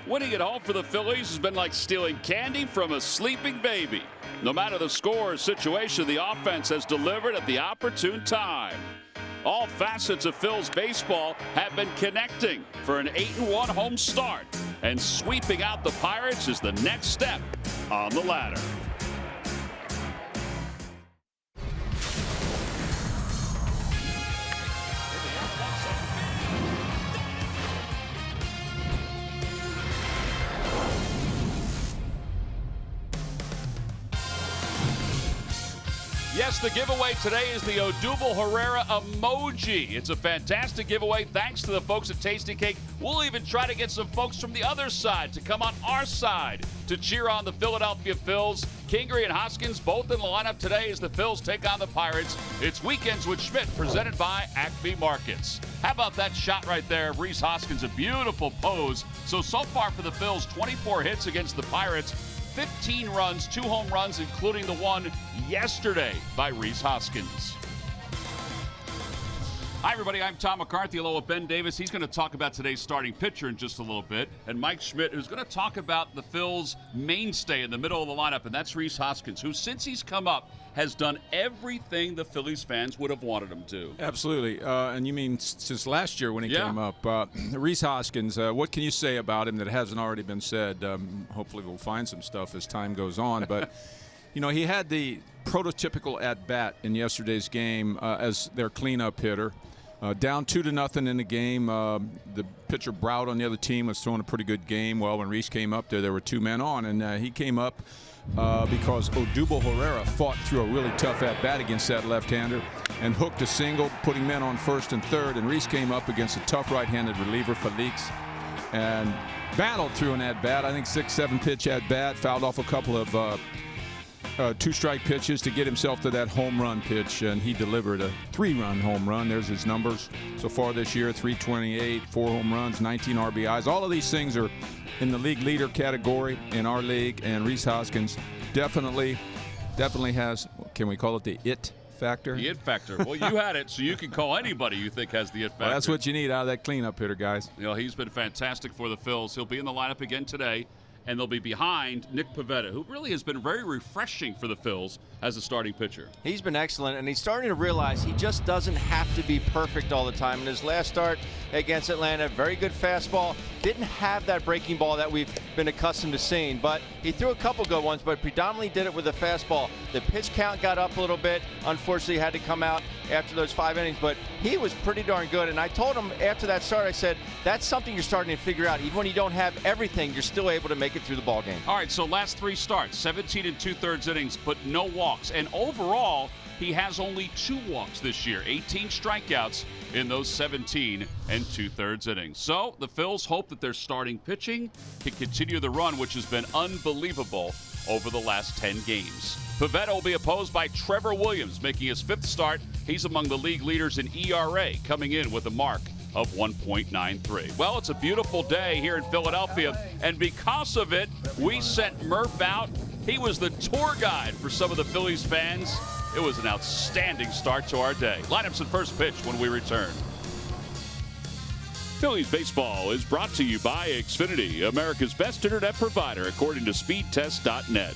Winning at home for the Phillies has been like stealing candy from a sleeping baby. No matter the score or situation, the offense has delivered at the opportune time. All facets of Phil's baseball have been connecting for an 8-1 home start, and sweeping out the Pirates is the next step on the ladder. Yes, the giveaway today is the Odubel Herrera emoji. It's a fantastic giveaway thanks to the folks at Tasty Cake. We'll even try to get some folks from the other side to come on our side to cheer on the Philadelphia Phils. Kingery and Hoskins both in the lineup today as the Phils take on the Pirates. It's Weekends with Schmidt presented by AT PHI Markets. How about that shot right there of Reese Hoskins? A beautiful pose. So far for the Phils, 24 hits against the Pirates. 15 runs, 2 home runs, including the one yesterday by Reese Hoskins. Hi, everybody. I'm Tom McCarthy, along with Ben Davis. He's going to talk about today's starting pitcher in just a little bit. And Mike Schmidt, who's going to talk about the Phils' mainstay in the middle of the lineup, and that's Reese Hoskins, who, since he's come up, has done everything the Phillies fans would have wanted him to. Absolutely. And you mean since last year when he came up. Reese Hoskins, what can you say about him that hasn't already been said? Hopefully we'll find some stuff as time goes on. But, you know, he had the prototypical at-bat in yesterday's game as their cleanup hitter. Down 2-0 in the game. The pitcher Brown on the other team was throwing a pretty good game. Well, when Reese came up there were 2 men on, and he came up because Odubel Herrera fought through a really tough at-bat against that left-hander and hooked a single, putting men on first and third. And Reese came up against a tough right-handed reliever, Felix, and battled through an at-bat. I think 6-7 pitch at-bat, fouled off a couple of 2-strike pitches to get himself to that home run pitch, and he delivered a 3-run home run. There's his numbers so far this year: 328, 4 home runs, 19 RBIs. All of these things are in the league leader category in our league, and Reese Hoskins definitely has, can we call it the it factor? The it factor. Well, you had it, so you can call anybody you think has the it factor. Well, that's what you need out of that cleanup hitter, guys. You know, he's been fantastic for the Phils. He'll be in the lineup again today, and they'll be behind Nick Pavetta, who really has been very refreshing for the Phils as a starting pitcher. He's been excellent, and he's starting to realize he just doesn't have to be perfect all the time. In his last start against Atlanta, very good fastball. Didn't have that breaking ball that we've been accustomed to seeing, but he threw a couple good ones, but predominantly did it with a fastball. The pitch count got up a little bit. Unfortunately, had to come out after those 5 innings, but he was pretty darn good. And I told him after that start, I said, that's something you're starting to figure out. Even when you don't have everything, you're still able to make it through the ball game. All right, so last 3 starts, 17 2/3 innings, but no walks. And overall, he has only 2 walks this year, 18 strikeouts in those 17 2/3 innings. So the Phils hope that their starting pitching can continue the run, which has been unbelievable over the last 10 games. Pavetta will be opposed by Trevor Williams, making his 5th start. He's among the league leaders in ERA, coming in with a mark of 1.93. Well, it's a beautiful day here in Philadelphia, and because of it, we sent Murph out. He was the tour guide for some of the Phillies fans. It was an outstanding start to our day. Lineups and first pitch when we return. Phillies baseball is brought to you by Xfinity, America's best internet provider, according to speedtest.net.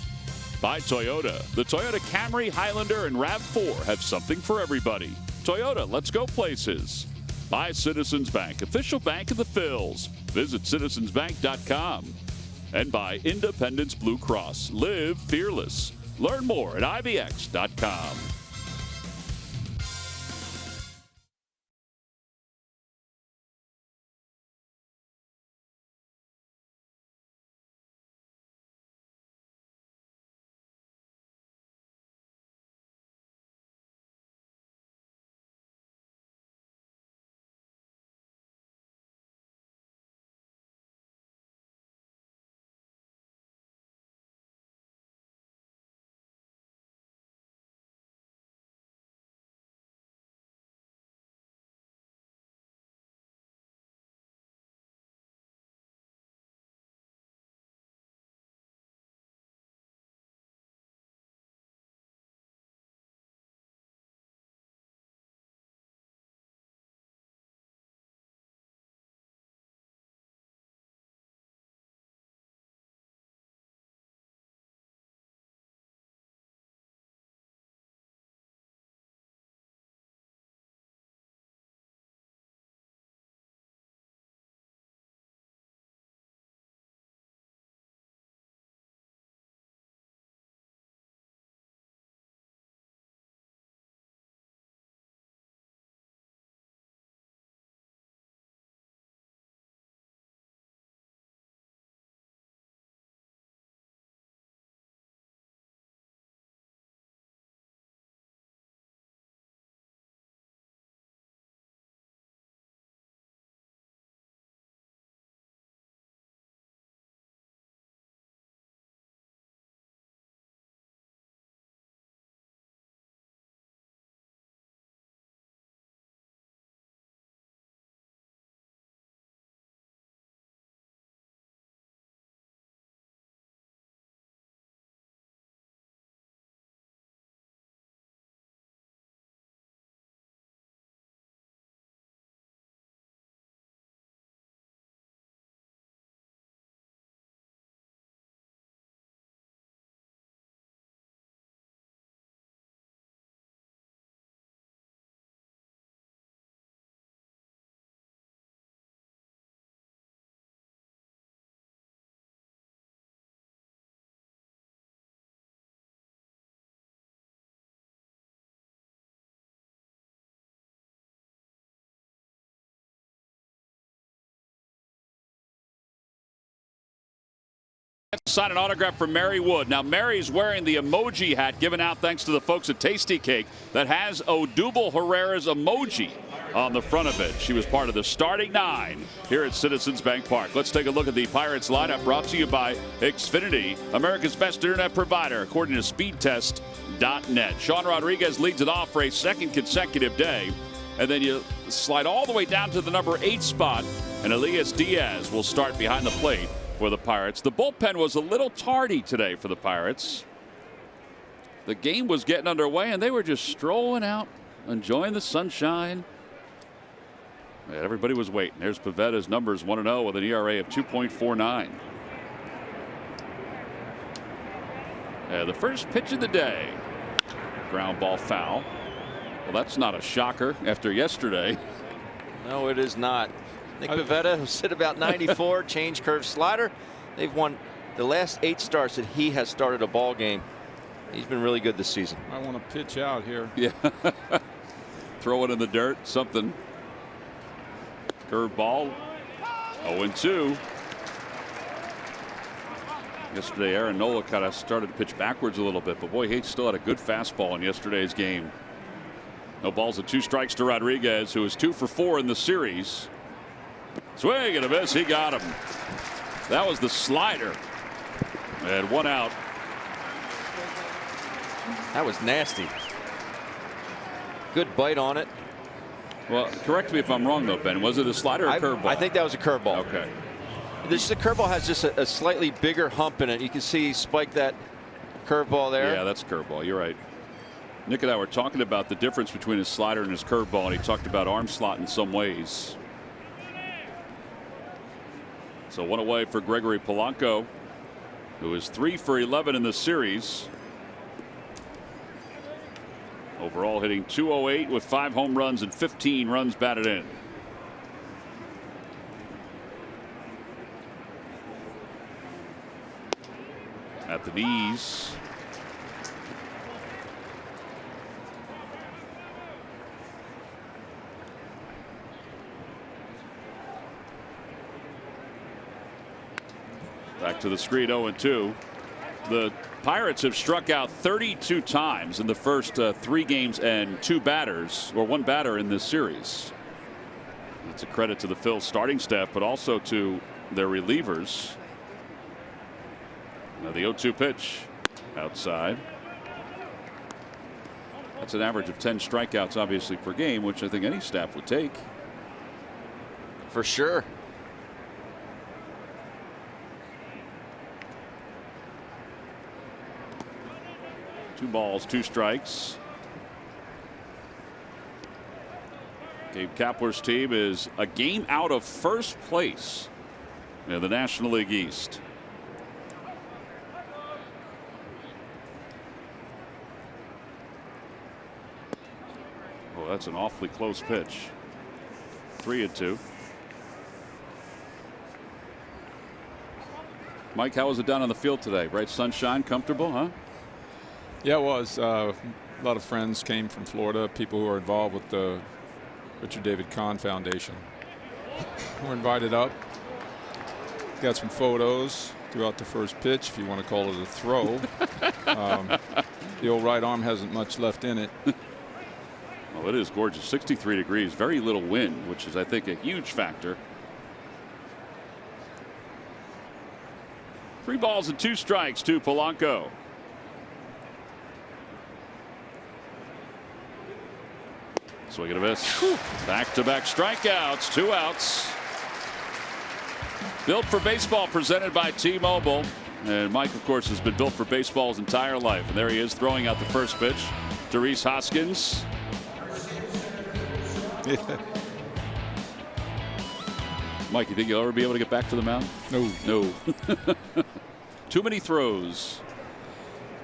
By Toyota. The Toyota Camry, Highlander, and RAV4 have something for everybody. Toyota, let's go places. By Citizens Bank, official bank of the Phils. Visit citizensbank.com. And by Independence Blue Cross. Live fearless. Learn more at IBX.com. Sign an autograph for Mary Wood. Now, Mary's wearing the emoji hat given out thanks to the folks at Tasty Cake that has Odubel Herrera's emoji on the front of it. She was part of the starting 9 here at Citizens Bank Park. Let's take a look at the Pirates lineup, brought to you by Xfinity, America's best internet provider, according to speedtest.net. Sean Rodriguez leads it off for a second consecutive day. And then you slide all the way down to the number 8 spot, and Elias Diaz will start behind the plate for the Pirates. The bullpen was a little tardy today for the Pirates. The game was getting underway, and they were just strolling out, enjoying the sunshine. And everybody was waiting. There's Pavetta's numbers 1-0 with an ERA of 2.49. The first pitch of the day. Ground ball foul. Well, that's not a shocker after yesterday. No, it is not. Nick Pavetta, who's hit about 94, change curve slider. They've won the last 8 starts that he has started a ball game. He's been really good this season. I want to pitch out here. Yeah. Throw it in the dirt, something. Curve ball. 0-2. Yesterday, Aaron Nola kind of started to pitch backwards a little bit, but boy, he still had a good fastball in yesterday's game. No balls and 2 strikes to Rodriguez, who is 2 for 4 in the series. Swing and a miss. He got him. That was the slider. And 1 out. That was nasty. Good bite on it. Well, correct me if I'm wrong, though, Ben. Was it a slider or a curveball? I think that was a curveball. Okay. The curveball has just a slightly bigger hump in it. You can see he spiked that curveball there. Yeah, that's a curveball. You're right. Nick and I were talking about the difference between his slider and his curveball, and he talked about arm slot in some ways. So 1 away for Gregory Polanco, who is 3 for 11 in the series. Overall hitting .208 with 5 home runs and 15 runs batted in. At the knees. Back to the screen, 0-2. The Pirates have struck out 32 times in the first 3 games and 2 batters, or 1 batter in this series. It's a credit to the Phil starting staff, but also to their relievers. Now the 0-2 pitch outside. That's an average of 10 strikeouts, obviously, per game, which I think any staff would take. For sure. Two balls, 2 strikes. Gabe Kapler's team is a game out of first place in the National League East. Oh, that's an awfully close pitch. 3-2. Mike, how was it down on the field today? Bright sunshine, comfortable, huh? Yeah, it was. A lot of friends came from Florida, people who are involved with the Richard David Kahn Foundation. We're invited up. Got some photos throughout the first pitch, if you want to call it a throw. The old right arm hasn't much left in it. Well, it is gorgeous. 63 degrees, very little wind, which is, I think, a huge factor. 3 balls and 2 strikes to Polanco. Swing and a miss. Back-to-back strikeouts, 2 outs. Built for baseball, presented by T-Mobile. And Mike, of course, has been built for baseball his entire life. And there he is, throwing out the first pitch to Reese Hoskins. Mike, you think you'll ever be able to get back to the mound? No. Too many throws.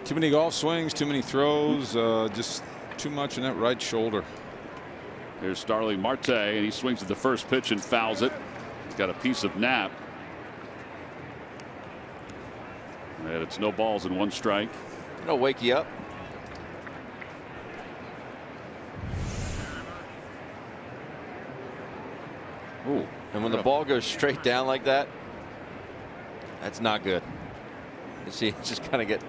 Too many golf swings, too many throws, just too much in that right shoulder. Here's Starling Marte, and he swings at the first pitch and fouls it. He's got a piece of nap. And it's no balls and 1 strike. It'll wake you up. Ooh. And when the ball goes straight down like that, that's not good. You see, just kind of get.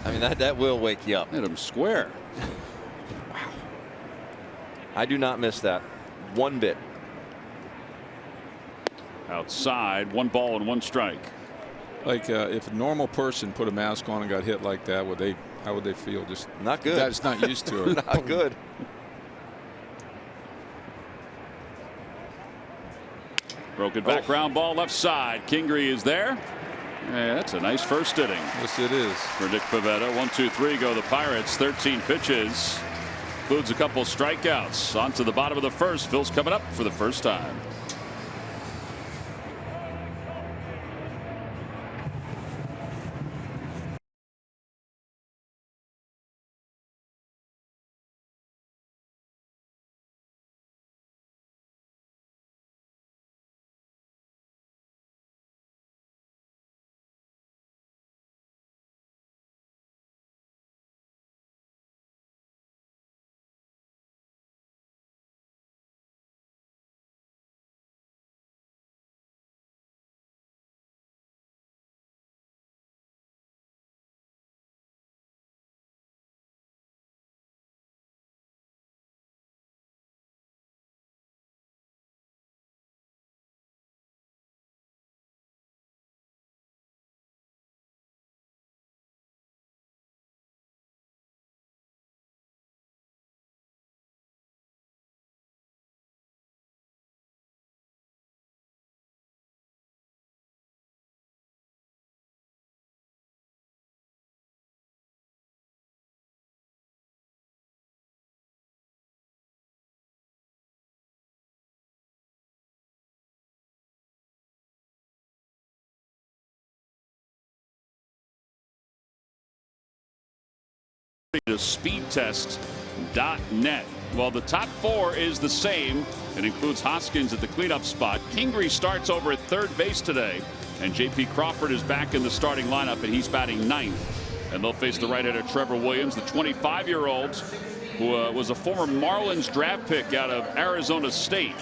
I mean, that will wake you up. Hit him square. Wow. I do not miss that one bit. Outside, 1 ball and 1 strike. Like if a normal person put a mask on and got hit like that, how would they feel? Just not good. That's not used to it. Not good. Broken back ground ball left side. Kingery is there. Yeah, that's a nice first inning. Yes, it is. For Nick Pavetta. 1, 2, 3 go the Pirates. 13 pitches. Includes a couple strikeouts. On to the bottom of the first. Phil's coming up for the first time. To speedtest.net. Well, the top 4 is the same. It includes Hoskins at the cleanup spot. Kingery starts over at third base today, and J.P. Crawford is back in the starting lineup, and he's batting 9th. And they'll face the right-hander Trevor Williams, the 25-year-old who was a former Marlins draft pick out of Arizona State.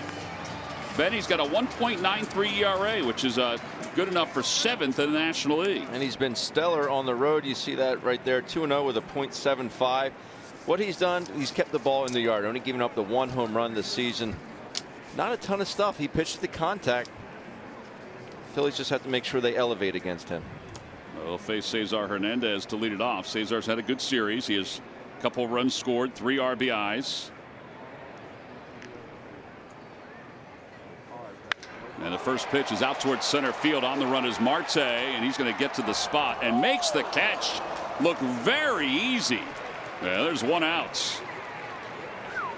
Benny's got a 1.93 ERA, which is good enough for 7th in the National League. And he's been stellar on the road. You see that right there, 2-0 with a .75. What he's done, he's kept the ball in the yard, only giving up the 1 home run this season. Not a ton of stuff. He pitched the contact. Phillies just have to make sure they elevate against him. They'll face Cesar Hernandez to lead it off. Cesar's had a good series. He has a couple runs scored, 3 RBIs. And the first pitch is out towards center field. On the run is Marte, and he's going to get to the spot and makes the catch look very easy. Yeah, there's 1 out.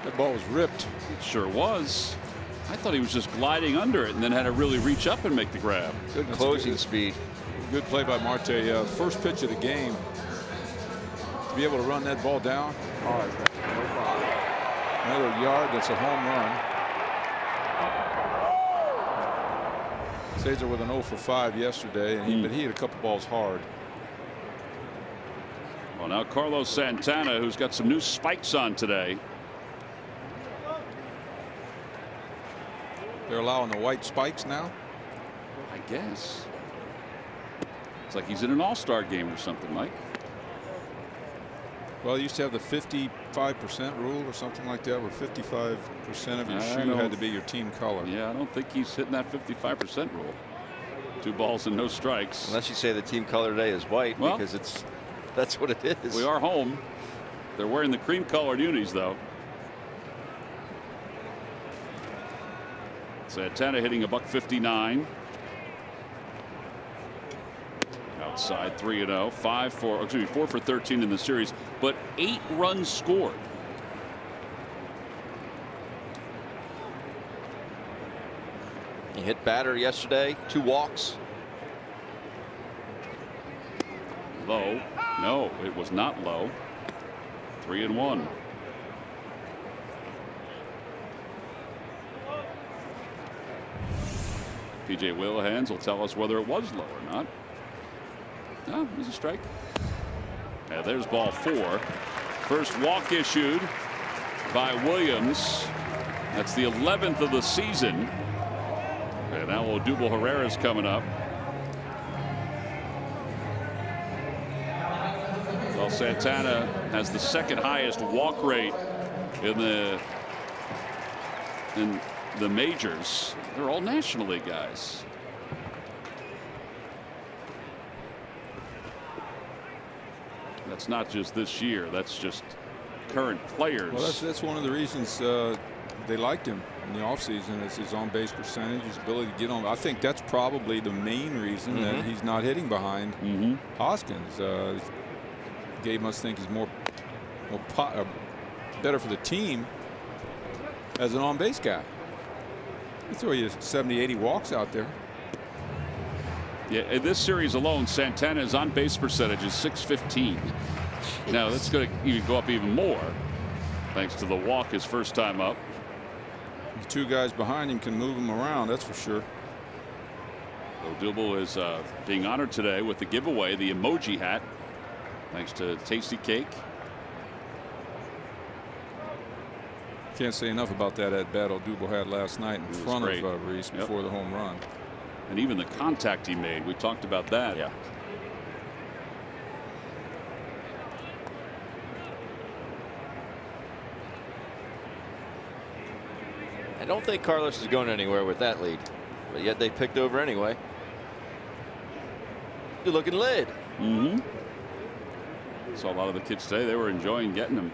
That ball was ripped. It sure was. I thought he was just gliding under it and then had to really reach up and make the grab. Good closing speed. Good play by Marte. First pitch of the game. To be able to run that ball down. Another yard. That's a home run. Cesar with an 0 for 5 yesterday, and but he hit a couple balls hard. Well, now Carlos Santana, who's got some new spikes on today. They're allowing the white spikes now? I guess. It's like he's in an all-star game or something, Mike. Well, he used to have the 55% rule or something like that, where 55% of your shoe had to be your team color. Yeah, I don't think he's hitting that 55% rule. 2 balls and no strikes. Unless you say the team color today is white, well, because that's what it is. We are home. They're wearing the cream-colored unis, though. Santana hitting a .159. Outside 3-0, 4 for 13 in the series, but 8 runs scored. He hit batter yesterday, 2 walks. Low. No, it was not low. 3-1. PJ Wheelhands will tell us whether it was low or not. No, it was a strike. Yeah, there's ball 4. First walk issued by Williams. That's the 11th of the season. And now Odubel Herrera's coming up. Well, Santana has the second highest walk rate in the majors. They're all National League guys. That's not just this year. That's just current players. Well, that's one of the reasons they liked him in the offseason, is his on-base percentage, his ability to get on. I think that's probably the main reason that he's not hitting behind Hoskins. Gabe must think he's better for the team as an on-base guy. You throw you 70, 80 walks out there. Yeah, in this series alone, Santana's on-base percentage is .615. Now that's going to even go up even more, thanks to the walk his first time up. The two guys behind him can move him around, that's for sure. Odubel is being honored today with the giveaway, the emoji hat, thanks to Tasty Cake. Can't say enough about that at bat Odubel had last night in front of Reese before the home run. And even the contact he made, we talked about that. Yeah. I don't think Carlos is going anywhere with that lead, but yet they picked over anyway. Good looking lid. Saw a lot of the kids today. They were enjoying getting them.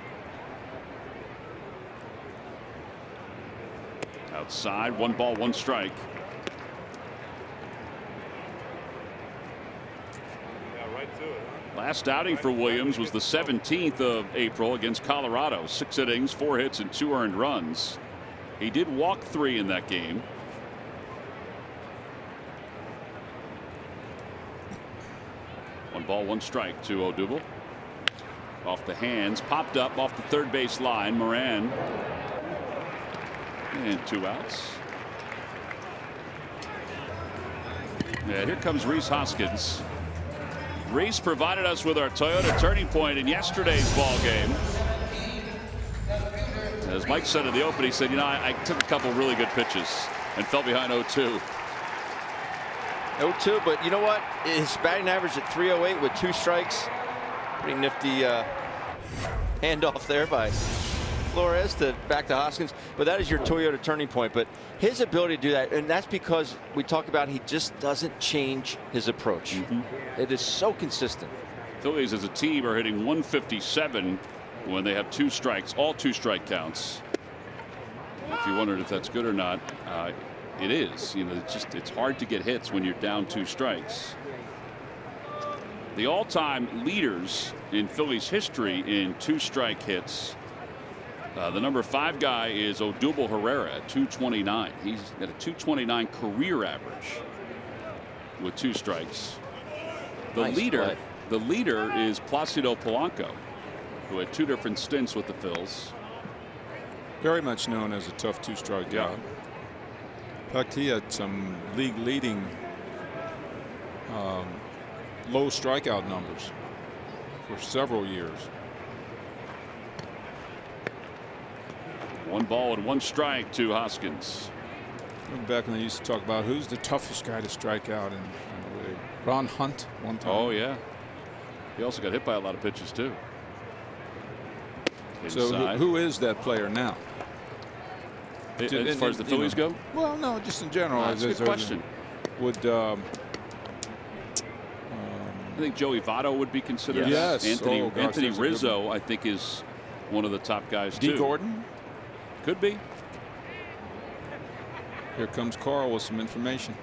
Outside, 1 ball, 1 strike. Last outing for Williams was the 17th of April against Colorado. 6 innings, 4 hits, and 2 earned runs. He did walk 3 in that game. One ball, 1 strike to Odubel. Off the hands, popped up off the third base line. Moran. And 2 outs. And here comes Reese Hoskins. Reese provided us with our Toyota turning point in yesterday's ball game. As Mike said in the opening, he said, you know, I took a couple really good pitches and fell behind 0-2. 0-2, but you know what? His batting average at 308 with 2 strikes. Pretty nifty handoff there by Flores back to Hoskins. But that is your Toyota turning point. But his ability to do that, and that's because we talk about he just doesn't change his approach. It is so consistent. Phillies as a team are hitting 157 when they have 2 strikes, all 2 strike counts. If you wondered if that's good or not, it is. You know, it's hard to get hits when you're down 2 strikes. The all-time leaders in Phillies history in 2-strike hits. The number 5 guy is Odubel Herrera at 229. He's got a 229 career average with 2 strikes. The leader is Placido Polanco, who had 2 different stints with the Phils. Very much known as a tough 2-strike guy. In fact, he had some league-leading low strikeout numbers for several years. 1 ball and 1 strike to Hoskins. Back when they used to talk about who's the toughest guy to strike out, and Ron Hunt one time. Oh yeah, he also got hit by a lot of pitches too. So who is that player now? As far as the Phillies go? Well, no, just in general. That's a good question. Would I think Joey Votto would be considered. Yes. Anthony Rizzo, I think, is one of the top guys too. D. Gordon? Could be. Here comes Carl with some information.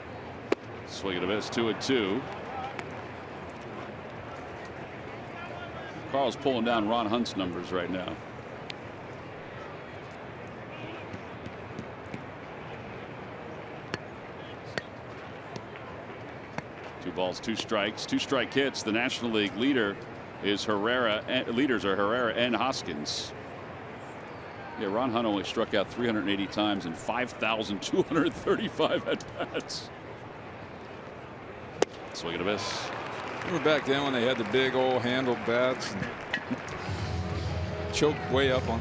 Swing and a miss, 2-2. Carl's pulling down Ron Hunt's numbers right now. Two balls, 2 strikes, 2-strike hits. The National League leader is Herrera. Leaders are Herrera and Hoskins. Yeah, Ron Hunt only struck out 380 times in 5,235 at-bats. Swing and a miss. Remember back then when they had the big old handled bats and choked way up on.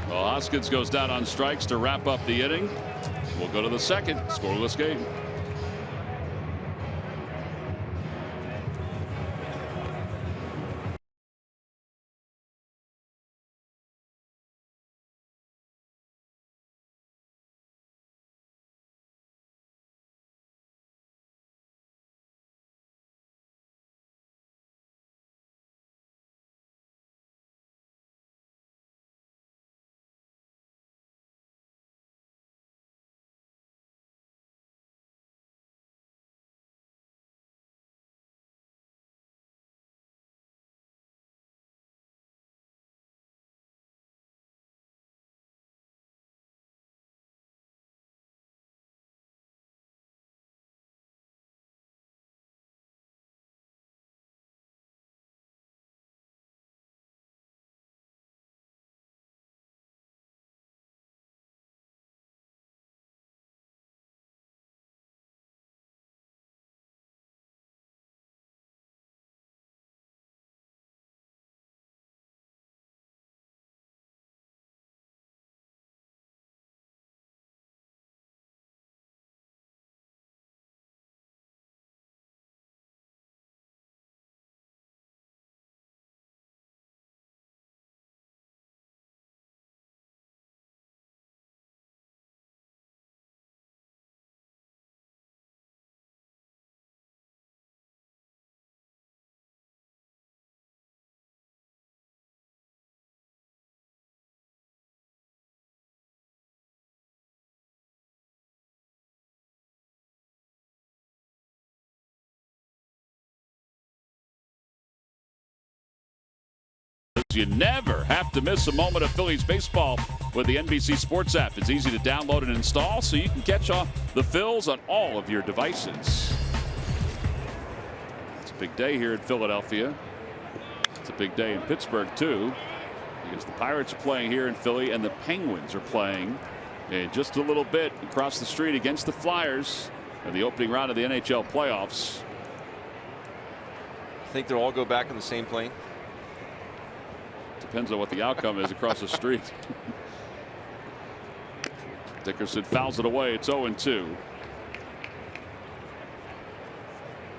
Well, Hoskins goes down on strikes to wrap up the inning. We'll go to the second. Scoreless game. You never have to miss a moment of Phillies baseball with the NBC Sports app. It's easy to download and install so you can catch the Phils on all of your devices. It's a big day here in Philadelphia. It's a big day in Pittsburgh, too, because the Pirates are playing here in Philly and the Penguins are playing in just a little bit across the street against the Flyers in the opening round of the NHL playoffs. I think they'll all go back on the same plane. Depends on what the outcome is across the street. Dickerson fouls it away. It's 0-2.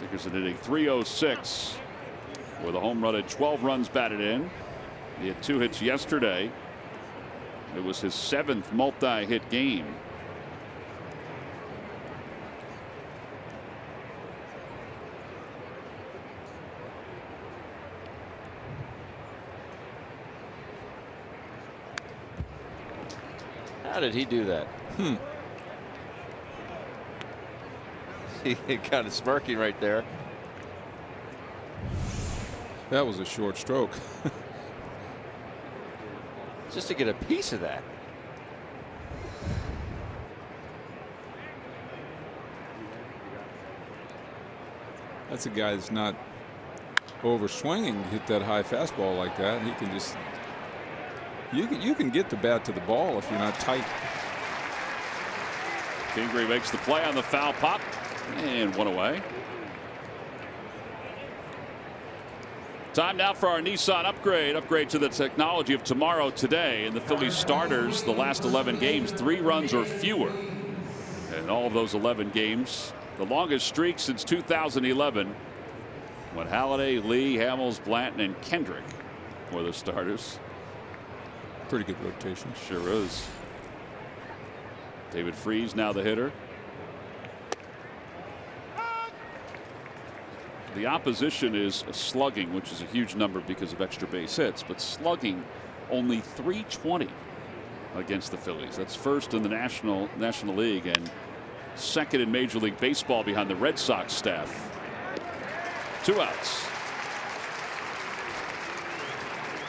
Dickerson hitting .306 with a home run and 12 runs batted in. He had 2 hits yesterday. It was his 7th multi-hit game. How did he do that? He kind of smirking right there. That was a short stroke. Just to get a piece of that. That's a guy that's not over swinging to hit that high fastball like that. He can just. You can get the bat to the ball if you're not tight. Kingery makes the play on the foul pop and 1 away. Time now for our Nissan upgrade. Upgrade to the technology of tomorrow today. And the Phillies starters, the last 11 games, 3 runs or fewer. And all of those 11 games, the longest streak since 2011, when Halladay, Lee, Hamels, Blanton, and Kendrick were the starters. Pretty good rotation. Sure is. David Freese now the hitter. The opposition is slugging, which is a huge number because of extra base hits, but slugging only .320 against the Phillies. That's first in the National League and second in Major League Baseball behind the Red Sox staff. 2 outs.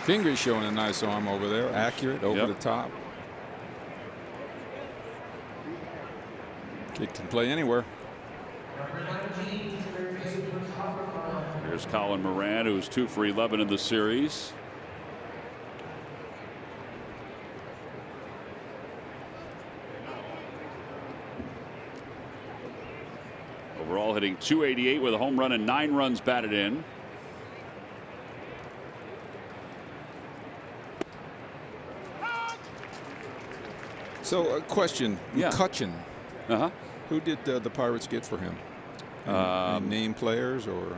Kingery showing a nice arm over there, accurate over the top. Kid can play anywhere. Here's Colin Moran, who's 2 for 11 in the series. Overall hitting .288 with a home run and 9 runs batted in. So a question, McCutcheon. Who did the Pirates get for him? Any name players or?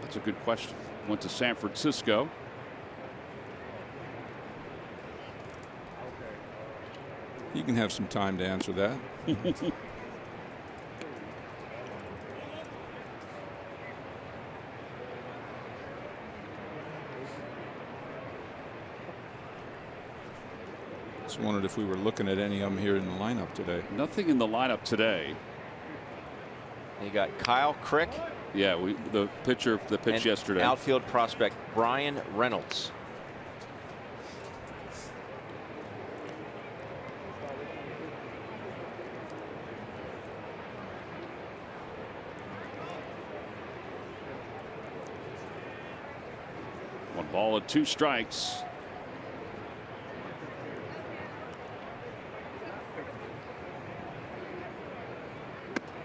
That's a good question. Went to San Francisco. You can have some time to answer that. Just wondered if we were looking at any of them here in the lineup today. Nothing in the lineup today. You got Kyle Crick. Yeah, the pitcher that pitched yesterday. Outfield prospect Brian Reynolds. One ball and 2 strikes.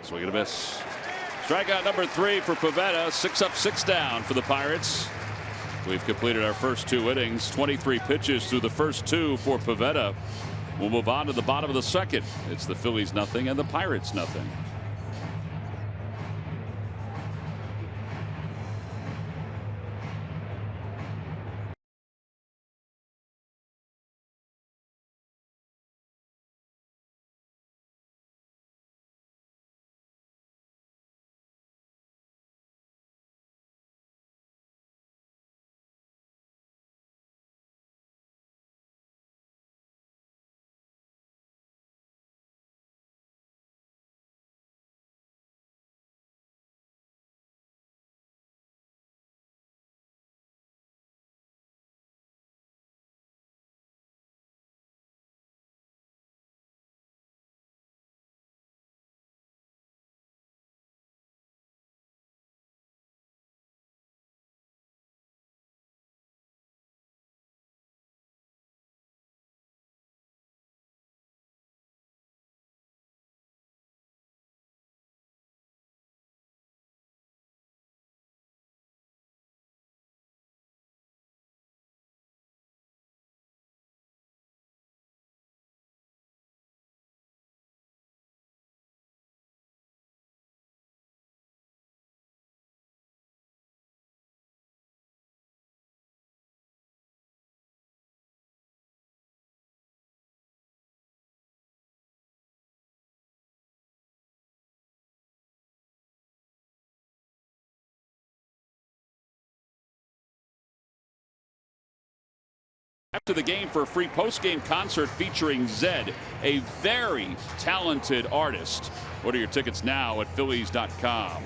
Swing and a miss. Strikeout number 3 for Pavetta. 6 up, 6 down for the Pirates. We've completed our first 2 innings. 23 pitches through the first 2 for Pavetta. We'll move on to the bottom of the second. It's the Phillies nothing and the Pirates nothing. After the game for a free post-game concert featuring Zed, a very talented artist. Order your tickets now at Phillies.com.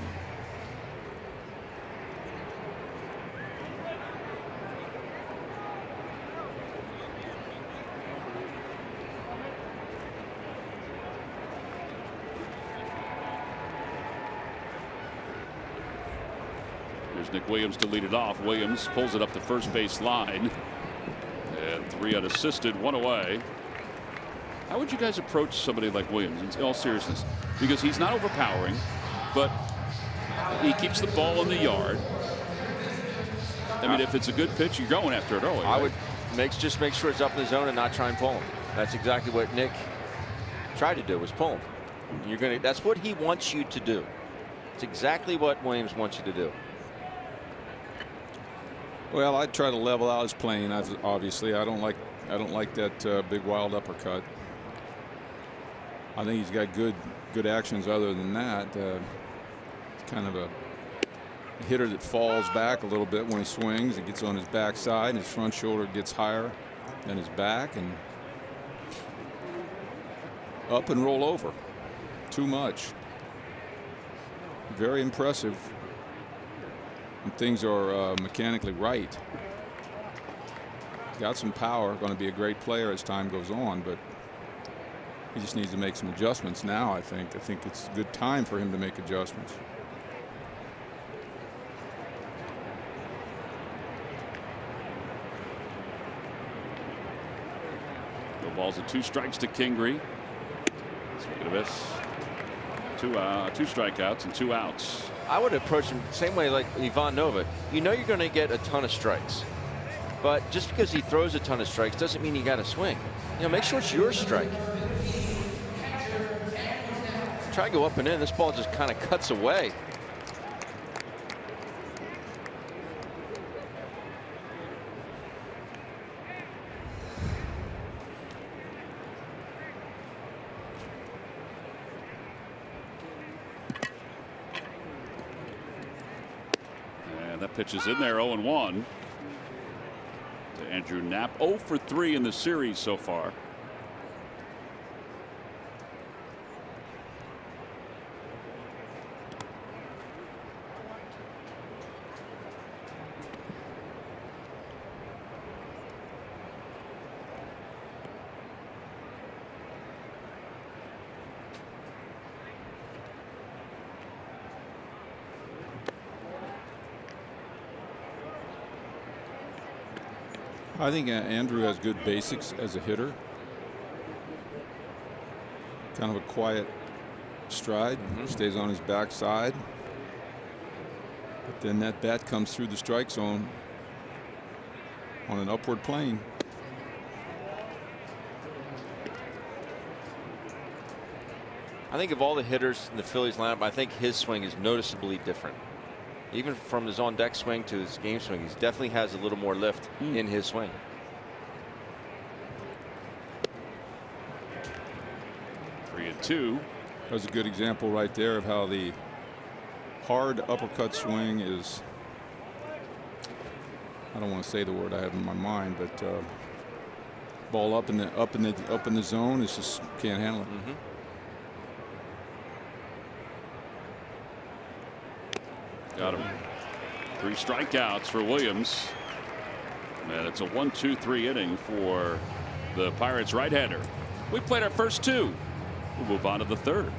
Here's Nick Williams to lead it off. Williams pulls it up the first base line. And 3 unassisted, 1 away. How would you guys approach somebody like Williams in all seriousness? Because he's not overpowering, but he keeps the ball in the yard. I mean, if it's a good pitch, you're going after it early. I would just make sure it's up in the zone and not try and pull him. That's exactly what Nick tried to do, was pull him. That's what he wants you to do. It's exactly what Williams wants you to do. Well, I'd try to level out his plane. Obviously, I don't like that big wild uppercut. I think he's got good actions other than that. It's kind of a hitter that falls back a little bit when he swings. He gets on his backside, and his front shoulder gets higher than his back, and up and roll over. Too much. Very impressive. And things are mechanically right. Got some power. Going to be a great player as time goes on, but he just needs to make some adjustments now. I think it's a good time for him to make adjustments. The ball's at 2 strikes to Kingery. Swing and a miss. 2 strikeouts and 2 outs. I would approach him the same way like Ivan Nova. You know you're going to get a ton of strikes, but just because he throws a ton of strikes doesn't mean you got to swing. You know, make sure it's your strike. Try to go up and in. This ball just kind of cuts away. Pitch is in there, 0-1 to Andrew Knapp. 0 for 3 in the series so far. I think Andrew has good basics as a hitter. Kind of a quiet stride. Stays on his backside. But then that bat comes through the strike zone on an upward plane. I think of all the hitters in the Phillies lineup, I think his swing is noticeably different. Even from his on-deck swing to his game swing, he definitely has a little more lift in his swing. Three and two. That was a good example right there of how the hard uppercut swing is. I don't want to say the word I have in my mind, but ball up in the zone is just can't handle it. Got him. 3 strikeouts for Williams. And it's a 1-2-3 inning for the Pirates right-hander. We played our first 2. We'll move on to the 3rd.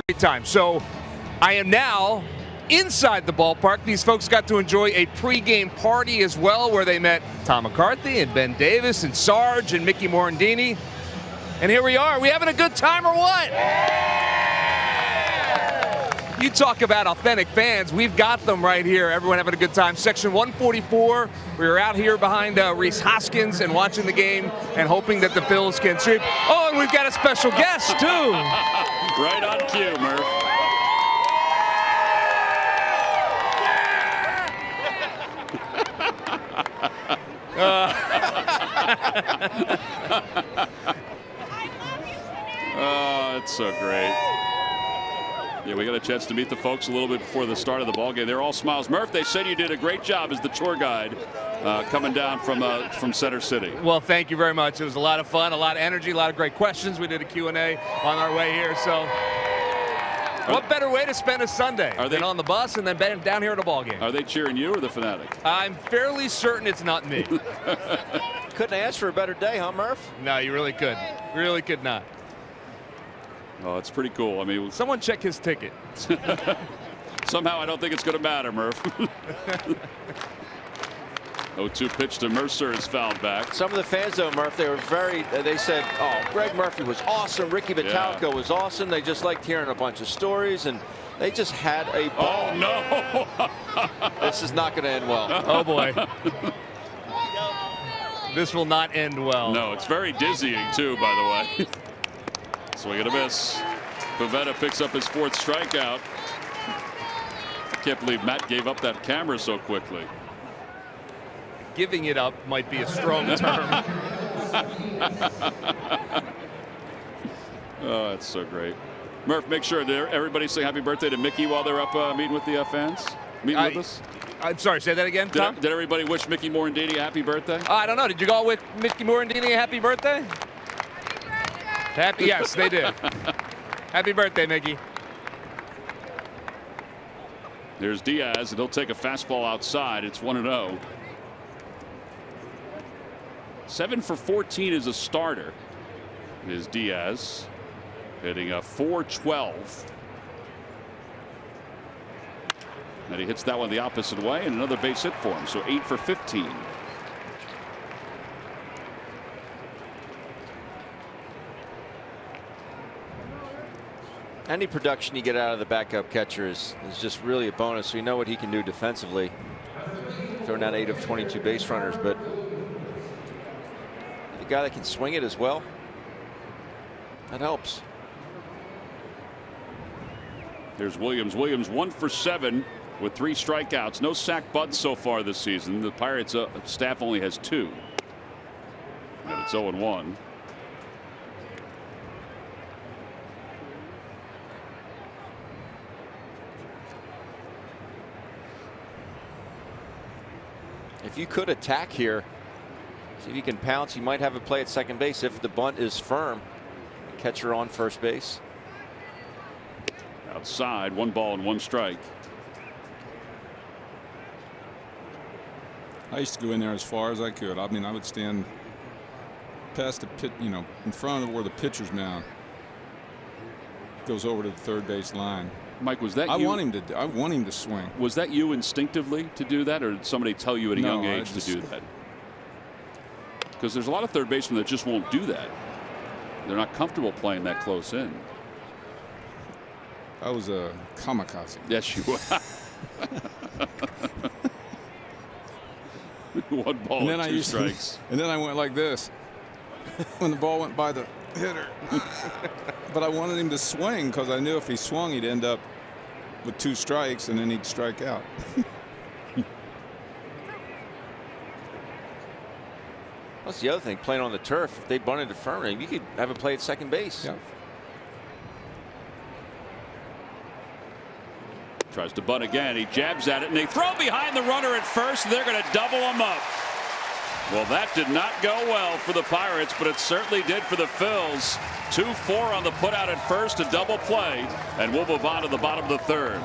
great time. So I am now inside the ballpark. These folks got to enjoy a pregame party as well, where they met Tom McCarthy and Ben Davis and Sarge and Mickey Morandini. And here we are. We having a good time or what? You talk about authentic fans. We've got them right here. Everyone having a good time. Section 144. We were out here behind Reese Hoskins and watching the game and hoping that the Phils can sweep. Oh, and we've got a special guest, too. Right on cue, Murph. Oh, it's so great. Yeah, we got a chance to meet the folks a little bit before the start of the ballgame. They're all smiles. Murph, they said you did a great job as the tour guide coming down from Center City. Well, thank you very much. It was a lot of fun, a lot of energy, a lot of great questions. We did a Q&A on our way here. So what better way to spend a Sunday than on the bus and then down here at a ballgame? Are they cheering you or the Fanatic? I'm fairly certain it's not me. Couldn't ask for a better day, huh, Murph? No, you really couldn't. Really could not. Oh, it's pretty cool. I mean, someone check his ticket. Somehow I don't think it's going to matter, Murph. 0-2 pitch to Mercer is fouled back. Some of the fans, though, Murph, they said, oh, Greg Murphy was awesome. Ricky Bottalico was awesome. They just liked hearing a bunch of stories, and they just had a ball. Oh, no. This is not going to end well. Oh, boy. This will not end well. No, it's very dizzying, too, by the way. Swing and a miss. Pavetta picks up his 4th strikeout. I can't believe Matt gave up that camera so quickly. Giving it up might be a strong term. Oh, that's so great. Murph, make sure everybody say happy birthday to Mickey while they're up meeting with the fans. Meeting with us. I'm sorry, say that again, Tom? Did everybody wish Mickey Morandini a happy birthday? I don't know. Did you all wish Mickey Morandini a happy birthday? Happy, yes, they did. Happy birthday, Mickey. There's Diaz, and he'll take a fastball outside. It's 1-0. 7 for 14 as a starter is Diaz, hitting a .412. And he hits that one the opposite way, and another base hit for him. So 8 for 15. Any production you get out of the backup catcher is just really a bonus. We know what he can do defensively. Throwing out 8 of 22 base runners, but the guy that can swing it as well, that helps. There's Williams. Williams 1 for 7 with 3 strikeouts. No sack bunts so far this season. The Pirates staff only has 2. And it's 0-1. If you could attack here, see if you can pounce, you might have a play at second base if the bunt is firm. Catcher on first base. Outside, 1 ball and 1 strike. I used to go in there as far as I could. I mean, I would stand past the pit, you know, in front of where the pitcher's mound goes over to the third base line. Mike, was that you? I want him to swing. Was that you instinctively to do that, or did somebody tell you at a young age to do that? Because there's a lot of third basemen that just won't do that. They're not comfortable playing that close in. I was a kamikaze. Yes, you were. 1 ball and 2 strikes. And then I went like this when the ball went by the hitter. But I wanted him to swing because I knew if he swung, he'd end up with 2 strikes and then he'd strike out. That's the other thing, playing on the turf. If they bunted to firm, you could have a play at second base. Yeah. Tries to bunt again. He jabs at it, and they throw behind the runner at first. They're going to double him up. Well, that did not go well for the Pirates, but it certainly did for the Phils. 2-4 on the putout at first, a double play, and we'll move on to the bottom of the 3rd.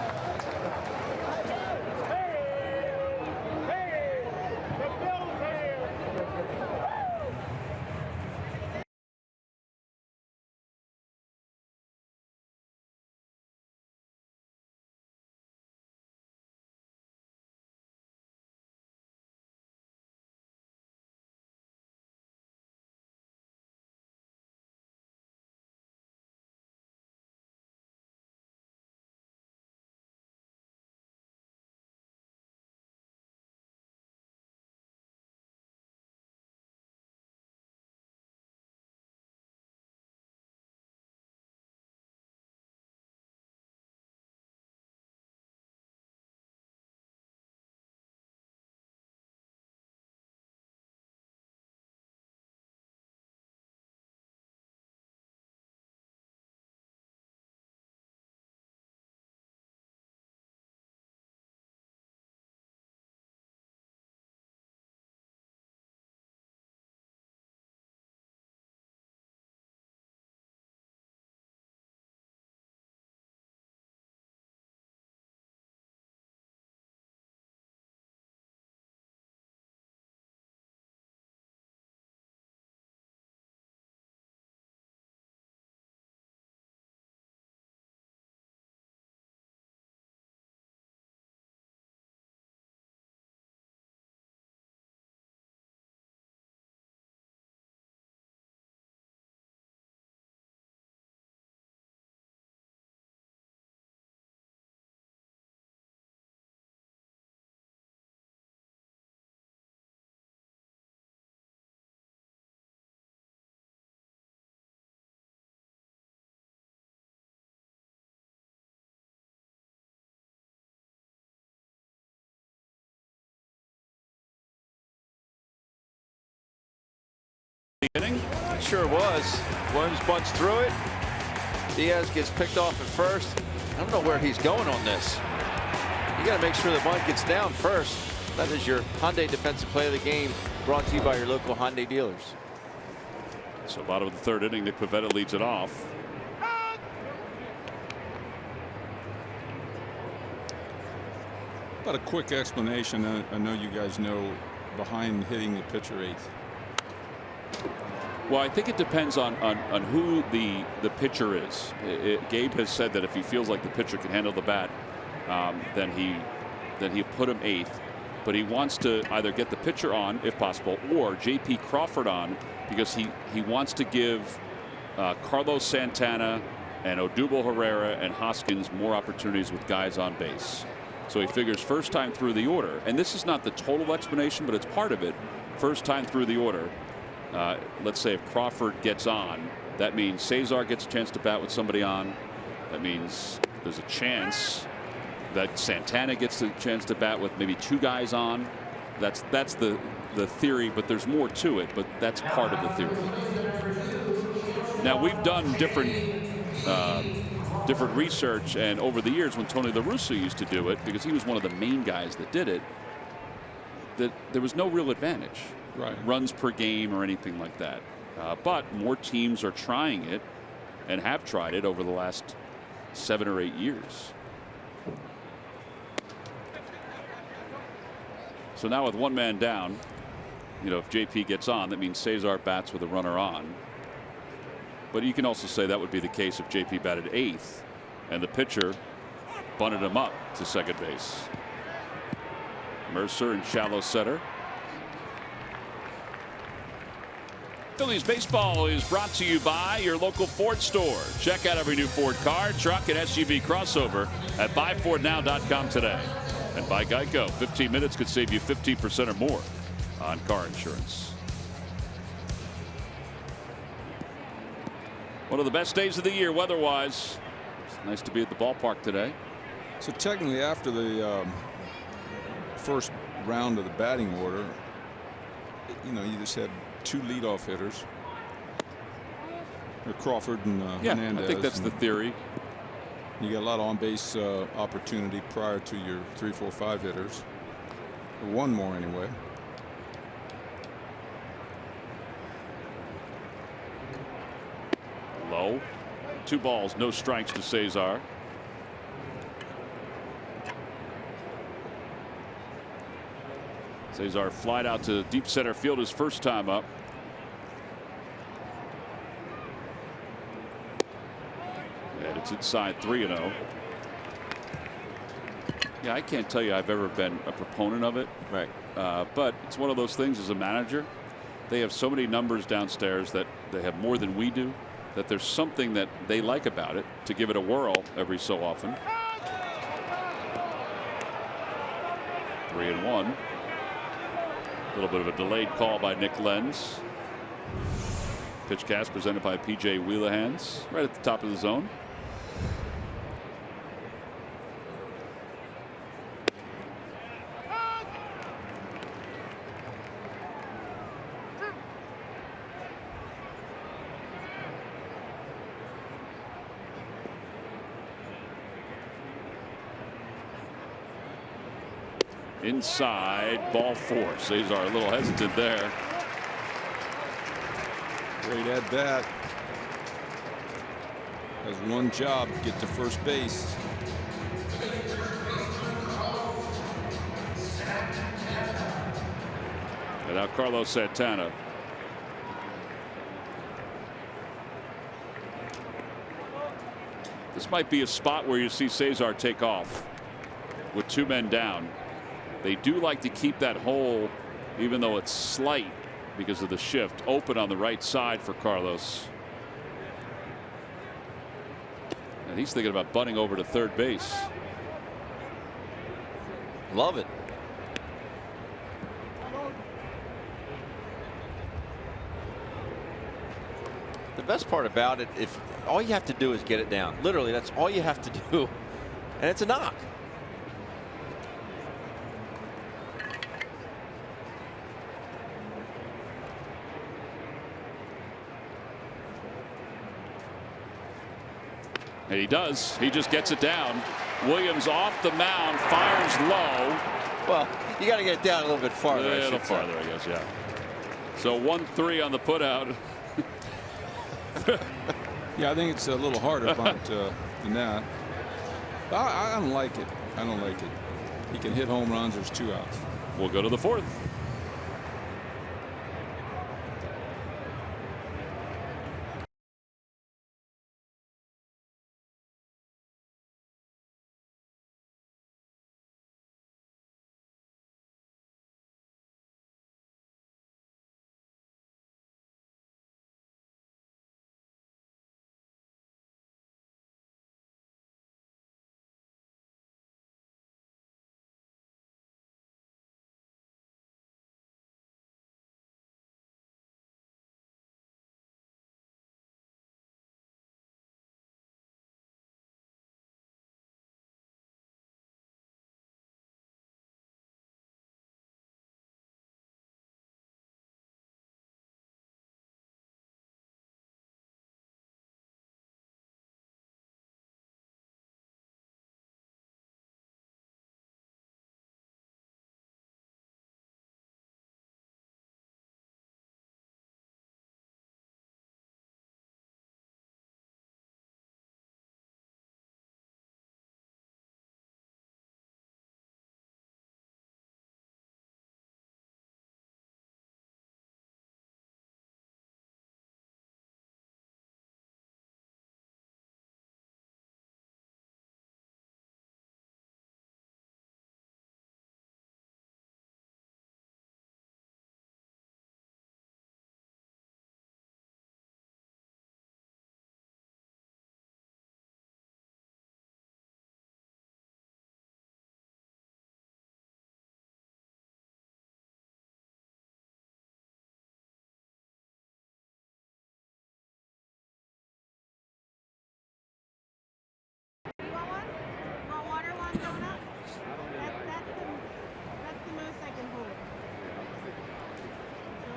Inning. Sure was. Williams bunts through it. Diaz gets picked off at first. I don't know where he's going on this. You got to make sure the bunt gets down first. That is your Hyundai defensive play of the game, brought to you by your local Hyundai dealers. So bottom of the third inning, Nick Pavetta leads it off. About a quick explanation. I know you guys know behind hitting the pitcher eighth. Well, I think it depends on who the pitcher is. Gabe has said that if he feels like the pitcher can handle the bat, then he put him eighth. But he wants to either get the pitcher on, if possible, or J.P. Crawford on, because he wants to give Carlos Santana and Odubel Herrera and Hoskins more opportunities with guys on base. So he figures first time through the order, and this is not the total explanation, but it's part of it. First time through the order. Let's say if Crawford gets on, that means Cesar gets a chance to bat with somebody on. That means there's a chance that Santana gets a chance to bat with maybe two guys on. That's the theory, but there's more to it, but that's part of the theory. Now we've done different research, and over the years when Tony La Russa used to do it, because he was one of the main guys that did it, that there was no real advantage. Right. Runs per game or anything like that. But more teams are trying it and have tried it over the last 7 or 8 years. So now with one man down, you know, if JP gets on, that means Cesar bats with a runner on. But you can also say that would be the case if JP batted eighth and the pitcher bunted him up to second base. Mercer in shallow center. Phillies baseball is brought to you by your local Ford store. Check out every new Ford car, truck, and SUV crossover at buyfordnow.com today. And by Geico, 15 minutes could save you 15% or more on car insurance. One of the best days of the year weather-wise. It's nice to be at the ballpark today. So technically, after the first round of the batting order, you know, you just had two leadoff hitters, Crawford and Hernandez. I think that's the theory. You got a lot of on-base opportunity prior to your 3, 4, 5 hitters. One more anyway. Low. 2 balls, no strikes to Cesar. Cesar flied out to deep center field his first time up. And it's inside 3-0. Yeah, I can't tell you I've ever been a proponent of it. Right. But it's one of those things as a manager. They have so many numbers downstairs that they have more than we do, that there's something that they like about it to give it a whirl every so often. 3-1. A little bit of a delayed call by Nick Lenz. Pitch cast presented by PJ Wheelahans right at the top of the zone. Inside, ball 4. Cesar a little hesitant there. Great at bat. Has one job, get to first base. And now Carlos Santana. This might be a spot where you see Cesar take off with 2 men down. They do like to keep that hole, even though it's slight because of the shift, open on the right side for Carlos. And he's thinking about bunting over to third base. Love it. The best part about it, if all you have to do is get it down, literally that's all you have to do, and it's a knock. And he does. He just gets it down. Williams off the mound, fires low. Well, you got to get it down a little bit farther. A little farther, I guess, yeah. So 1-3 on the putout. Yeah, I think it's a little harder bunt than that. I don't like it. I don't like it. He can hit home runs. There's 2 outs. We'll go to the 4th.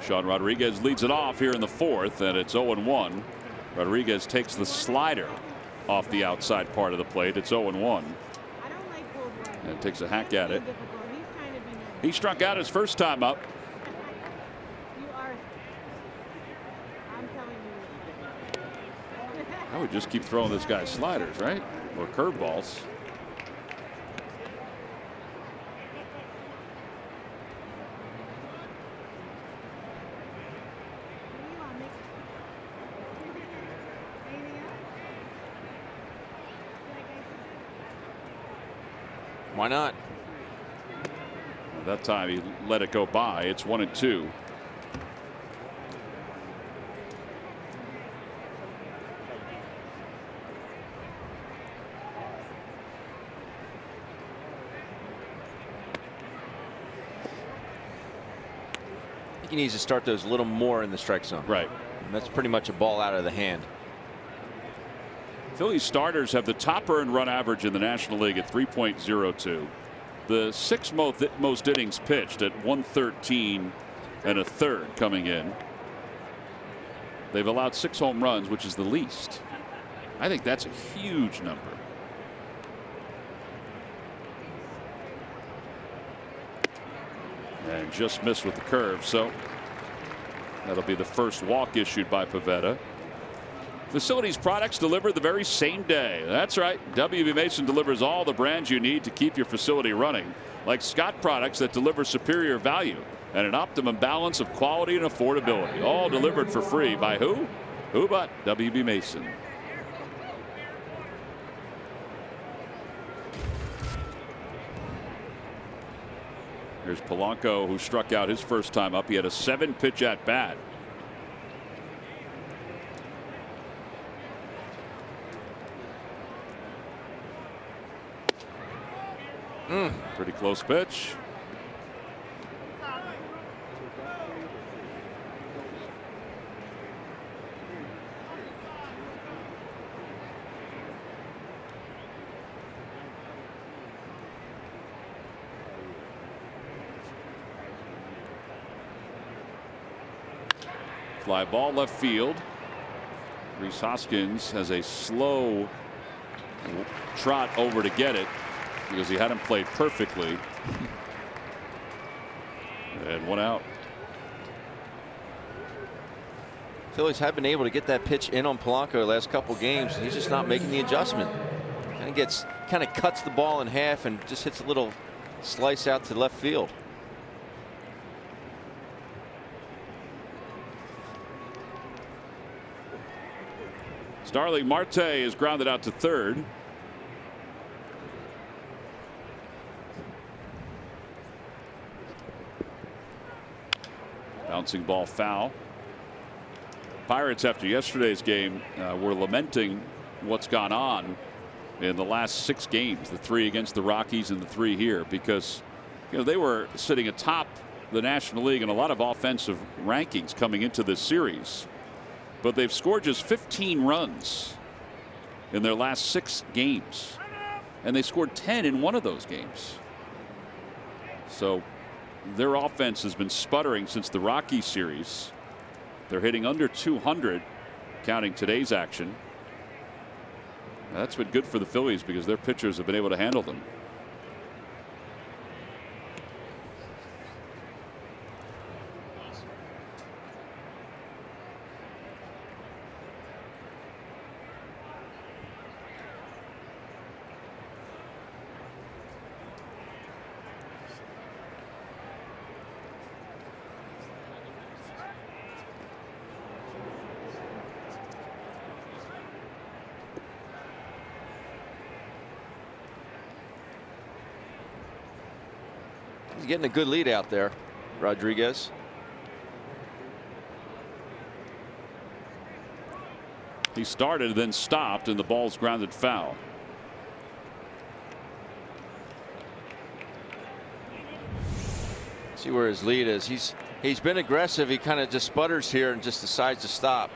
Sean Rodriguez leads it off here in the 4th, and it's 0-1. Rodriguez takes the slider off the outside part of the plate. It's 0-1. And takes a hack at it. He struck out his first time up. I would just keep throwing this guy sliders, right? Or curveballs. Why not? That time he let it go by. It's 1-2. I think he needs to start those a little more in the strike zone. Right. And that's pretty much a ball out of the hand. Phillies starters have the top earned run average in the National League at 3.02. The 6th most innings pitched at 113 1/3 coming in. They've allowed 6 home runs, which is the least. I think that's a huge number. And just missed with the curve, so that'll be the first walk issued by Pavetta. Facilities products delivered the very same day. That's right. WB Mason delivers all the brands you need to keep your facility running, like Scott products that deliver superior value and an optimum balance of quality and affordability. All delivered for free by who? Who but WB Mason. Here's Polanco, who struck out his first time up. He had a 7-pitch at bat. Pretty close pitch. Fly ball left field. Reese Hoskins has a slow trot over to get it because he hadn't played perfectly. And 1 out. Phillies have been able to get that pitch in on Polanco the last couple games. He's just not making the adjustment. Kind of cuts the ball in half and just hits a little slice out to left field. Starling Marte is grounded out to third. Bouncing ball foul. Pirates, after yesterday's game, were lamenting what's gone on in the last 6 games, the 3 against the Rockies and the 3 here, because they were sitting atop the National League in a lot of offensive rankings coming into this series. But they've scored just 15 runs in their last 6 games. And they scored 10 in one of those games. So their offense has been sputtering since the Rockies series. They're hitting under 200, counting today's action. That's been good for the Phillies because their pitchers have been able to handle them. He's getting a good lead out there, Rodriguez. He started, then stopped, and the ball's grounded foul. See where his lead is. He's been aggressive. He kind of just sputters here and just decides to stop.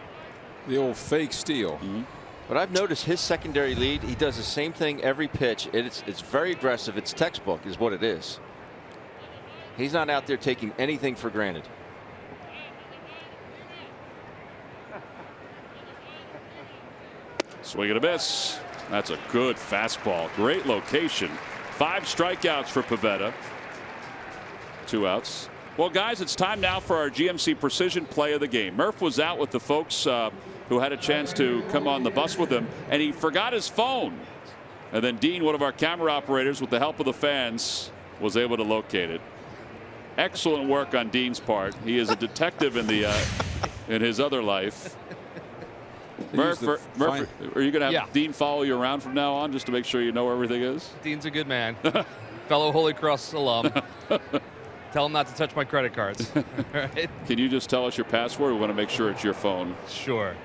The old fake steal. But I've noticed his secondary lead. He does the same thing every pitch. It's very aggressive. It's textbook, is what it is. He's not out there taking anything for granted. Swing and a miss. That's a good fastball. Great location. 5 strikeouts for Pavetta. 2 outs. Well, guys, it's time now for our GMC Precision Play of the Game. Murph was out with the folks who had a chance to come on the bus with him, and he forgot his phone. And then Dean, one of our camera operators, with the help of the fans, was able to locate it. Excellent work on Dean's part. He is a detective in his other life. Murph, are you going to have Dean follow you around from now on just to make sure you know where everything is? Dean's a good man. Fellow Holy Cross alum. Tell him not to touch my credit cards. Right? Can you just tell us your password? We want to make sure it's your phone. Sure.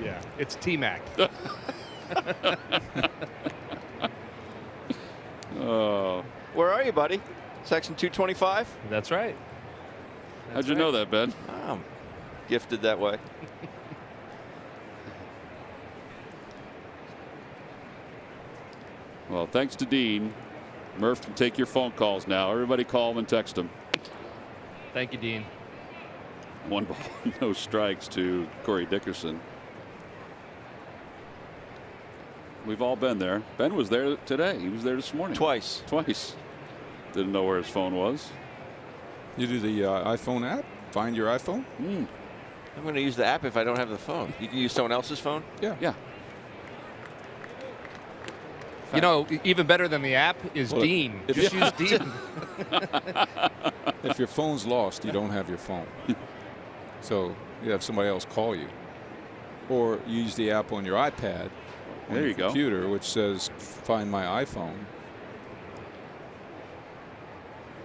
Yeah. It's T-Mac. Oh. Where are you, buddy? Section 225? That's right. How'd you know that, Ben? I'm gifted that way. Well, thanks to Dean, Murph can take your phone calls now. Everybody call him and text him. Thank you, Dean. 1 ball, no strikes to Corey Dickerson. We've all been there. Ben was there today. He was there this morning. Twice. Didn't know where his phone was. You do the iPhone app? Find your iPhone? I'm going to use the app if I don't have the phone. You can use someone else's phone? Yeah. You know, even better than the app is Dean. Just use Dean. If your phone's lost, you don't have your phone. So you have somebody else call you. Or use the app on your iPad, on there your you go, computer, which says find my iPhone.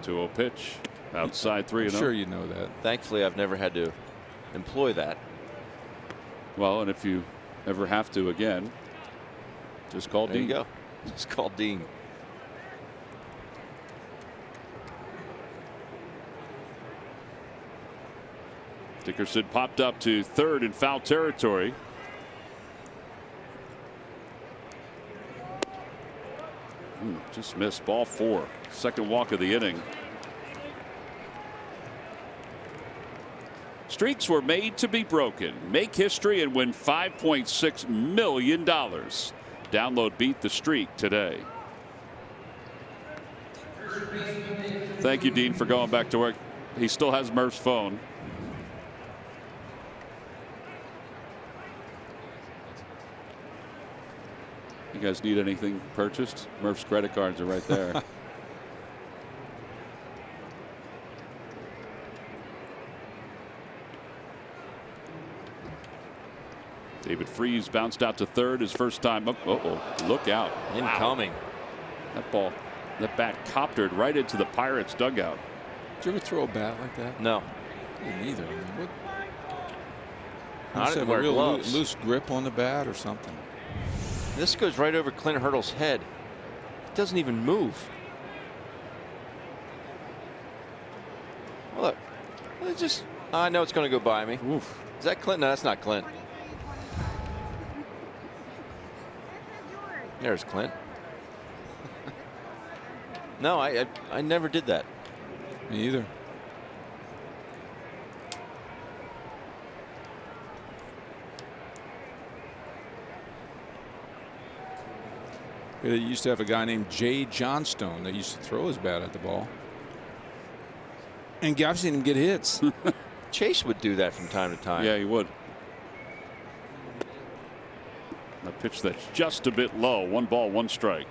2-0 pitch. Outside 3-0. I'm sure you know that. Thankfully, I've never had to employ that. Well, and if you ever have to again, just call There Dean. you go. Just call Dean. Dickerson popped up to third in foul territory. Just missed. Ball 4. Second walk of the inning. Streaks were made to be broken. Make history and win $5.6 million. Download Beat the Streak today. Thank you, Dean, for going back to work. He still has Murph's phone. You guys need anything purchased? Murph's credit cards are right there. David Freese bounced out to third his first time up. Look out. Incoming. Wow. That ball, that bat coptered right into the Pirates dugout. Did you ever throw a bat like that? No. Neither. I mean, what? I didn't have wear a real gloves. loose grip on the bat or something. This goes right over Clint Hurdle's head. It doesn't even move. Look, it just, I know it's going to go by me. Oof. Is that Clint? No, that's not Clint. There's Clint. No, I never did that. Me either. They used to have a guy named Jay Johnstone that used to throw his bat at the ball. And I've seen him get hits. Chase would do that from time to time. Yeah, he would. A pitch that's just a bit low. 1 ball, 1 strike.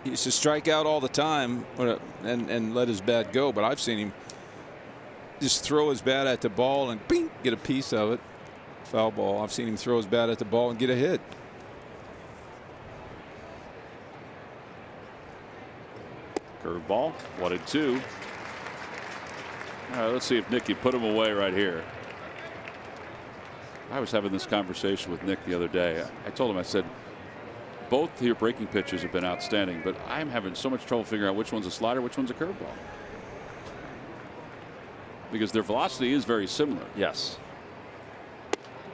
He used to strike out all the time and let his bat go, but I've seen him just throw his bat at the ball and bing, get a piece of it. Foul ball. I've seen him throw his bat at the ball and get a hit. Curveball, 1-2. All right, let's see if Nick can put him away right here. I was having this conversation with Nick the other day. I told him, I said, both your breaking pitches have been outstanding, but I'm having so much trouble figuring out which one's a slider, which one's a curveball. Because their velocity is very similar. Yes.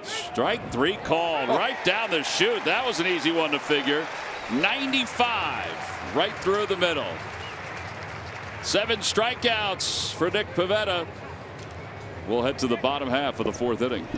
Strike 3 called right down the chute. That was an easy one to figure. 95 right through the middle. 7 strikeouts for Nick Pavetta. We'll head to the bottom half of the 4th inning.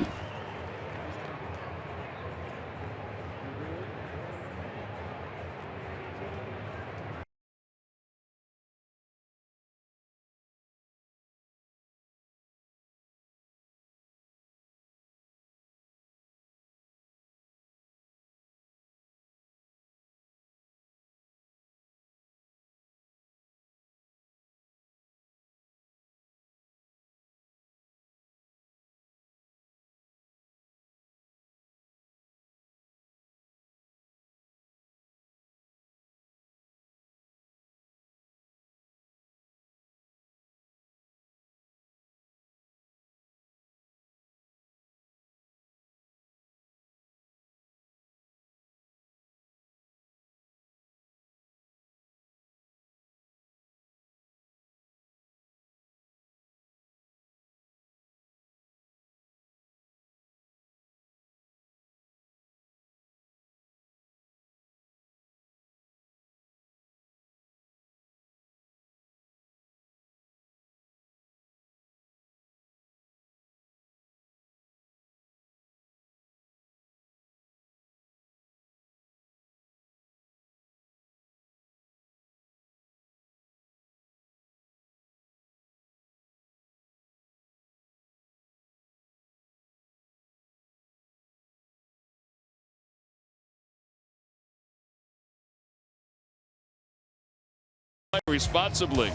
Responsibly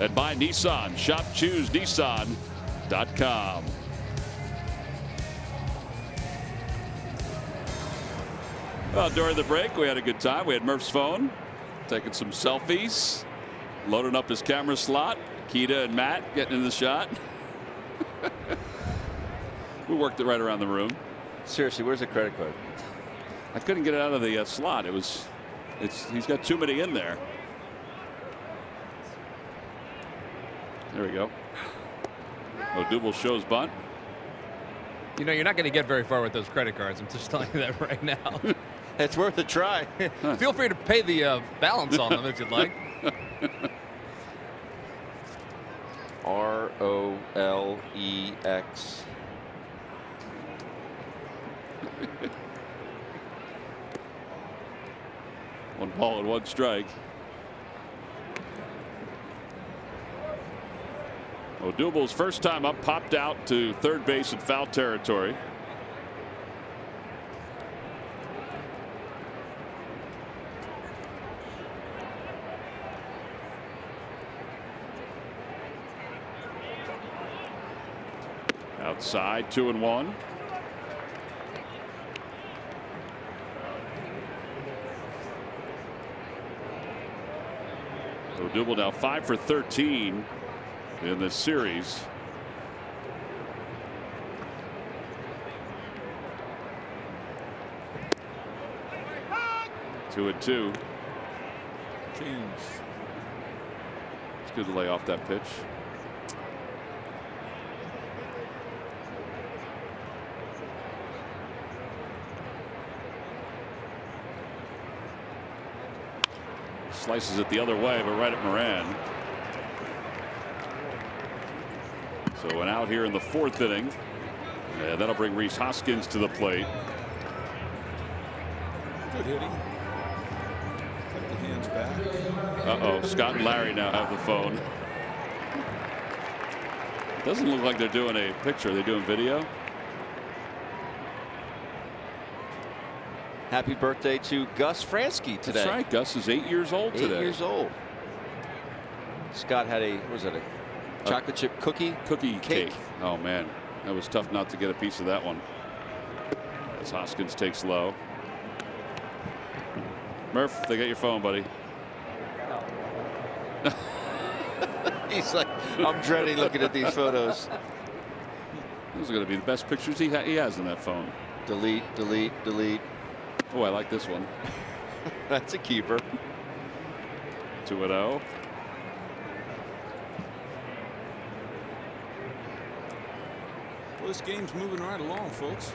at Buy Nissan. Shop Choose Nissan.com. Well, during the break, we had a good time. We had Murph's phone, taking some selfies, loading up his camera slot. Keita and Matt getting in the shot. We worked it right around the room. Seriously, where's the credit card? I couldn't get it out of the slot. He's got too many in there. There we go. Odubel shows bunt. You know, you're not going to get very far with those credit cards. I'm just telling you that right now. It's worth a try. Feel free to pay the balance on them if you'd like. ROLEX. 1 ball and 1 strike. Odubel's first time up popped out to third base in foul territory. Outside, 2-1. Odubel now 5 for 13 in this series. Two and two. It's good to lay off that pitch. Slices it the other way, but right at Moran. So an out here in the 4th inning. And that'll bring Reese Hoskins to the plate. Good hitting. Cut the hands back. Uh-oh, Scott and Larry now have the phone. Doesn't look like they're doing a picture. They're doing video. Happy birthday to Gus Fransky today. That's right. Gus is 8 years old today. 8 years old. Scott had a, what was it, a chocolate chip cookie cake. Oh man, that was tough not to get a piece of that one. As Hoskins takes low. Murph, they got your phone, buddy. He's like, I'm dreading looking at these photos. Those are going to be the best pictures he has in that phone. Delete, delete, delete. Oh, I like this one. That's a keeper. 2-0. Well, this game's moving right along, folks.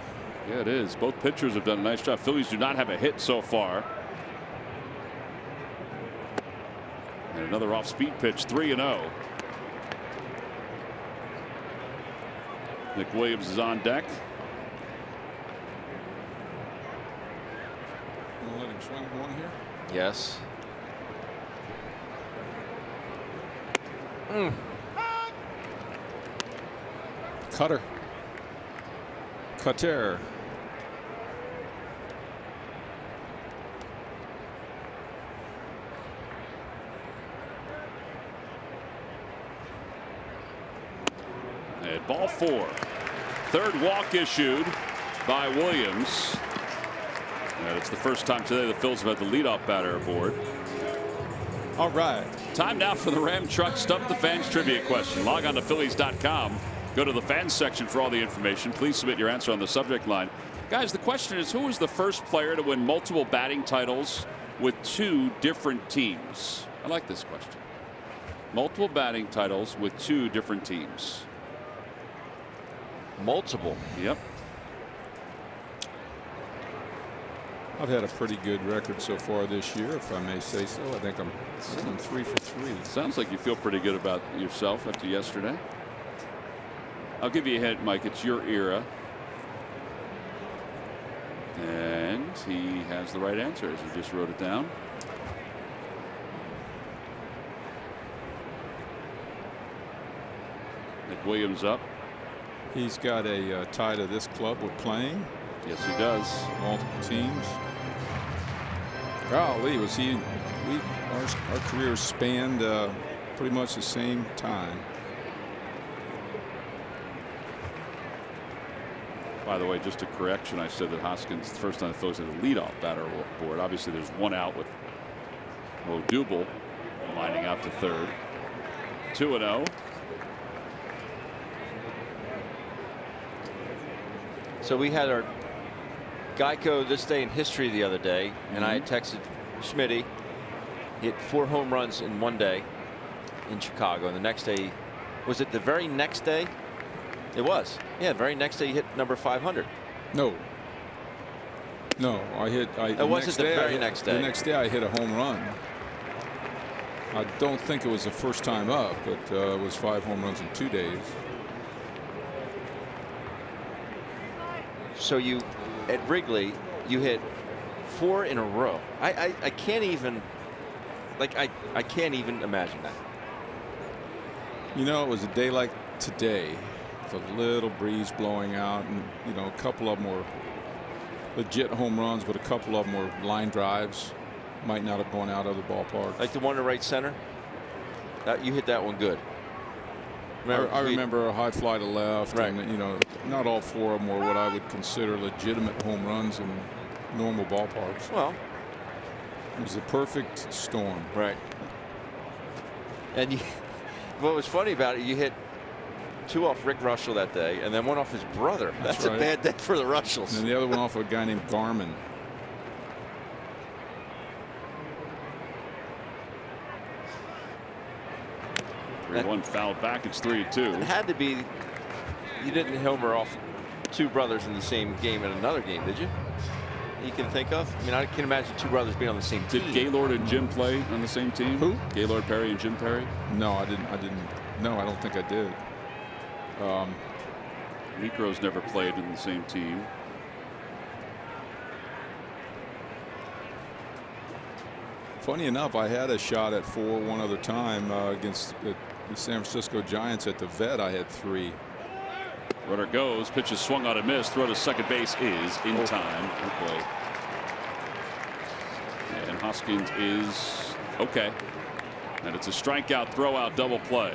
Yeah, it is. Both pitchers have done a nice job. Phillies do not have a hit so far. And another off-speed pitch, 3-0. Nick Williams is on deck. Let him swing one here. Yes. Cutter. Cutter. And ball 4. Third walk issued by Williams. And it's the first time today the Phils have had the leadoff batter aboard. All right. Time now for the Ram Truck Stump the Fans trivia question. Log on to Phillies.com. Go to the fans section for all the information. Please submit your answer on the subject line. Guys, the question is, who was the first player to win multiple batting titles with 2 different teams? I like this question. Multiple batting titles with 2 different teams. Multiple. Yep. I've had a pretty good record so far this year, if I may say so. I think I'm 3 for 3. Sounds like you feel pretty good about yourself after yesterday. I'll give you a hint, Mike. It's your era. And he has the right answer as he just wrote it down. Nick Williams up. He's got a tie to this club with playing. Yes, he does. Multiple teams. Golly, was he? Our careers spanned pretty much the same time. By the way, just a correction. I said that Hoskins, the first time the Phillies had a leadoff batter board. Obviously, there's one out with Odubel lining out to third. 2-0. So we had our Geico This Day in History the other day, and I had texted Schmitty. He hit 4 home runs in one day in Chicago, and the next day, was it the very next day? It was. Yeah, the very next day he hit number 500. No, I hit. It wasn't the very next day. The next day I hit a home run. I don't think it was the first time up, but it was 5 home runs in 2 days. So you, at Wrigley, you hit 4 in a row. I can't even, like, I can't even imagine that. You know, it was a day like today, with a little breeze blowing out, and you know, a couple of them were legit home runs, but a couple of them were line drives. Might not have gone out of the ballpark. Like the one to right center. You hit that one good. I remember a high fly to left, right. And you know, not all 4 of them were what I would consider legitimate home runs in normal ballparks. Well, it was a perfect storm. Right. And what was funny about it, you hit 2 off Rick Russell that day, and then 1 off his brother. That's right. A bad day for the Russells. And the other one off a guy named Garman. One fouled back. It's 3-2. It had to be. You didn't homer off 2 brothers in the same game in another game, did you? You can think of? I mean, I can imagine 2 brothers being on the same team. Did Gaylord and Jim play on the same team? Who? Gaylord Perry and Jim Perry? No, I didn't. No, I don't think I did. Necros never played in the same team. Funny enough, I had a shot at 4 one other time against the San Francisco Giants at the Vet. I had 3. Runner goes, pitch is swung on a miss. Throw to second base is in time. Oh boy. And Hoskins is okay. And it's a strikeout, throw out, double play.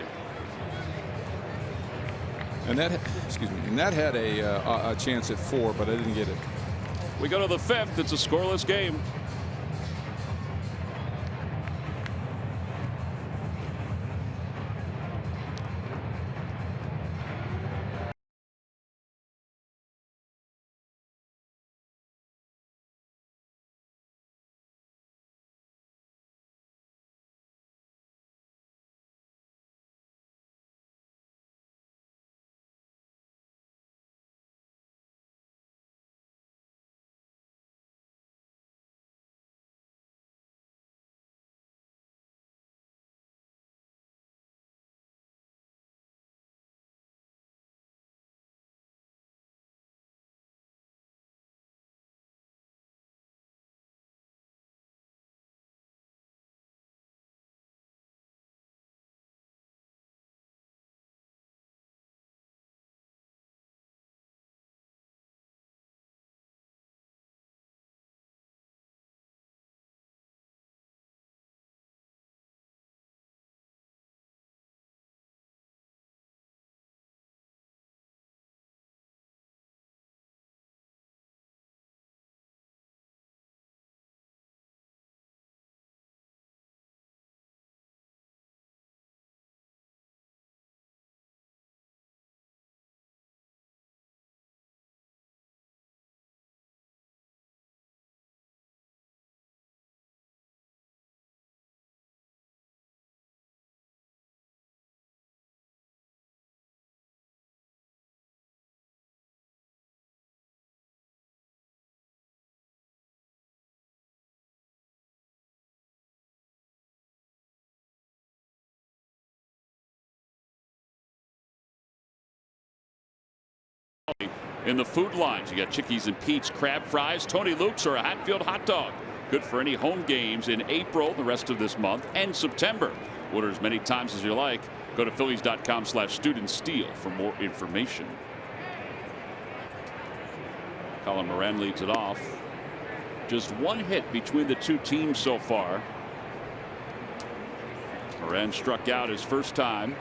And that, excuse me, and that had a chance at 4, but I didn't get it. We go to the 5th. It's a scoreless game. In the food lines, you got Chickies and Pete's crab fries, Tony Luke's, or a Hatfield hot dog. Good for any home games in April, the rest of this month, and September. Order as many times as you like. Go to Phillies.com/studentsteal for more information. Colin Moran leads it off. Just 1 hit between the 2 teams so far. Moran struck out his first time.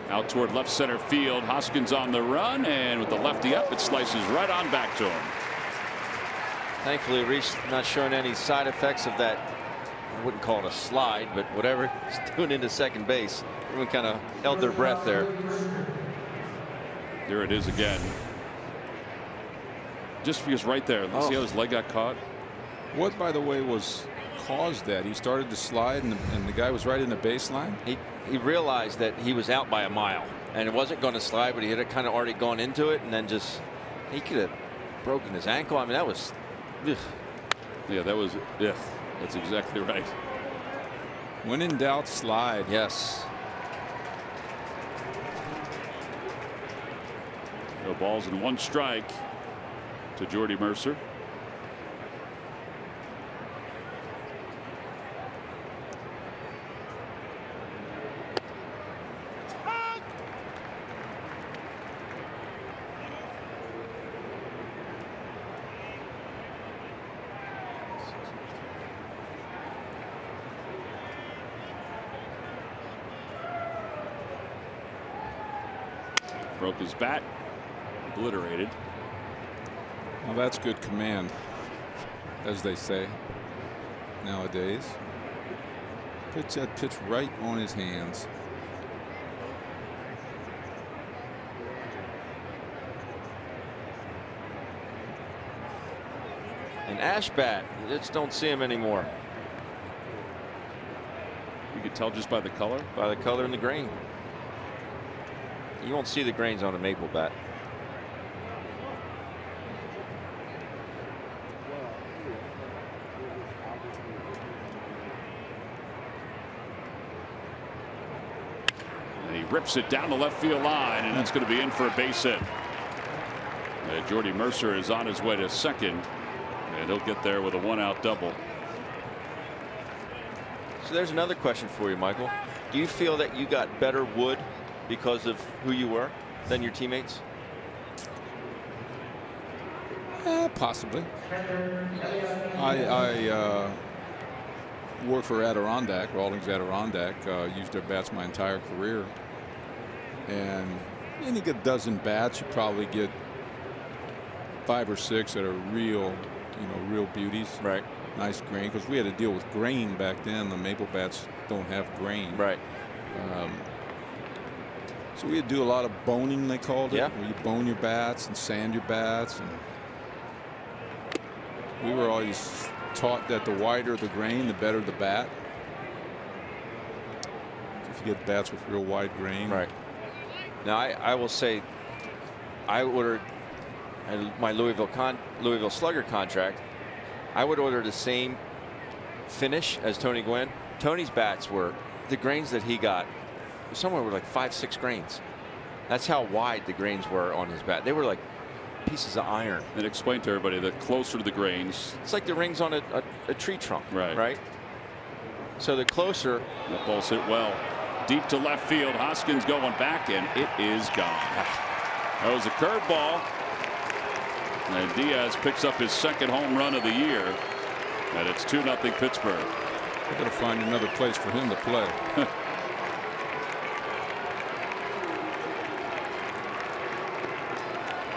Out toward left center field. Hoskins on the run, and with the lefty up, it slices right on back to him. Thankfully, Reese not showing any side effects of that. I wouldn't call it a slide, but whatever he's doing into second base. Everyone kind of held their breath there. There it is again. Just because right there. Let's see how his leg got caught. What, by the way, caused that? He started to slide, and the guy was right in the baseline. He realized that he was out by a mile, and it wasn't going to slide, but he had kind of already gone into it, and then he could have broken his ankle. I mean, that was. Ugh. Yeah, that was. Yeah, that's exactly right. When in doubt, slide. Yes. No balls and 1 strike to Jordy Mercer. Broke his bat, obliterated. Well, that's good command, as they say nowadays. Pitch that pitch right on his hands. An ash bat. You just don't see him anymore. You could tell just by the color? By the color and the grain. You won't see the grains on a maple bat. And he rips it down the left field line, and that's going to be in for a base hit. Jordy Mercer is on his way to second, and he'll get there with a 1-out double. So there's another question for you, Michael. Do you feel that you got better wood because of who you were than your teammates? Possibly. I worked for Adirondack, Rawlings Adirondack. Used their bats my entire career. And you get a dozen bats, you probably get 5 or 6 that are real, real beauties. Right. Nice grain, because we had to deal with grain back then. The maple bats don't have grain. Right. So we had to do a lot of boning, they called it, yeah. where you bone your bats and sand your bats. And we were always taught that the wider the grain, the better the bat. If you get bats with real wide grain. Right. Now I will say, I ordered my Louisville Slugger contract. I would order the same finish as Tony Gwynn. Tony's bats were, the grains that he got, somewhere were like 5-6 grains. That's how wide the grains were on his bat. They were like pieces of iron. And explain to everybody that closer to the grains. It's like the rings on a tree trunk. Right. Right. So the closer. That ball's hit well. Deep to left field. Hoskins going back, and it is gone. That was a curveball. And Diaz picks up his 2nd home run of the year. And it's 2-0 Pittsburgh. We're going to find another place for him to play.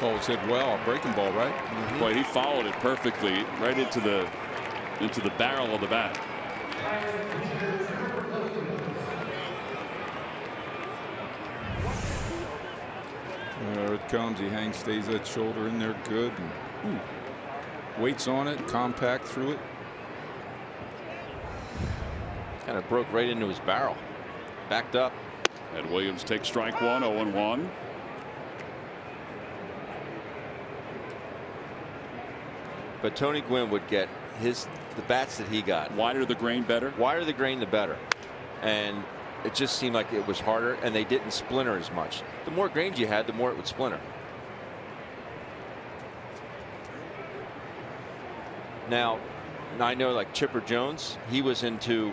Ball was hit well, breaking ball, right? Mm-hmm. Boy, he followed it perfectly right into the barrel of the bat. There it comes. He stays that shoulder in there good. And, waits on it, compact through it. Kind of broke right into his barrel. Backed up. And Williams takes strike 1, 0-1. But Tony Gwynn would get the bats that he got. Wider the grain, better? Wider the grain, the better. And it just seemed like it was harder, and they didn't splinter as much. The more grains you had, the more it would splinter. Now I know, like Chipper Jones, he was into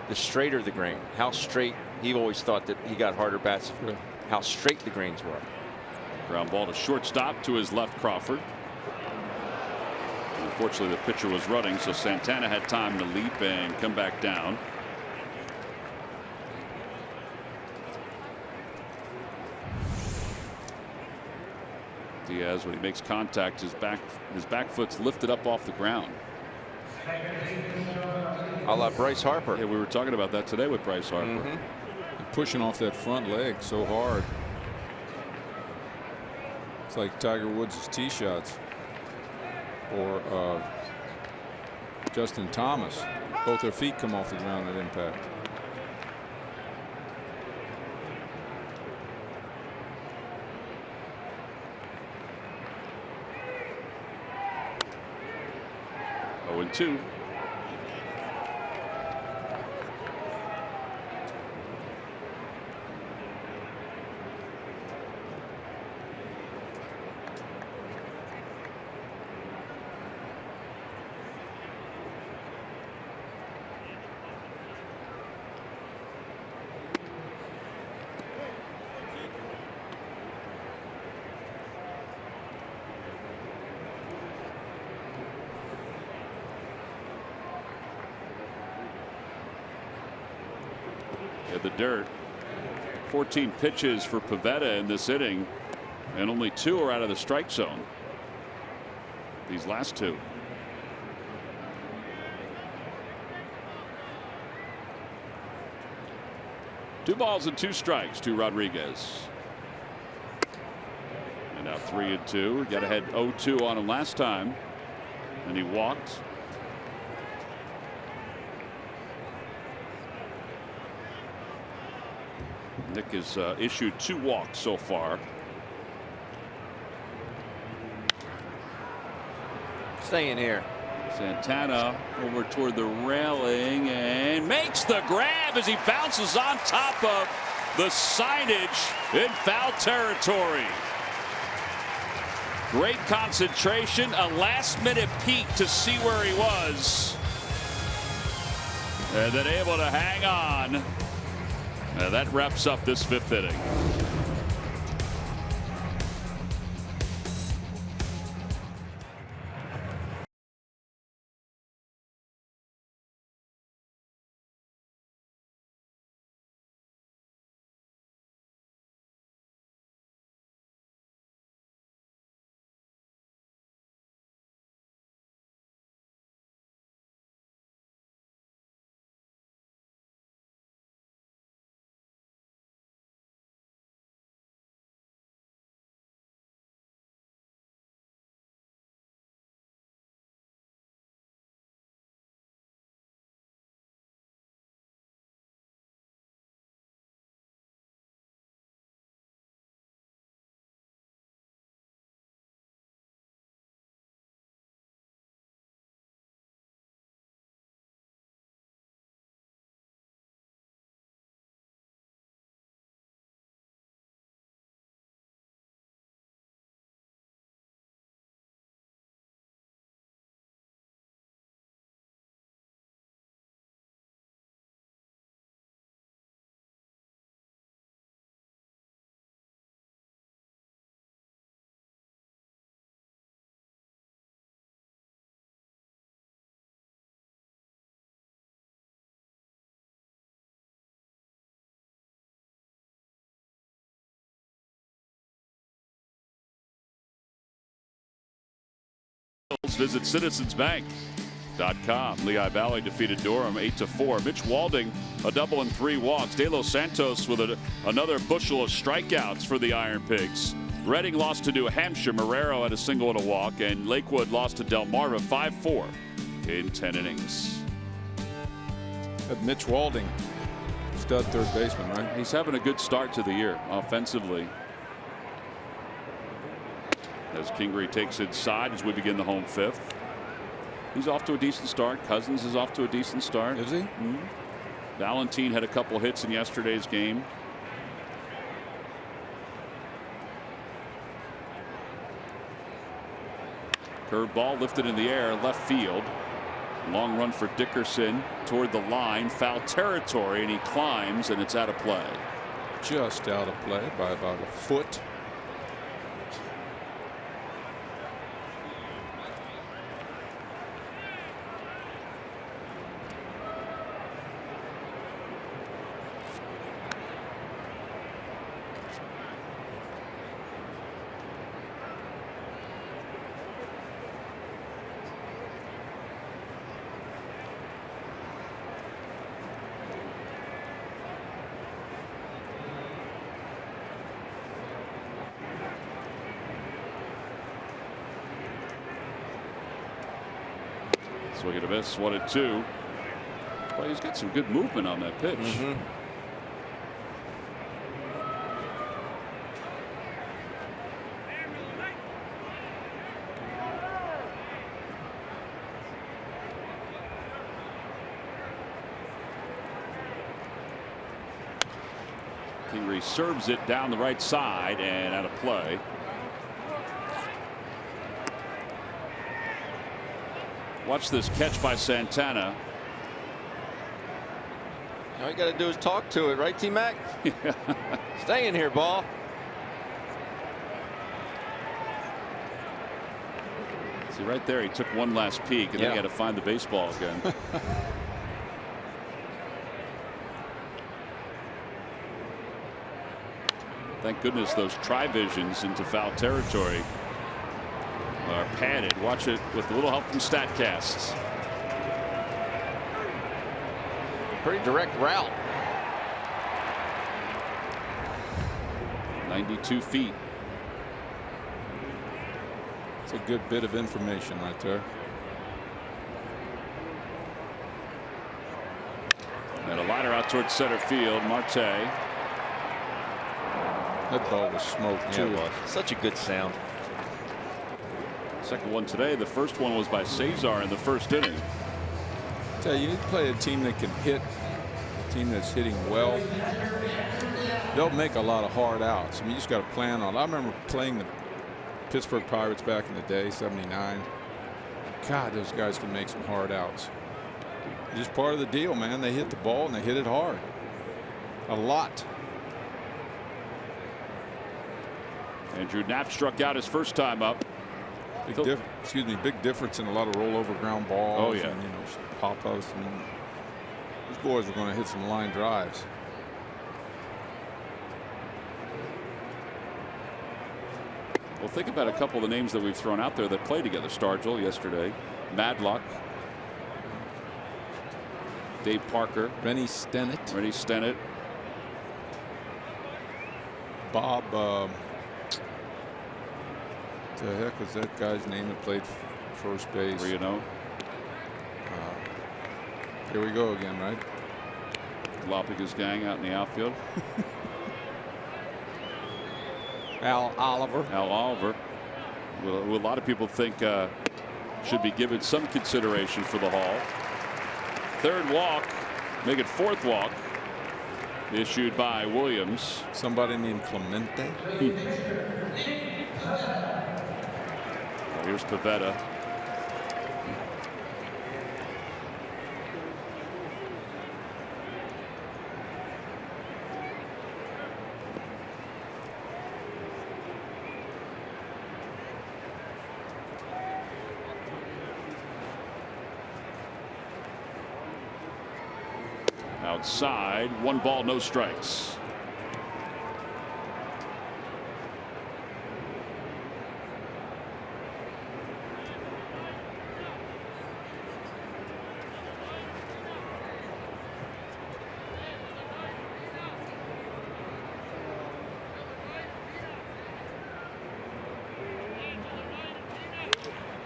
the straighter the grain. How straight, he always thought that he got harder bats, how straight the grains were. Ground ball to shortstop to his left, Crawford. Unfortunately, the pitcher was running, so Santana had time to leap and come back down. Diaz, when he makes contact, his back foot's lifted up off the ground. A la Bryce Harper. Yeah, we were talking about that today with Bryce Harper. Mm-hmm. Pushing off that front leg so hard. It's like Tiger Woods' tee shots. Or Justin Thomas. Both their feet come off the ground at impact. Oh, and 2. in the dirt. 14 pitches for Pavetta in this inning, and only 2 are out of the strike zone. These last 2. Two balls and 2 strikes to Rodriguez. And now 3-2. Got ahead 0-2 on him last time, and he walked. Nick has issued 2 walks so far. Staying here. Santana over toward the railing and makes the grab as he bounces on top of the signage in foul territory. Great concentration, a last-minute peek to see where he was, and then able to hang on. And that wraps up this 5th inning. Visit citizensbank.com. Lehigh Valley defeated Durham 8-4. Mitch Walding a double and 3 walks. De Los Santos with another bushel of strikeouts for the Iron Pigs. Reading lost to New Hampshire. Marrero had a single and a walk, and Lakewood lost to Delmarva 5-4 in 10 innings. Mitch Walding, stud third baseman, right? He's having a good start to the year offensively. As Kingery takes inside as we begin the home 5th. He's off to a decent start. Cousins is off to a decent start. Is he? Mm-hmm. Valentine had a couple hits in yesterday's game. Curveball lifted in the air, left field. Long run for Dickerson toward the line, foul territory, and he climbs, and it's out of play. Just out of play by about a foot. Swing and a miss, 1-2. Well, he's got some good movement on that pitch. Kingery serves it down the right side and out of play. Watch this catch by Santana. All you got to do is talk to it, right, T-Mac? Stay in here, ball. See, right there, he took one last peek, and then he got to find the baseball again. Thank goodness those tri-visions into foul territory are padded. Watch it with a little help from StatCasts. Pretty direct route. 92 feet. It's a good bit of information right there. And a liner out towards center field. Marte. That ball was smoked too. Yeah, such a good sound. Second one today. The first one was by Cesar in the first inning. I tell you, you play a team that can hit, a team that's hitting well. They'll make a lot of hard outs. I mean, you just got to plan on it. I remember playing the Pittsburgh Pirates back in the day, '79. God, those guys can make some hard outs. Just part of the deal, man. They hit the ball and they hit it hard. A lot. Andrew Knapp struck out his first time up. Big difference in a lot of rollover ground balls. Oh yeah. And, pop-ups. And these boys are going to hit some line drives. Well, think about a couple of the names that we've thrown out there that play together. Stargell yesterday, Madlock, Dave Parker, Rennie Stennett, Bob. The heck was that guy's name that played first base? Here we go again, right? Galapagos gang out in the outfield. Al Oliver, who a lot of people think should be given some consideration for the Hall. Third walk, make it fourth walk, issued by Williams. Somebody named Clemente. Here's Pavetta. Outside, 1 ball, no strikes.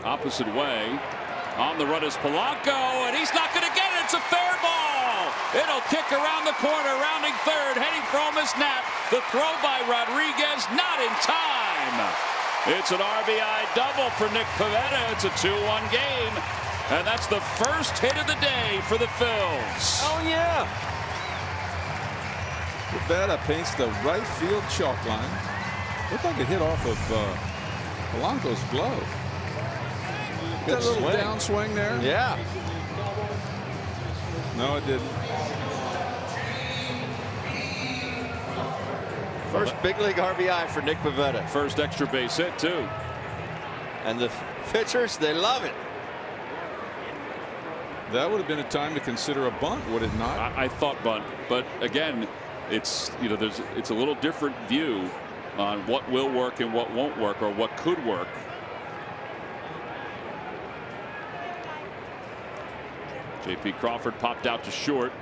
Opposite way. On the run is Polanco, and he's not going to get it. It's a fair ball. It'll kick around the corner, rounding third, heading for almost Knapp. The throw by Rodriguez, not in time. It's an RBI double for Nick Pavetta. It's a 2-1 game, and that's the first hit of the day for the Phils. Oh, yeah. Pavetta paints the right field chalk line. Looked like it hit off of Polanco's glove. Got a little downswing there. Yeah. No, it didn't. First big league RBI for Nick Pavetta. First extra base hit, too. And the pitchers, they love it. That would have been a time to consider a bunt, would it not? I thought bunt, but again, it's it's a little different view on what will work and what won't work, or what could work. J.P. Crawford popped out to short.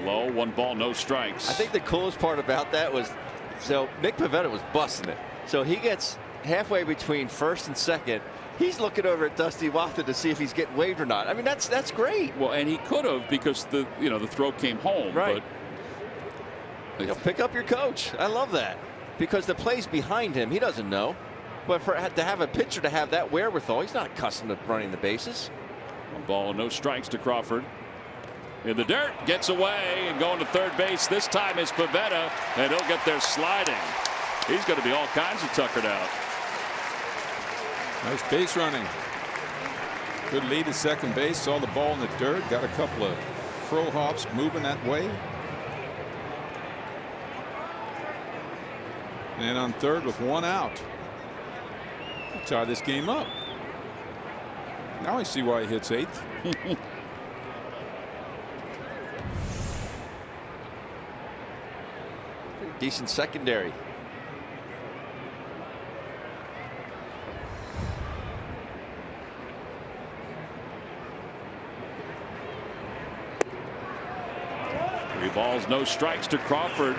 Low, 1 ball, no strikes. I think the coolest part about that was, so Nick Pavetta was busting it. So he gets halfway between first and second. He's looking over at Dusty Watson to see if he's getting waved or not. I mean, that's great. Well, and he could have, because the throw came home. Right. But pick up your coach. I love that. Because the play's behind him, he doesn't know. But to have a pitcher to have that wherewithal, he's not accustomed to running the bases. 1 ball, no strikes to Crawford. In the dirt, gets away and going to third base. This time is Pavetta, and he'll get there sliding. He's going to be all kinds of tuckered out. Nice base running. Good lead at second base. Saw the ball in the dirt. Got a couple of fro hops moving that way. And on third with 1 out. Tie this game up. Now I see why he hits 8th. Decent secondary. Three balls, no strikes to Crawford.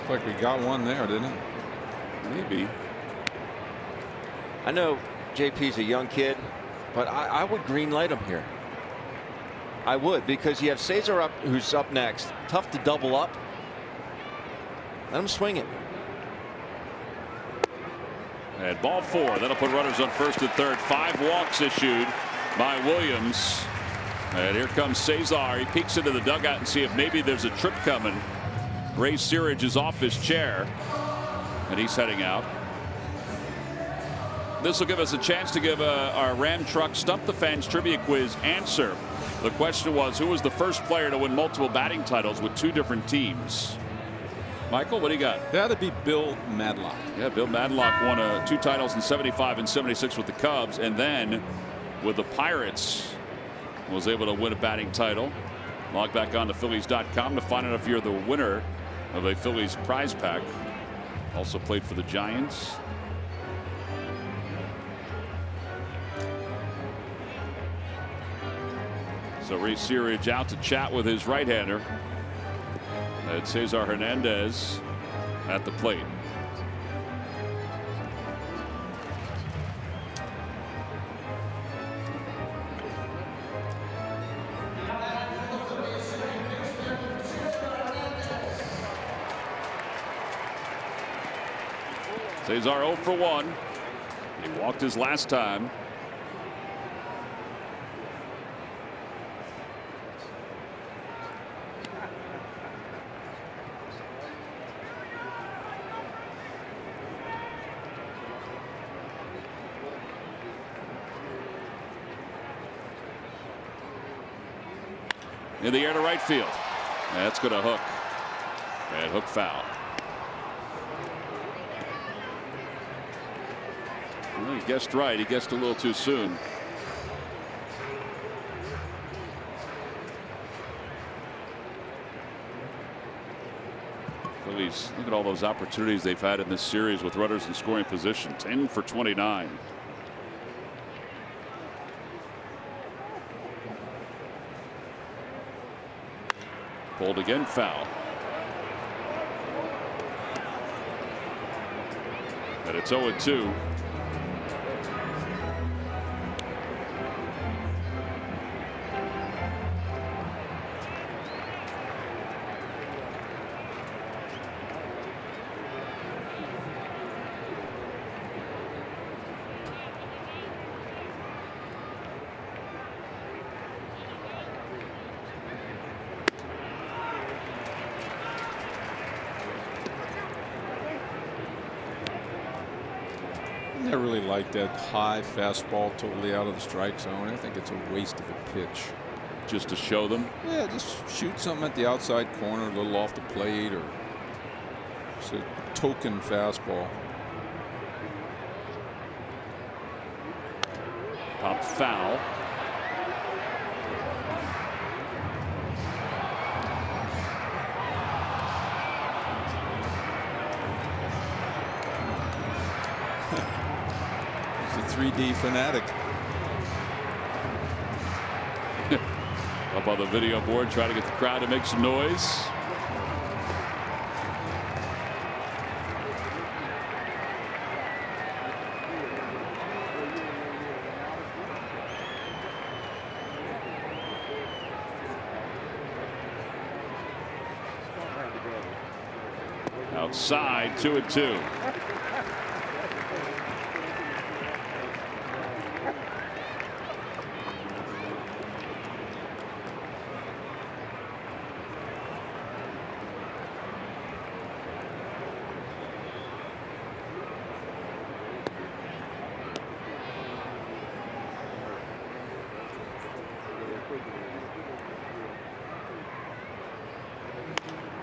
Looks like we got one there, didn't it? Maybe. I know JP's a young kid, but I would green light him here. I would, because you have Cesar up, who's up next. Tough to double up. Let him swing it. And ball 4. That'll put runners on first and third. 5 walks issued by Williams. And here comes Cesar. He peeks into the dugout and see if maybe there's a trip coming. Ray Searage is off his chair, and he's heading out. This will give us a chance to give our Ram Truck Stump the Fans trivia quiz answer. The question was, who was the first player to win multiple batting titles with 2 different teams? Michael, what do you got? That'd be Bill Madlock. Yeah, Bill Madlock won 2 titles in '75 and '76 with the Cubs, and then with the Pirates was able to win a batting title. Log back on to Phillies.com to find out if you're the winner of a Phillies prize pack. Also played for the Giants. So Reese Searage out to chat with his right-hander. And Cesar Hernandez at the plate. Cesar 0 for 1. He walked his last time. In the air to right field. That's going to hook. And hook foul. Well, he guessed right. He guessed a little too soon. Phillies, look at all those opportunities they've had in this series with runners in scoring position. 10 for 29. Pulled again, foul. And it's 0-2. I really like that high fastball totally out of the strike zone. I think it's a waste of a pitch. Just to show them? Yeah, just shoot something at the outside corner, a little off the plate, or just a token fastball. Pop foul. He's a 3D fanatic. Up on the video board, trying to get the crowd to make some noise. Outside, 2-2.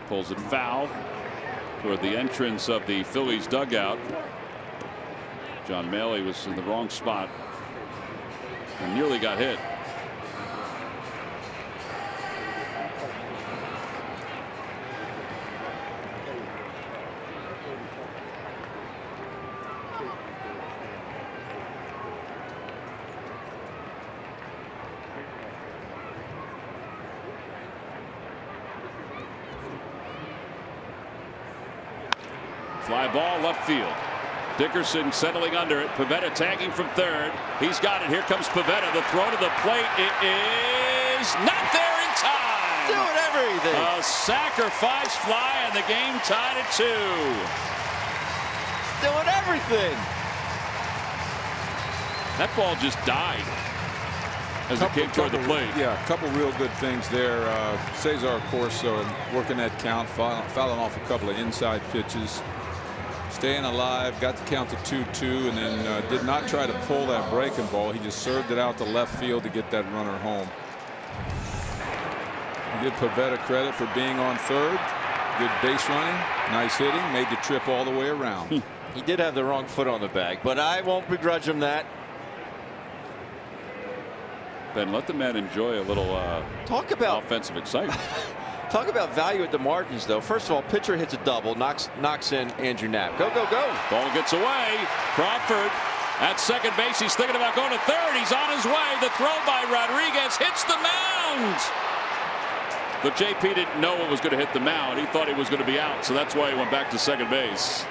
Pulls it foul toward the entrance of the Phillies dugout. John Maley was in the wrong spot and nearly got hit. Fly ball left field. Dickerson settling under it. Pavetta tagging from third. He's got it. Here comes Pavetta. The throw to the plate. It is not there in time. Doing everything. A sacrifice fly, and the game tied at 2. Doing everything. That ball just died as it came toward the plate. Yeah, a couple real good things there. Cesar Corso working that count, fouling off a couple of inside pitches. Staying alive, got the count to 2-2, and then did not try to pull that breaking ball. He just served it out to left field to get that runner home. Give Pavetta credit for being on third. Good base running, nice hitting, made the trip all the way around. He did have the wrong foot on the bag, but I won't begrudge him that. Ben, let the man enjoy a little talk about offensive excitement. Talk about value at the margins, though. First of all, pitcher hits a double, knocks in Andrew Knapp. Go, go, go. Ball gets away. Crawford at second base. He's thinking about going to third. He's on his way. The throw by Rodriguez hits the mound. But JP didn't know it was going to hit the mound. He thought he was going to be out, so that's why he went back to second base.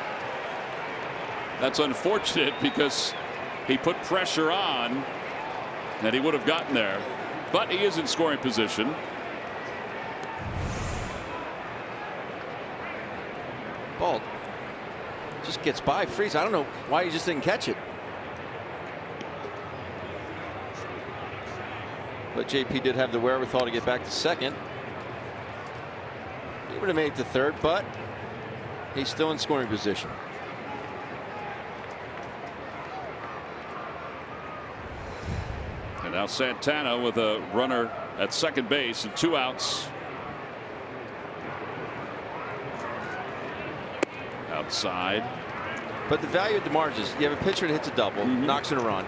That's unfortunate because he put pressure on that he would have gotten there. But he is in scoring position. Ball just gets by Freeze. I don't know why he just didn't catch it. But JP did have the wherewithal to get back to second. He would have made it to third, but he's still in scoring position. And now Santana with a runner at second base and 2 outs. Outside. But the value at the margins, you have a pitcher that hits a double, knocks in a run,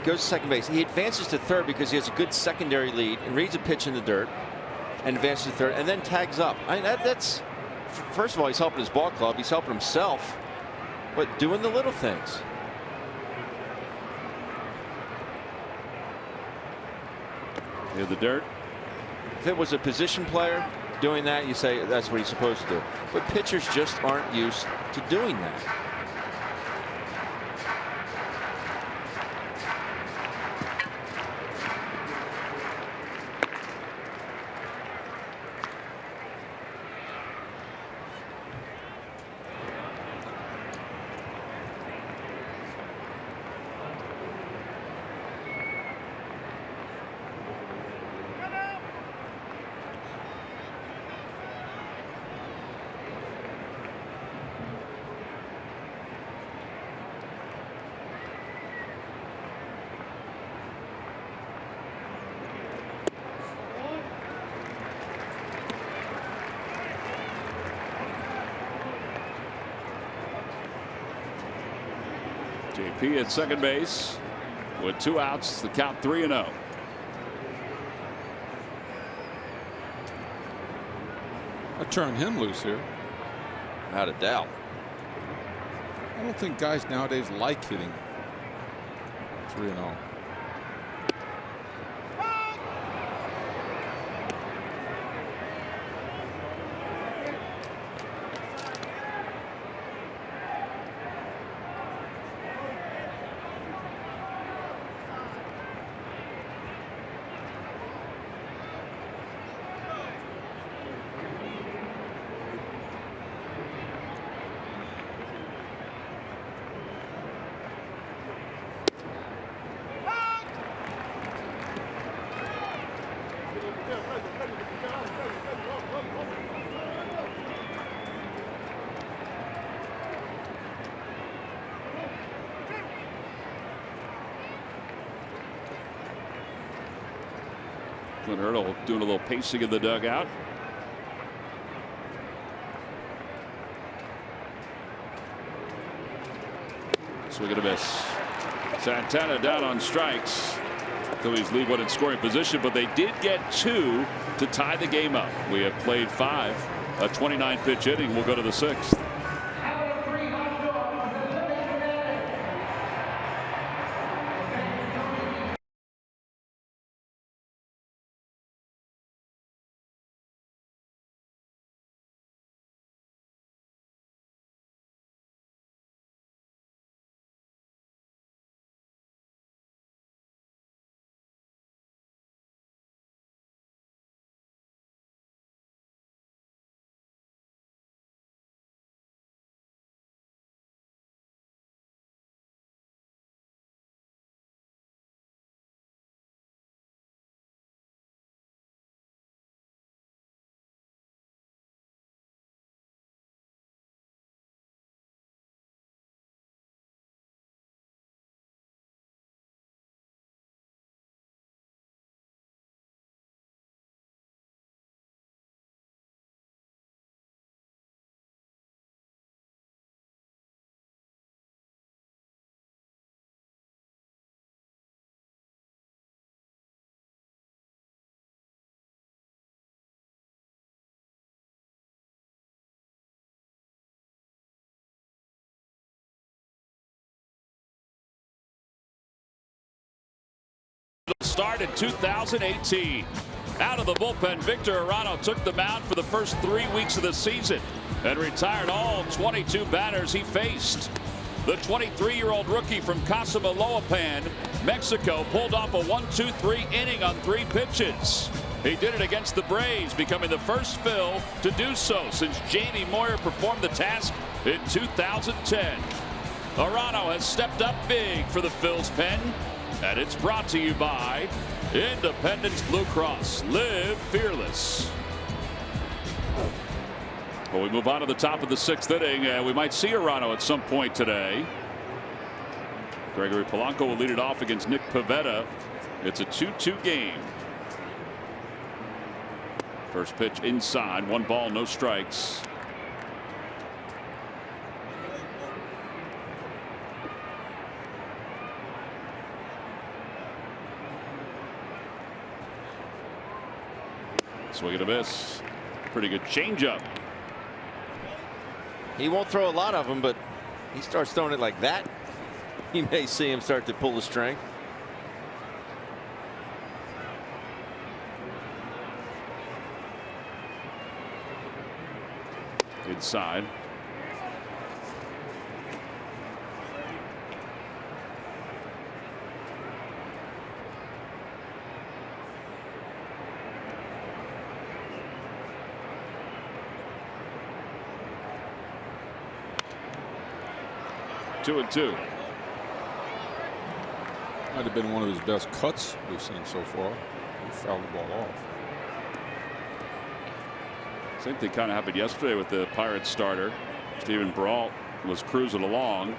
goes to second base. He advances to third because he has a good secondary lead and reads a pitch in the dirt and advances to third and then tags up. I mean, that's, first of all, he's helping his ball club. He's helping himself, but doing the little things. Here's the dirt. If it was a position player doing that, you say that's what he's supposed to do. But pitchers just aren't used to doing that. JP at second base with 2 outs. The count 3-0. I turned him loose here. Without a doubt. I don't think guys nowadays like hitting 3-0. Clint Hurdle doing a little pacing in the dugout. Swing and a miss. Santana down on strikes. Phillies leave one in scoring position, but they did get 2 to tie the game up. We have played 5. A 29-pitch inning. We'll go to the 6th. Start in 2018. Out of the bullpen, Victor Arano took the mound for the first 3 weeks of the season and retired all 22 batters he faced. The 23-year-old rookie from Casamaloapan, Mexico, pulled off a 1-2-3 inning on 3 pitches. He did it against the Braves, becoming the first Phil to do so since Jamie Moyer performed the task in 2010. Arano has stepped up big for the Phils pen. And it's brought to you by Independence Blue Cross. Live fearless. Well, we move on to the top of the 6th inning. We might see Arano at some point today. Gregory Polanco will lead it off against Nick Pavetta. It's a 2-2 game. First pitch inside. 1 ball, no strikes. Swing and a miss. Pretty good changeup. He won't throw a lot of them, but he starts throwing it like that. You may see him start to pull the string. Inside. Two and two. Might have been one of his best cuts we've seen so far. He fouled the ball off. Same thing kind of happened yesterday with the Pirates starter. Steven Brault was cruising along,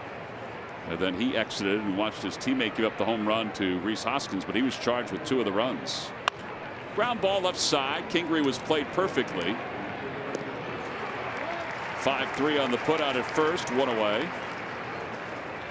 and then he exited and watched his teammate give up the home run to Reese Hoskins, but he was charged with 2 of the runs. Ground ball left side. Kingery was played perfectly. 5-3 on the put out at first, 1 away.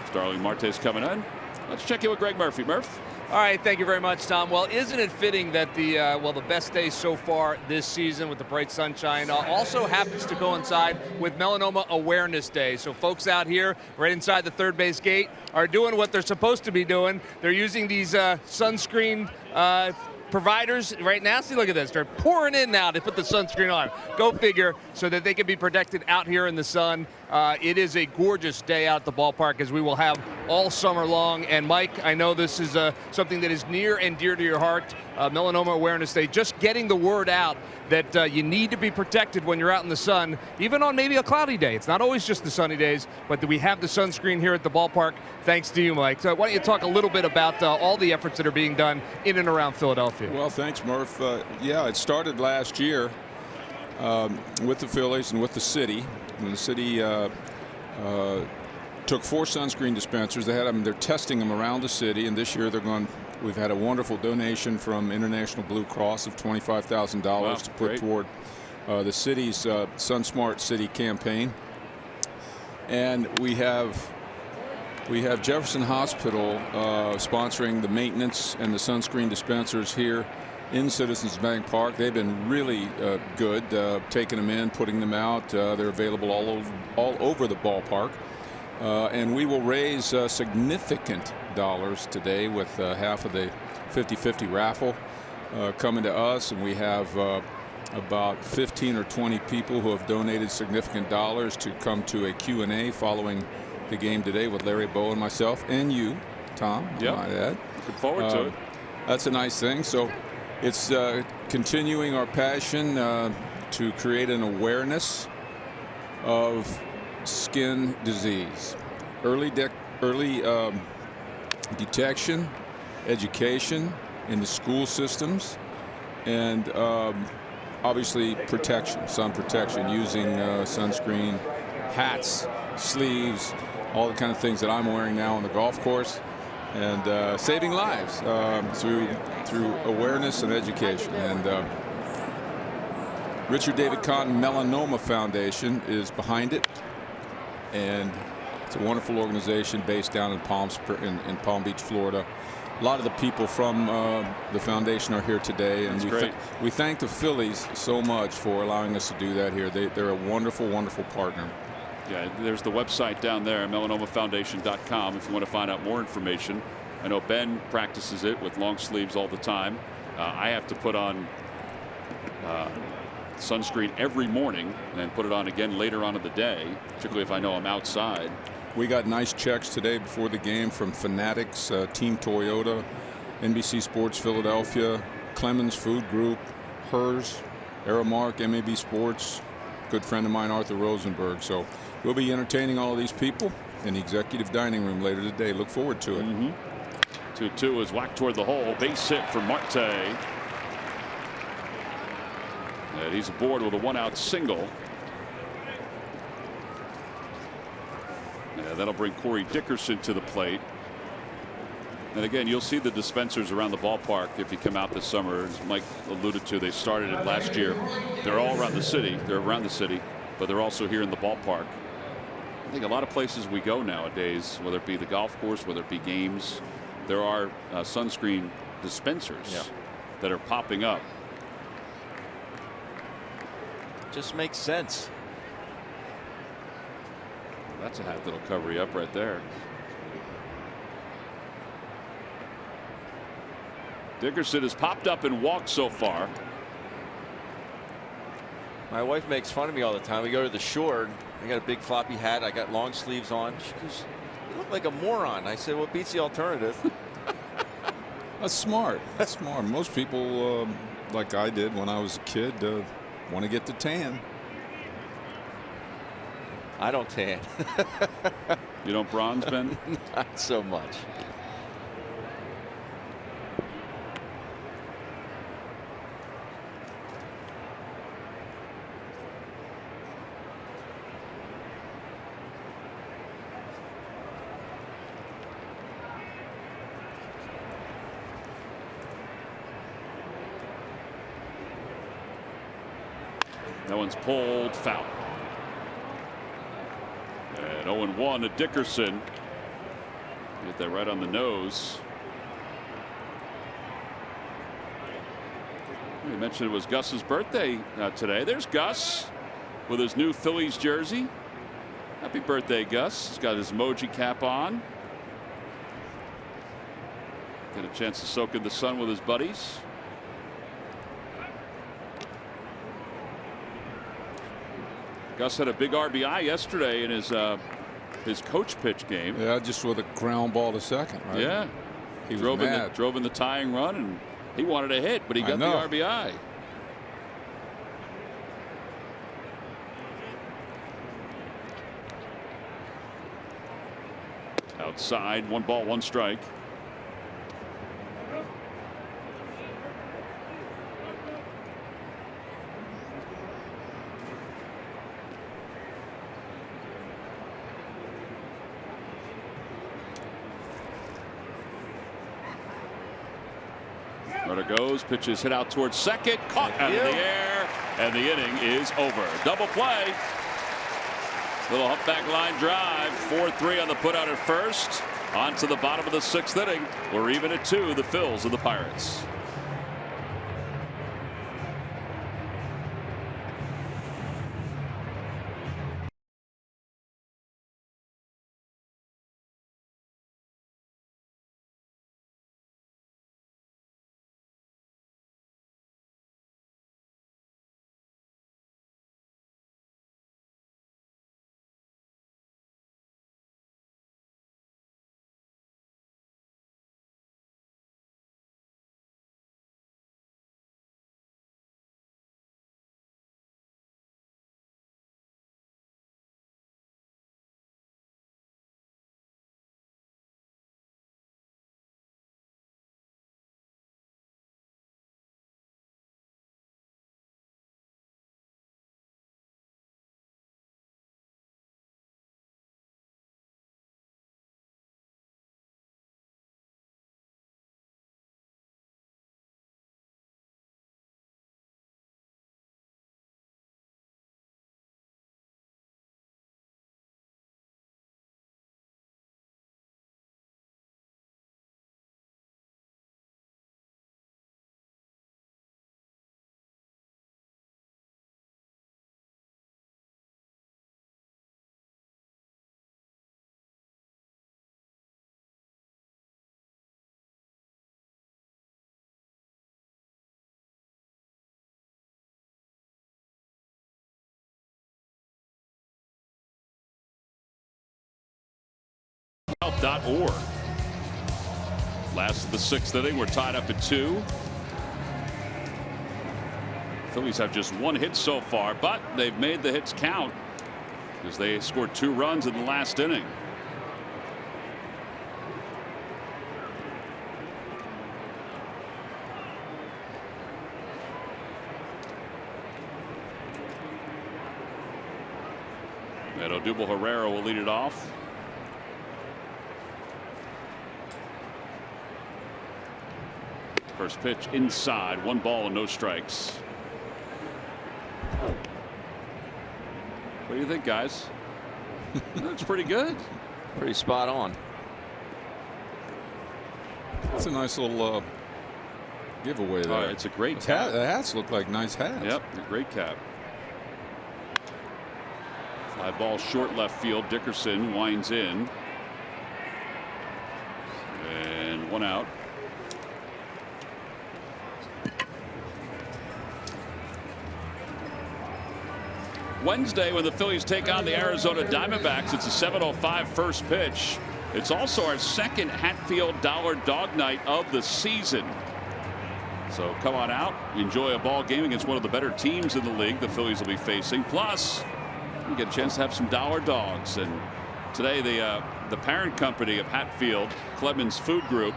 Starling Marte's coming in. Let's check in with Greg Murphy. Murph. All right, thank you very much, Tom. Well, isn't it fitting that the best day so far this season with the bright sunshine also happens to coincide with Melanoma Awareness Day. So folks out here right inside the third base gate are doing what they're supposed to be doing. They're using these sunscreen providers right now. See, look at this. They're pouring in now to put the sunscreen on. Go figure, so that they can be protected out here in the sun. It is a gorgeous day out at the ballpark, as we will have all summer long. And Mike, I know this is something that is near and dear to your heart. Melanoma Awareness Day, just getting the word out that you need to be protected when you're out in the sun, even on maybe a cloudy day. It's not always just the sunny days, but we have the sunscreen here at the ballpark, thanks to you, Mike. So why don't you talk a little bit about all the efforts that are being done in and around Philadelphia? Well, thanks, Murph. Yeah, it started last year with the Phillies and with the city. And the city took 4 sunscreen dispensers. They had them. They're testing them around the city, and this year they're going. We've had a wonderful donation from International Blue Cross of $25,000 to put toward the city's Sun Smart City campaign. And we have We have Jefferson Hospital sponsoring the maintenance and the sunscreen dispensers here in Citizens Bank Park. They've been really good, taking them in, putting them out. They're available all over the ballpark. And we will raise significant dollars today with half of the 50-50 raffle coming to us. And we have about 15 or 20 people who have donated significant dollars to come to a Q&A following the game today with Larry Bowe and myself and you, Tom. Yep. I might add. Looking forward to it. That's a nice thing. So it's continuing our passion to create an awareness of skin disease, early detection, education in the school systems, and obviously protection, sun protection, using sunscreen, hats, sleeves, all the kind of things that I'm wearing now on the golf course, and saving lives through awareness and education. And Richard David Cotton Melanoma Foundation is behind it, and it's a wonderful organization based down in Palm Beach, Florida. A lot of the people from the foundation are here today, and we thank the Phillies so much for allowing us to do that here. They're a wonderful, wonderful partner. Yeah, there's the website down there, melanomafoundation.com, if you want to find out more information. I know Ben practices it with long sleeves all the time. I have to put on sunscreen every morning and put it on again later on in the day, particularly if I know I'm outside. We got nice checks today before the game from Fanatics, Team Toyota, NBC Sports Philadelphia, Clemens Food Group, Hers, Aramark, MAB Sports, good friend of mine, Arthur Rosenberg. So we'll be entertaining all of these people in the executive dining room later today. Look forward to it. 2-2 is whacked toward the hole. Base hit for Marte. And he's aboard with a one-out single. Yeah, that'll bring Corey Dickerson to the plate. And again, you'll see the dispensers around the ballpark if you come out this summer. As Mike alluded to, they started it last year. They're all around the city. They're around the city, but they're also here in the ballpark. I think a lot of places we go nowadays, whether it be the golf course, whether it be games, there are sunscreen dispensers that are popping up. Just makes sense. That's a hat that'll cover you up right there. Dickerson has popped up and walked so far. My wife makes fun of me all the time. We go to the shore. I got a big floppy hat. I got long sleeves on. She goes, "You look like a moron." I said, "What beats the alternative?" That's smart. That's smart. Most people, like I did when I was a kid, want to get the tan. I don't tan. You don't bronze, Ben? Not so much. That one's pulled foul. And 0-1 to Dickerson. Get that right on the nose. We mentioned it was Gus's birthday today. There's Gus with his new Phillies jersey. Happy birthday, Gus. He's got his emoji cap on. Get a chance to soak in the sun with his buddies. Gus had a big RBI yesterday in his coach pitch game. Yeah, just with a ground ball to second, right? Yeah. He drove in the tying run, and he wanted a hit, but he got the RBI. Outside, 1 ball, 1 strike. Runner goes, pitches hit out towards second, caught out of the air, and the inning is over. Double play. Little humpback line drive. 4-3 on the putout at first. On to the bottom of the 6th inning. We're even at 2. The Phils of the Pirates. .org. Last of the 6th inning. We're tied up at 2. Phillies have just 1 hit so far, but they've made the hits count as they scored 2 runs in the last inning. And Odubel Herrera will lead it off. First pitch inside, 1 ball and no strikes. What do you think, guys? That's pretty good. Pretty spot on. That's a nice little giveaway there. It's a great hat. cap. The hats look like nice hats. Yep, a great cap. Fly ball short left field. Dickerson winds in. And 1 out. Wednesday, when the Phillies take on the Arizona Diamondbacks, it's a 7:05 first pitch. It's also our second Hatfield Dollar Dog Night of the season. So come on out, enjoy a ball game against one of the better teams in the league the Phillies will be facing. Plus, you get a chance to have some dollar dogs. And today, the parent company of Hatfield, Clemens Food Group,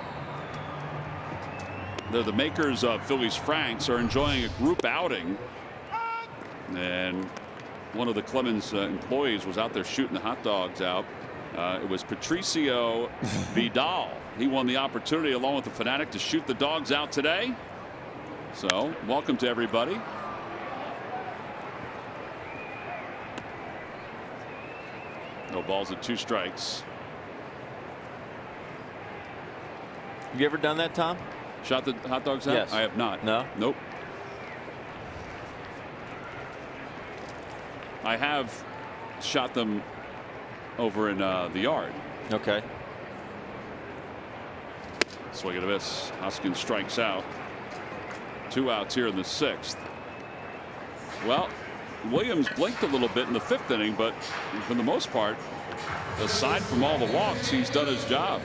they're the makers of Phillies Franks, are enjoying a group outing. And one of the Clemens employees was out there shooting the hot dogs out. It was Patricio Vidal. He won the opportunity along with the Fanatic to shoot the dogs out today. So welcome to everybody. No balls and 2 strikes. Have you ever done that, Tom? Shot the hot dogs out? Yes. I have not. No? Nope. I have shot them over in the yard. Okay. Swing and a miss. Hoskins strikes out. 2 outs here in the 6th. Well, Williams blinked a little bit in the 5th inning, but for the most part, aside from all the walks, he's done his job.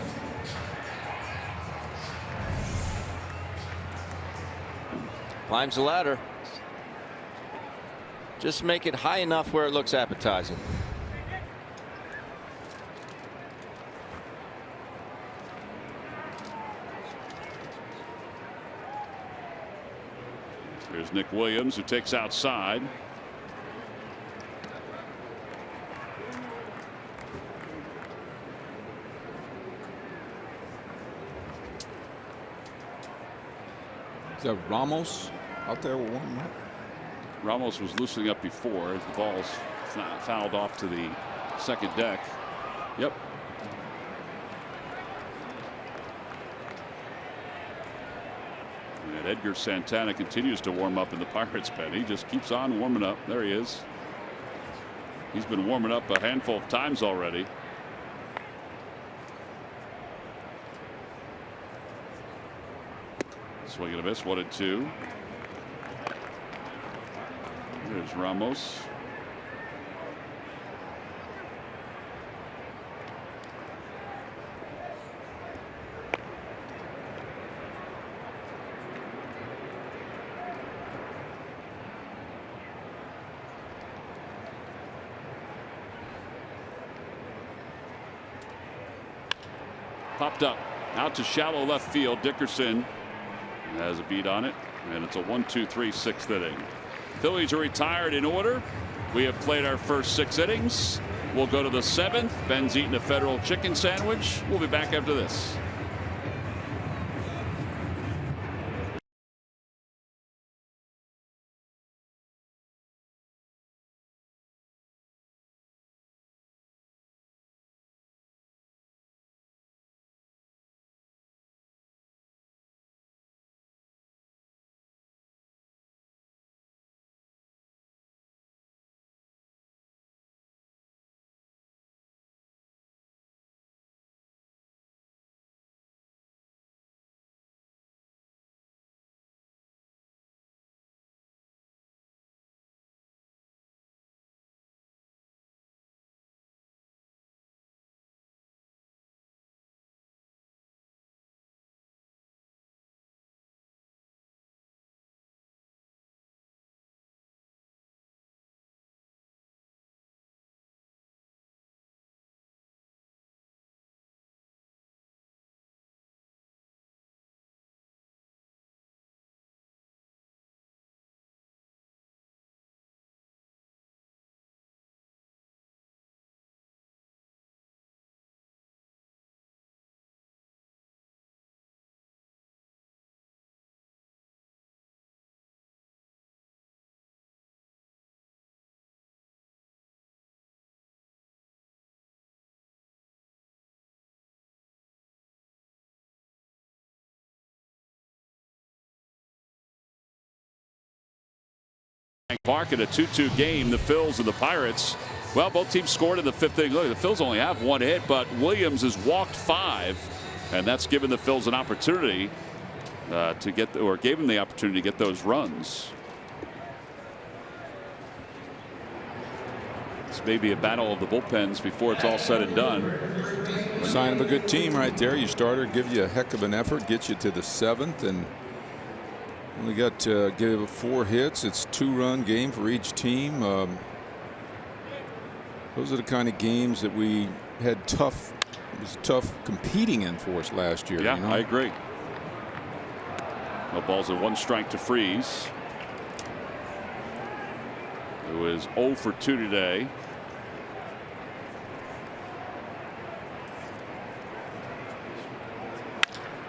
Climbs the ladder. Just make it high enough where it looks appetizing. Here's Nick Williams, who takes outside. Is that Ramos out there with one? Ramos was loosening up before as the ball's fouled off to the second deck. Yep. And Edgar Santana continues to warm up in the Pirates pen. He just keeps on warming up. There he is. He's been warming up a handful of times already. Swing and a miss. 1-2. There's Ramos. Popped up out to shallow left field. Dickerson has a beat on it, and it's a 1-2-3 6th inning. Phillies are retired in order. We have played our first 6 innings. We'll go to the 7th. Ben's eating a Federal chicken sandwich. We'll be back after this. Park in a 2-2 game. The Phils and the Pirates. Well, both teams scored in the 5th inning. Look, the Phils only have 1 hit, but Williams has walked 5, and that's given the Phils an opportunity to get, or gave them the opportunity to get those runs. This may be a battle of the bullpens before it's all said and done. Sign of a good team right there. Your starter gives you a heck of an effort, gets you to the 7th, and only got to give 4 hits. It's a 2-run game for each team. Those are the kind of games that we had tough. It was tough competing in for us last year. Yeah, you know? I agree. No balls and 1 strike to Freeze, who is 0 for 2 today.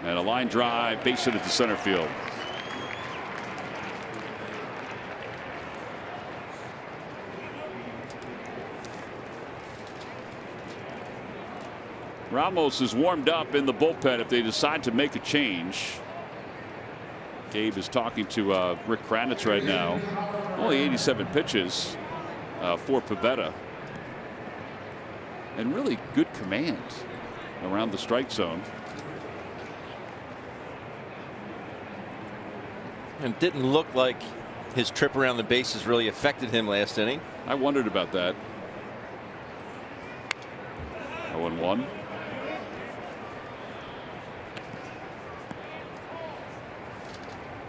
And a line drive, base hit to center field. Ramos is warmed up in the bullpen if they decide to make a change. Gabe is talking to Rick Kranitz right now. Only 87 pitches for Pavetta. And really good command around the strike zone. And didn't look like his trip around the bases really affected him last inning. I wondered about that. 0-1.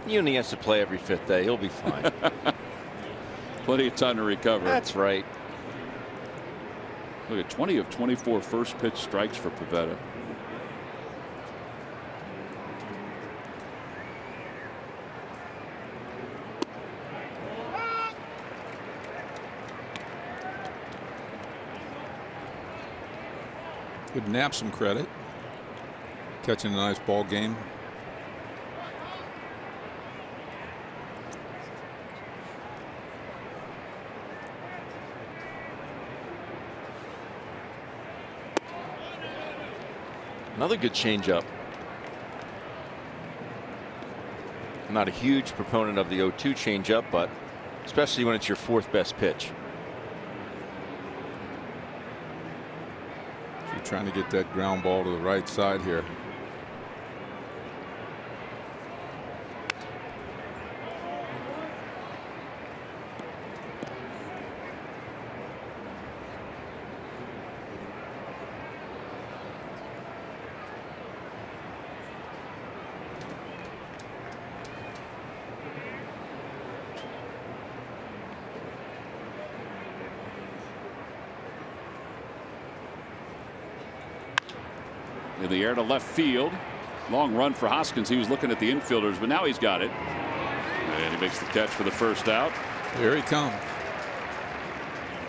He only has to play every 5th day. He'll be fine. Plenty of time to recover. That's right. Look at 20 of 24 first pitch strikes for Pavetta. Give Knapp some credit. Catching a nice ball game. Another good changeup. I'm not a huge proponent of the 0-2 changeup, but especially when it's your fourth best pitch. You're trying to get that ground ball to the right side here. In the air to left field. Long run for Hoskins. He was looking at the infielders, but now he's got it. And he makes the catch for the first out. Here he comes.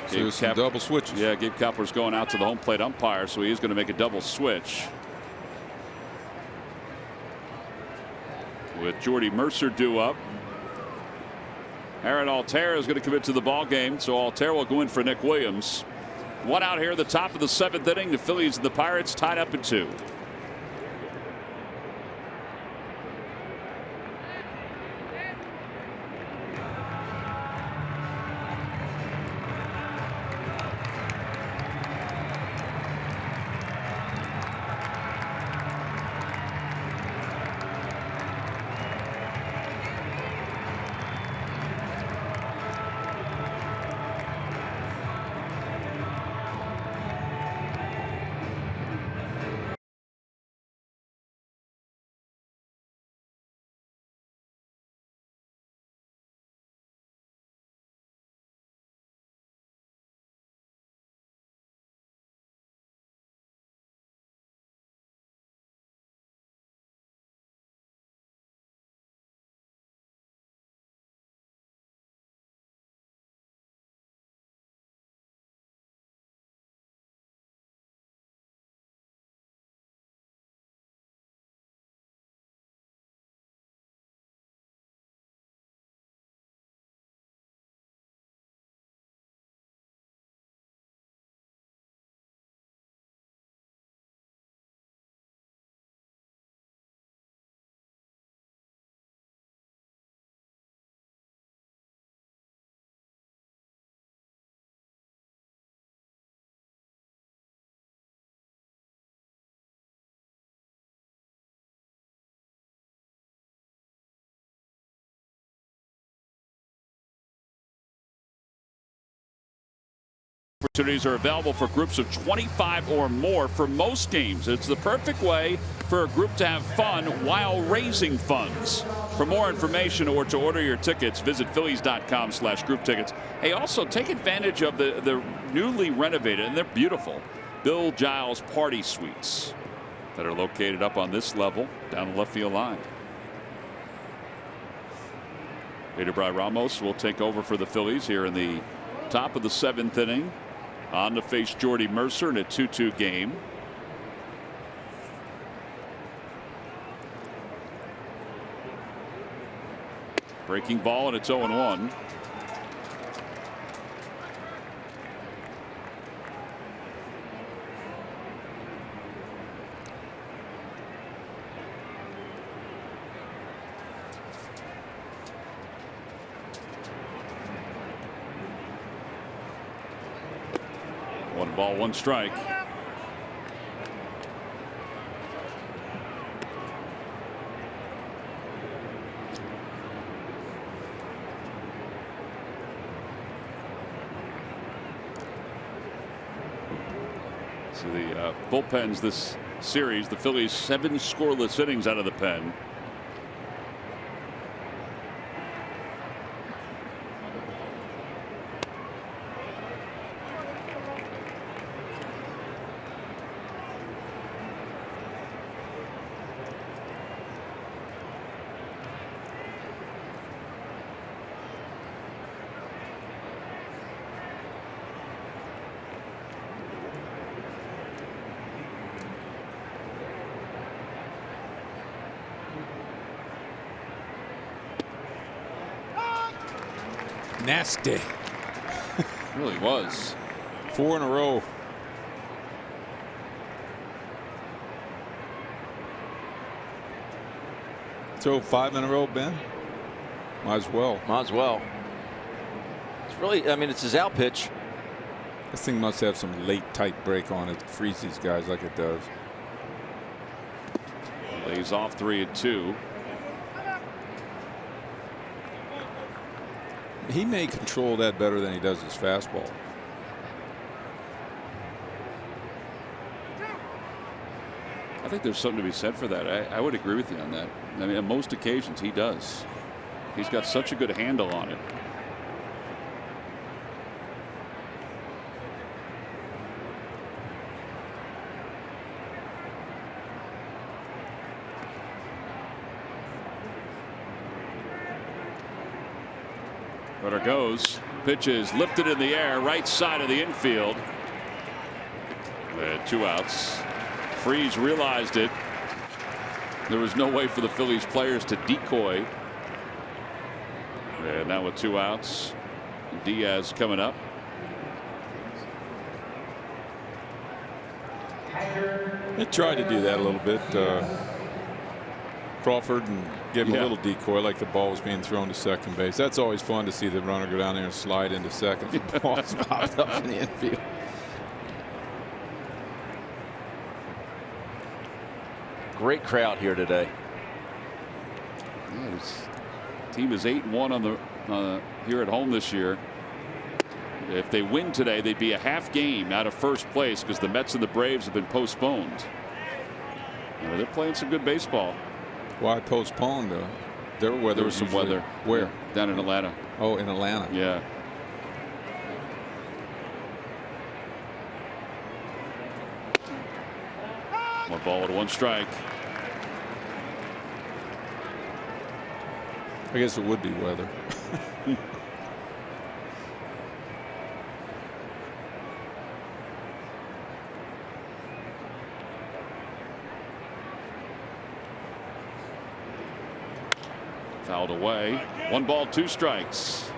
So there's some double switches. Yeah, Gabe Kapler's going out to the home plate umpire, so he is going to make a double switch. With Jordy Mercer due up. Aaron Altair is going to commit to the ball game, so Altair will go in for Nick Williams. One out here at the top of the 7th inning. The Phillies and the Pirates tied up at 2. Opportunities are available for groups of 25 or more for most games. It's the perfect way for a group to have fun while raising funds. For more information or to order your tickets, visit Phillies.com/group tickets. Hey, also take advantage of the newly renovated, and they're beautiful, Bill Giles Party Suites that are located up on this level down the left field line. Edebrey Ramos will take over for the Phillies here in the top of the 7th inning. On to face Jordy Mercer in a 2-2 game. Breaking ball, and it's 0-1. One ball, one strike. So the bullpens this series, the Phillies 7 scoreless innings out of the pen. Nasty. Really was. 4 in a row. throw 5 in a row, Ben? Might as well. Might as well. It's really, I mean, it's his out pitch. This thing must have some late tight break on it to freeze these guys like it does. Lays off 3-2. He may control that better than he does his fastball. I think there's something to be said for that. I would agree with you on that. I mean, on most occasions he does. He's got such a good handle on it. Runner goes. Pitch is lifted in the air, right side of the infield. And 2 outs. Freeze realized it. There was no way for the Phillies players to decoy. And now with 2 outs, Diaz coming up. They tried to do that a little bit. Crawford, and give him a little decoy like the ball was being thrown to second base. That's always fun to see the runner go down there and slide into second. The ball's popped up in the infield. Great crowd here today. Yes. Team is 8-1 on the here at home this year. If they win today, they'd be a half game out of first place because the Mets and the Braves have been postponed. They're playing some good baseball. Why postponed? There was some weather. Where? Down in Atlanta. Oh, in Atlanta. Yeah. One ball with 1 strike. I guess it would be weather. Fouled away. 1 ball, 2 strikes.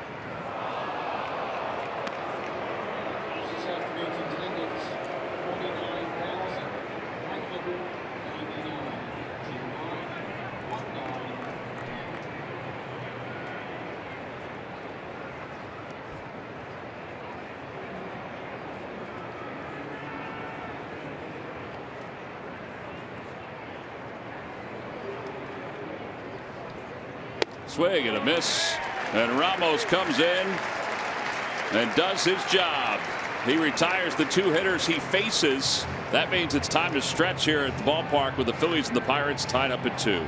Swing and a miss, and Ramos comes in and does his job. He retires the 2 hitters he faces. That means it's time to stretch here at the ballpark with the Phillies and the Pirates tied up at 2.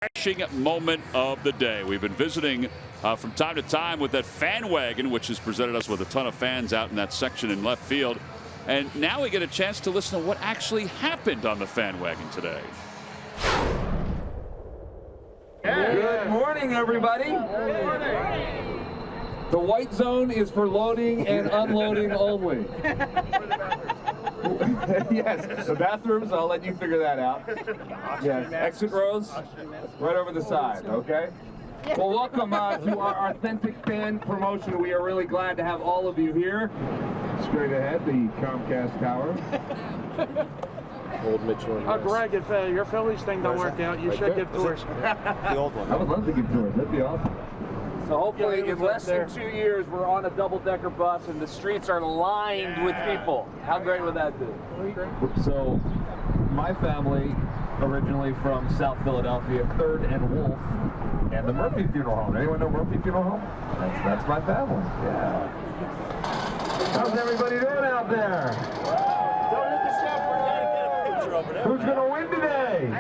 Crashing moment of the day. We've been visiting from time to time with that fan wagon, which has presented us with a ton of fans out in that section in left field. And now we get a chance to listen to what actually happened on the fan wagon today. Good morning, everybody. Good morning. The white zone is for loading and unloading only. Yes, the bathrooms, I'll let you figure that out. Yes, exit rows right over the side, okay? Well, welcome to our authentic fan promotion. We are really glad to have all of you here. Straight ahead, the Comcast Tower. Old Mitchell and Greg, if your Phillies thing don't work out, you should give tours. the old one. I would love to give tours, that'd be awesome. So hopefully in less than 2 years, we're on a double-decker bus and the streets are lined with people. How great would that be? So, my family, originally from South Philadelphia, 3rd and Wolf, and the Murphy Funeral Home. Anyone know Murphy Funeral Home? That's my family, yeah. How's everybody doing out there? Don't hit the step, we're going to get a picture over there. Who's going to win today?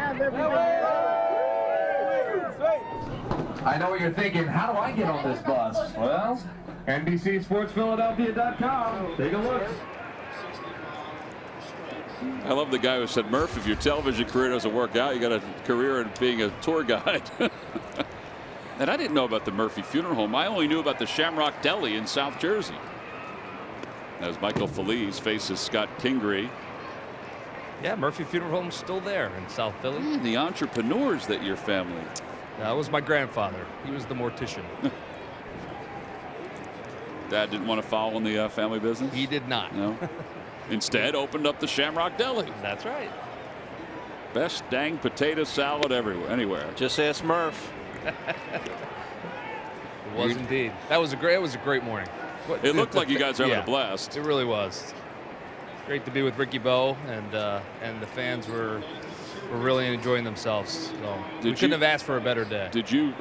I know what you're thinking, how do I get on this bus? Well, NBCSportsPhiladelphia.com. Take a look. I love the guy who said, Murph, if your television career doesn't work out, you got a career in being a tour guide. And I didn't know about the Murphy Funeral Home. I only knew about the Shamrock Deli in South Jersey. As Michael Feliz faces Scott Kingery. Yeah, Murphy Funeral Home's still there in South Philly. The entrepreneurs that your family. That was my grandfather. He was the mortician. Dad didn't want to follow in the family business? He did not. No. Instead, opened up the Shamrock Deli. That's right. Best dang potato salad everywhere, anywhere. Just ask Murph. It was indeed. It was a great morning. It looked like you guys were having a blast. It really was. Great to be with Ricky Bo, and the fans were really enjoying themselves. So we couldn't have asked for a better day. Did you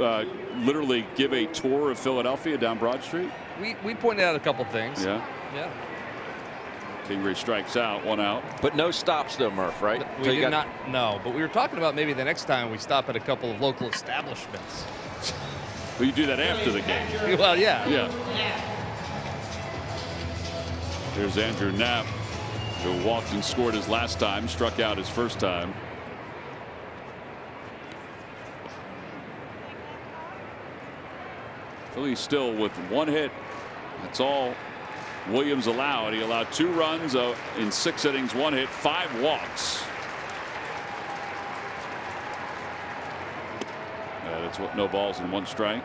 literally give a tour of Philadelphia down Broad Street? We pointed out a couple things. Yeah. Yeah. Kingery strikes out, 1 out. But no stops though, Murph, right? We did not. No, but we were talking about maybe the next time we stop at a couple of local establishments. Well, you do that after the game. Well, yeah. Yeah. Here's Andrew Knapp, who walked and scored his last time, struck out his first time. Philly still with 1 hit. That's all Williams allowed. He allowed 2 runs in 6 innings, 1 hit, 5 walks. That's what, no balls and 1 strike.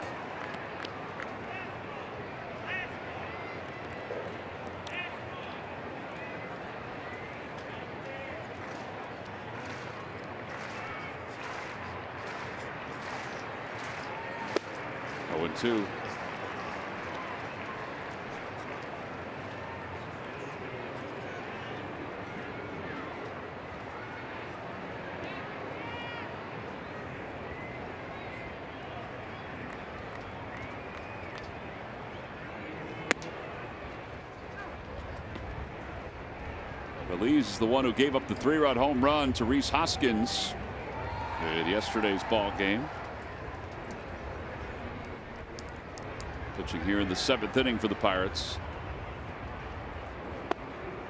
Oh, 2. Feliz is the one who gave up the 3-run home run to Reese Hoskins in yesterday's ball game. Pitching here in the 7th inning for the Pirates.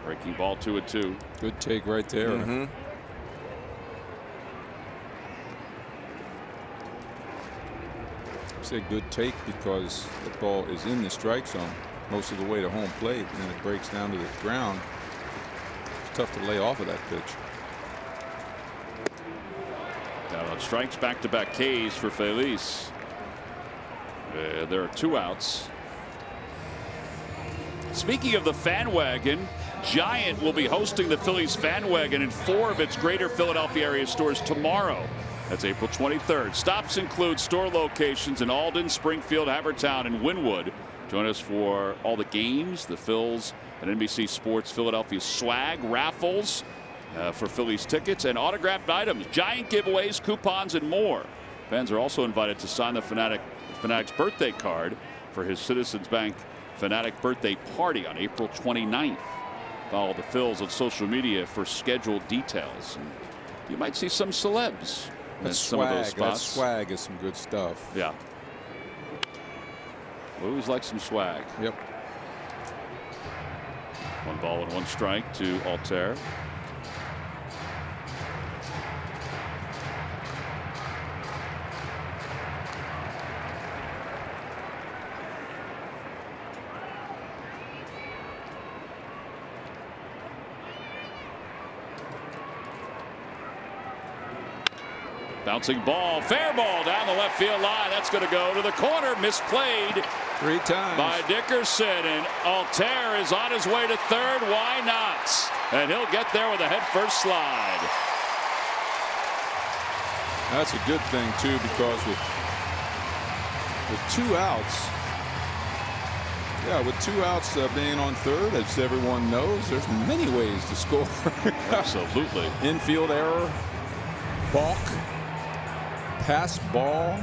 Breaking ball 2-2. Good take right there. Mm-hmm. I say good take because the ball is in the strike zone most of the way to home plate, and then it breaks down to the ground. It's tough to lay off of that pitch. Down on strikes, back-to-back Ks for Feliz. There are 2 outs. Speaking of the fan wagon, Giant will be hosting the Phillies fan wagon in 4 of its greater Philadelphia area stores tomorrow. That's April 23rd. Stops include store locations in Alden, Springfield, Havertown, and Wynwood. Join us for all the games, the Phils and NBC Sports Philadelphia swag, raffles for Phillies tickets, and autographed items, Giant giveaways, coupons, and more. Fans are also invited to sign the Fanatic's birthday card for his Citizens Bank Fanatic birthday party on April 29th. Follow the Phils on social media for scheduled details. And you might see some celebs That's some of those swag. That spots. swag is some good stuff. Yeah. We always like some swag. Yep. 1 ball and 1 strike to Altair. Bouncing ball, fair ball down the left field line. That's going to go to the corner. Misplayed 3 times by Dickerson, and Altair is on his way to third. Why not? And he'll get there with a head-first slide. That's a good thing too, because with 2 outs. Yeah, with 2 outs being on third, as everyone knows, there's many ways to score. Absolutely. Infield error, balk, pass ball.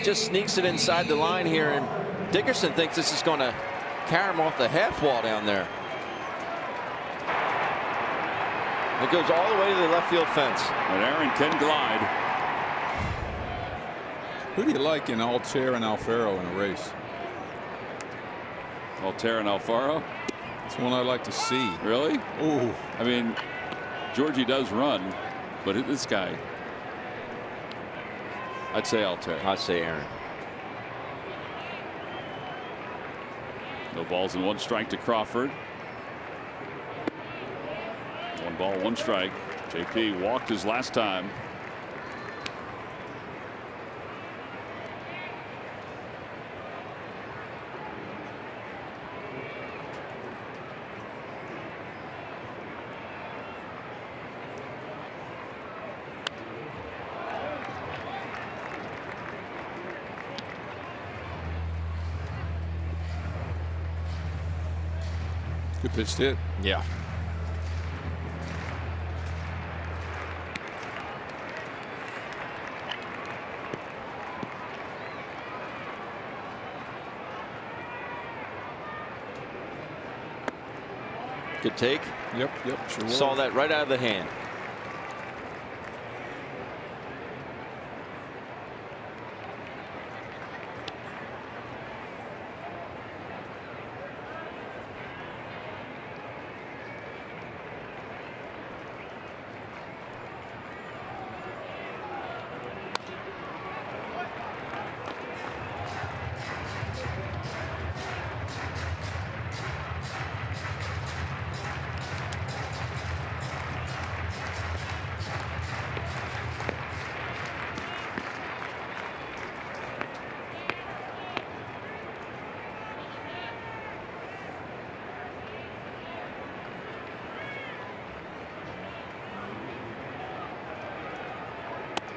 Just sneaks it inside the line here, and Dickerson thinks this is going to carry him off the half wall down there. It goes all the way to the left field fence. And Aaron can glide. Who do you like in Altair and Alfaro in a race? Altair and Alfaro. It's one I like to see. Really? Ooh. I mean, Georgie does run, but this guy, I'd say Altair. I'd say Aaron. No balls and 1 strike to Crawford. 1 ball, 1 strike. JP walked his last time. Good pitch hit. Yeah. Good take. Yep, sure was. Saw that right out of the hand.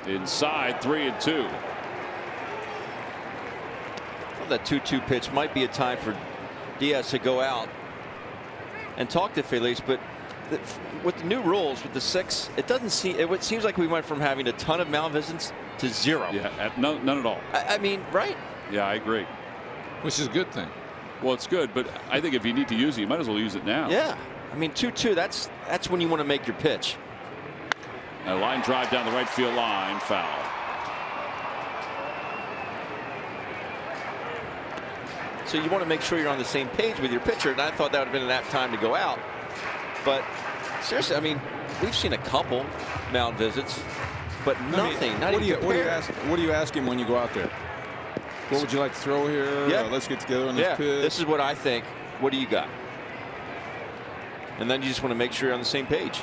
Inside, 3-2. Well, that 2-2 pitch might be a time for Diaz to go out and talk to Feliz, but with the new rules, with the 6, it doesn't seem. It seems like we went from having a ton of mound visits to 0. Yeah, none at all. I mean, right? Yeah, I agree. Which is a good thing. Well, it's good, but I think if you need to use it, you might as well use it now. Yeah. I mean, 2-2. That's when you want to make your pitch. A line drive down the right field line, foul. So you want to make sure you're on the same page with your pitcher, and I thought that would have been an apt time to go out. But seriously, I mean, we've seen a couple mound visits, but nothing. What do you ask him when you go out there? What would you like to throw here? Yeah. Let's get together on this pitch. This is what I think. What do you got? And then you just want to make sure you're on the same page.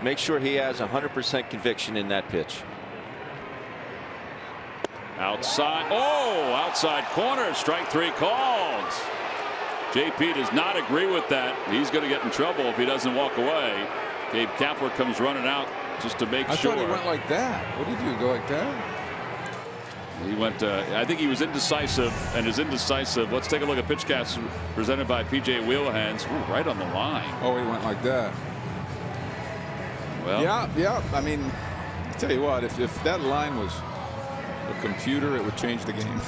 Make sure he has 100% conviction in that pitch. Outside. Oh, outside corner. Strike 3 calls. JP does not agree with that. He's going to get in trouble if he doesn't walk away. Gabe Kapler comes running out just to make sure. I thought he went like that. What did he do? Go like that? He went. I think he was indecisive, and is indecisive. Let's take a look at pitchcasts presented by PJ Wheelhands. Ooh, right on the line. Oh, he went like that. Well, yeah. I mean, I'll tell you what, if that line was a computer, it would change the game.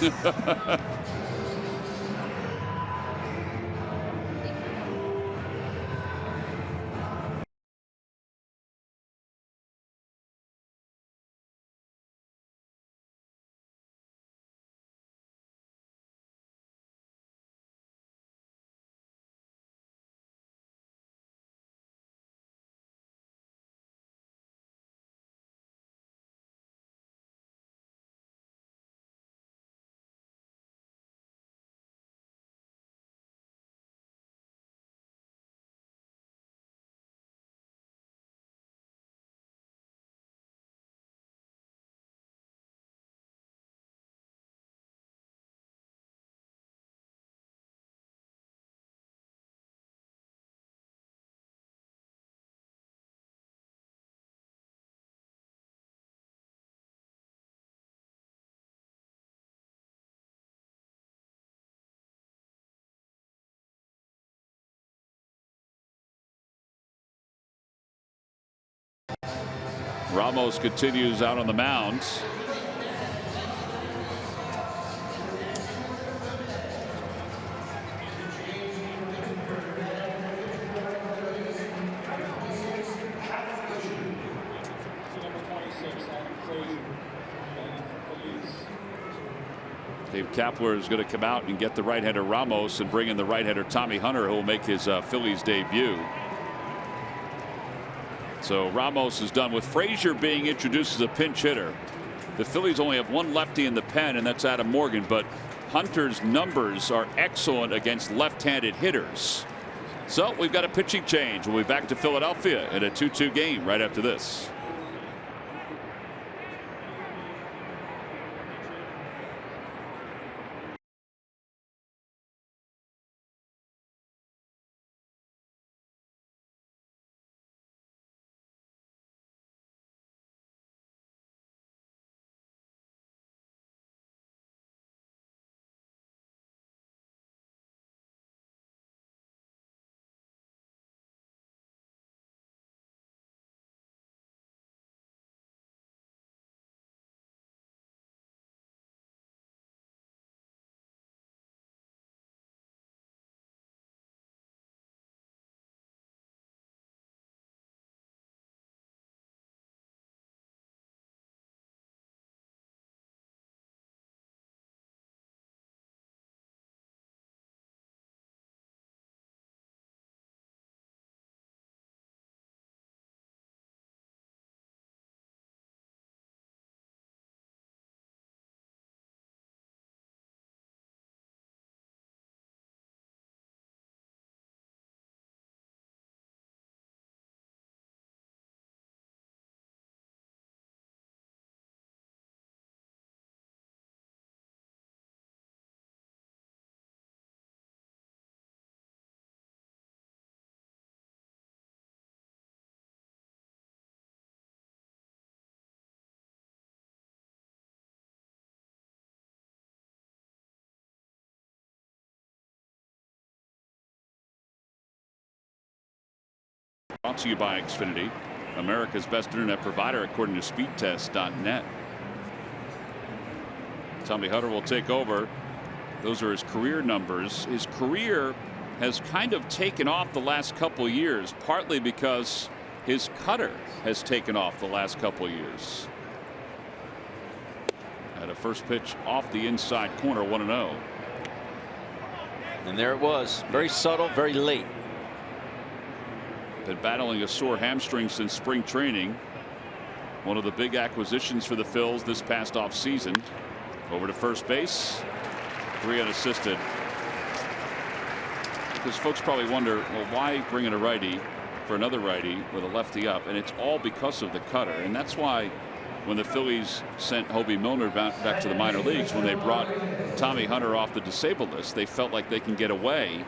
Ramos continues out on the mound. Dave Kapler is going to come out and get the right-hander Ramos and bring in the right-hander Tommy Hunter, who will make his Phillies debut. So Ramos is done with Frazier being introduced as a pinch hitter. The Phillies only have one lefty in the pen, and that's Adam Morgan, but Hunter's numbers are excellent against left-handed hitters. So we've got a pitching change. We'll be back to Philadelphia in a 2-2 game right after this. Brought to you by Xfinity, America's best internet provider according to speedtest.net. Tommy Hunter will take over. Those are his career numbers. His career has kind of taken off the last couple years, partly because his cutter has taken off the last couple years. At a first pitch off the inside corner, 1-0. And there it was. Very subtle, very late. Been battling a sore hamstring since spring training. One of the big acquisitions for the Phils this past offseason. Over to first base. 3 unassisted. Because folks probably wonder, well, why bring in a righty for another righty with a lefty up? And it's all because of the cutter. And that's why when the Phillies sent Hobie Milner back to the minor leagues, when they brought Tommy Hunter off the disabled list, they felt like they can get away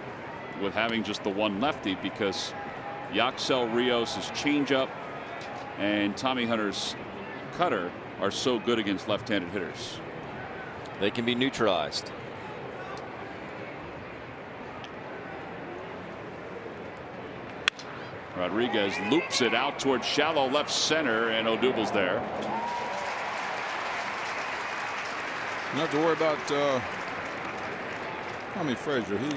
with having just the one lefty, because Yaxel Rios' changeup and Tommy Hunter's cutter are so good against left-handed hitters. They can be neutralized. Rodriguez loops it out towards shallow left center, and Odubel's there. You don't have to worry about Tommy Frazier. He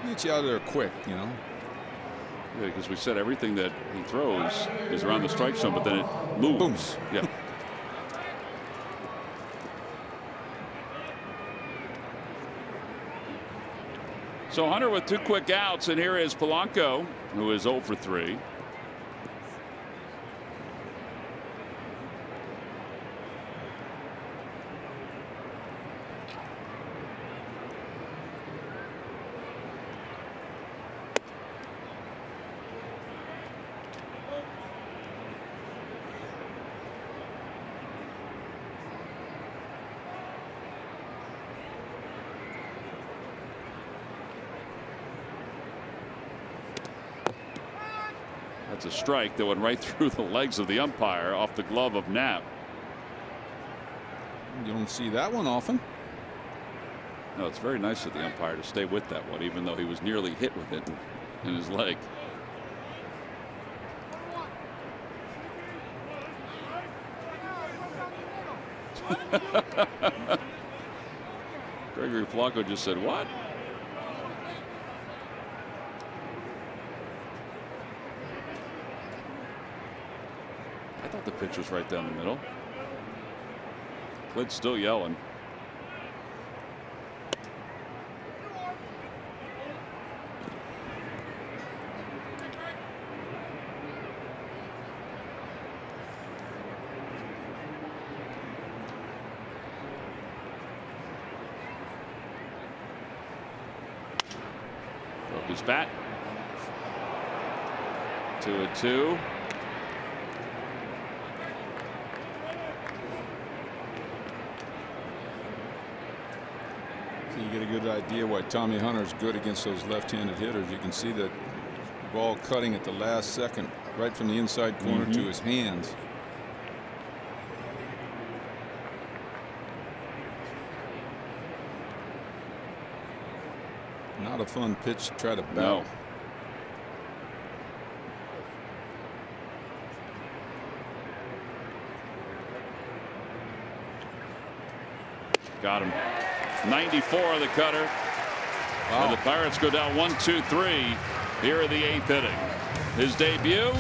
gets you out of there quick, you know. Yeah, because we said everything that he throws is around the strike zone, but then it moves. Booms. Yeah. So Hunter with 2 quick outs, and here is Polanco, who is 0 for 3. That's a strike that went right through the legs of the umpire off the glove of Knapp. You don't see that one often. No, it's very nice of the umpire to stay with that one, even though he was nearly hit with it in his leg. Gregory Polanco just said, what? I thought the pitch was right down the middle. Clint's still yelling. Broke his bat. 2-2. You get a good idea why Tommy Hunter's good against those left-handed hitters. You can see that ball cutting at the last second, right from the inside corner to his hands. Not a fun pitch to try to battle. No. Got him. 94 of the cutter. Wow. And the Pirates go down 1-2-3 here in the 8th inning. His debut,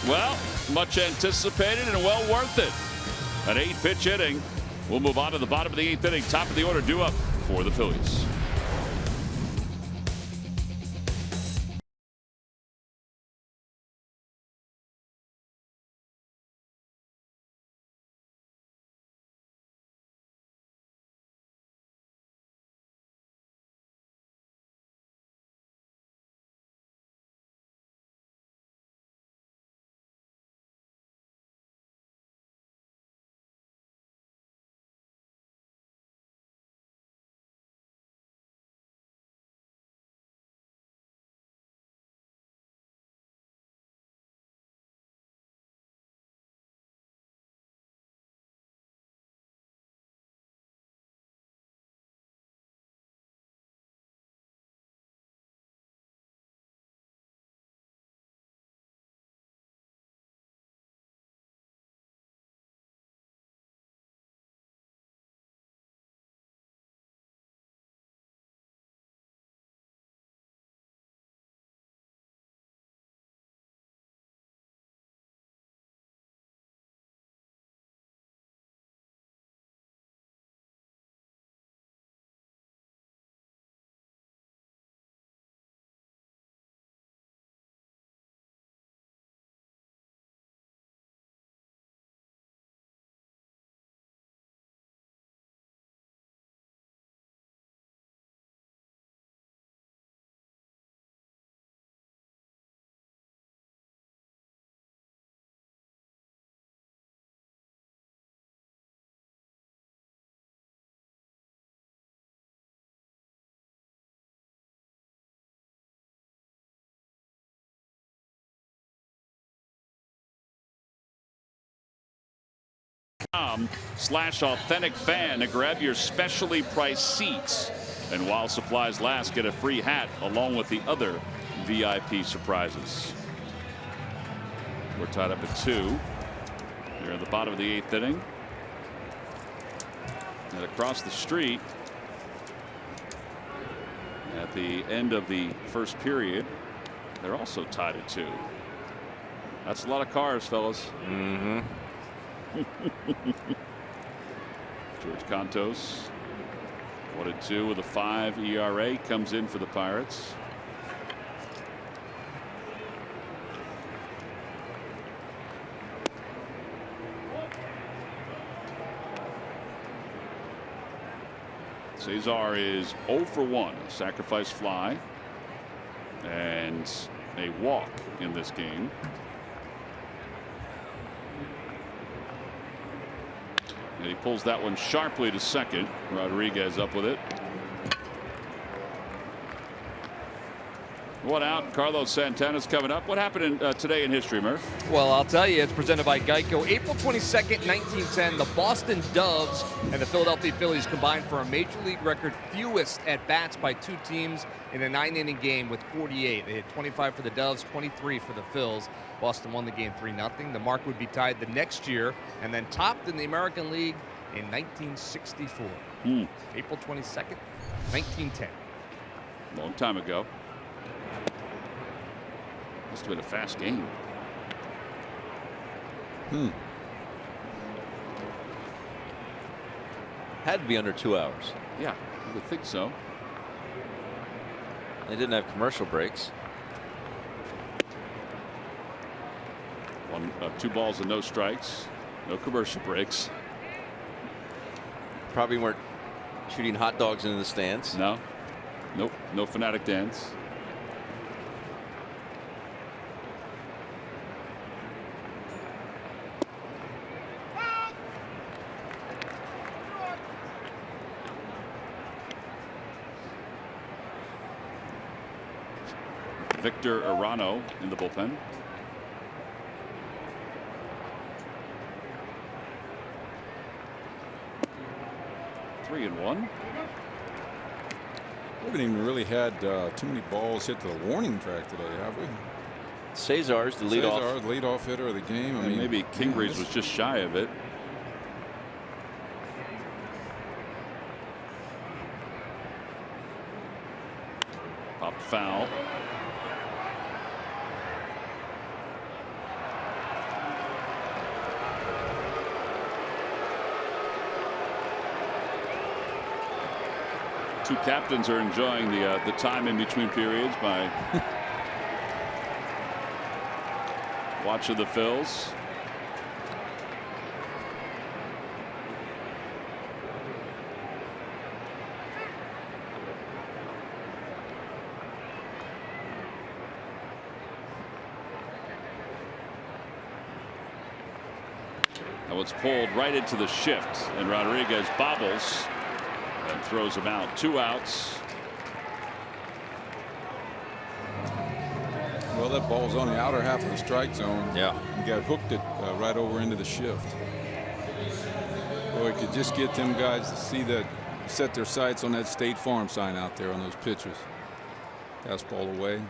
well, much anticipated and well worth it. An 8-pitch inning. We'll move on to the bottom of the 8th inning. Top of the order due up for the Phillies. /authentic fan to grab your specially priced seats, and while supplies last, get a free hat along with the other VIP surprises. We're tied up at 2 here at the bottom of the 8th inning, and across the street at the end of the first period they're also tied at 2. That's a lot of cars, fellas. George Contos, 1-2 with a 5 ERA, comes in for the Pirates. Cesar is 0 for 1, a sacrifice fly and a walk in this game. And he pulls that one sharply to second. Rodriguez up with it. One out. Carlos Santana's coming up. What happened today in history, Murph? Well, I'll tell you, it's presented by Geico. April 22nd, 1910, the Boston Doves and the Philadelphia Phillies combined for a Major League record fewest at-bats by 2 teams in a 9-inning game with 48. They had 25 for the Doves, 23 for the Phils. Boston won the game 3-0. The mark would be tied the next year and then topped in the American League in 1964. April 22nd, 1910. Long time ago. Must have been a fast game. Had to be under 2 hours. Yeah, I would think so. They didn't have commercial breaks. 2 balls and no strikes. No commercial breaks. Probably weren't shooting hot dogs into the stands. No. Nope. No fanatic dance. Victor Arano in the bullpen. Three and one. We haven't even really had too many balls hit to the warning track today, have we? Cesar's the leadoff hitter of the game. I mean, maybe Kingery's was just shy of it. Popped foul. Two captains are enjoying the time in between periods by watching the Phils. Now it's pulled right into the shift, and Rodriguez bobbles and throws him out. 2 outs. Well, that ball's on the outer half of the strike zone. Yeah. You got hooked it right over into the shift. Boy, it could just get them guys to see that, set their sights on that State Farm sign out there on those pitches. Fastball away.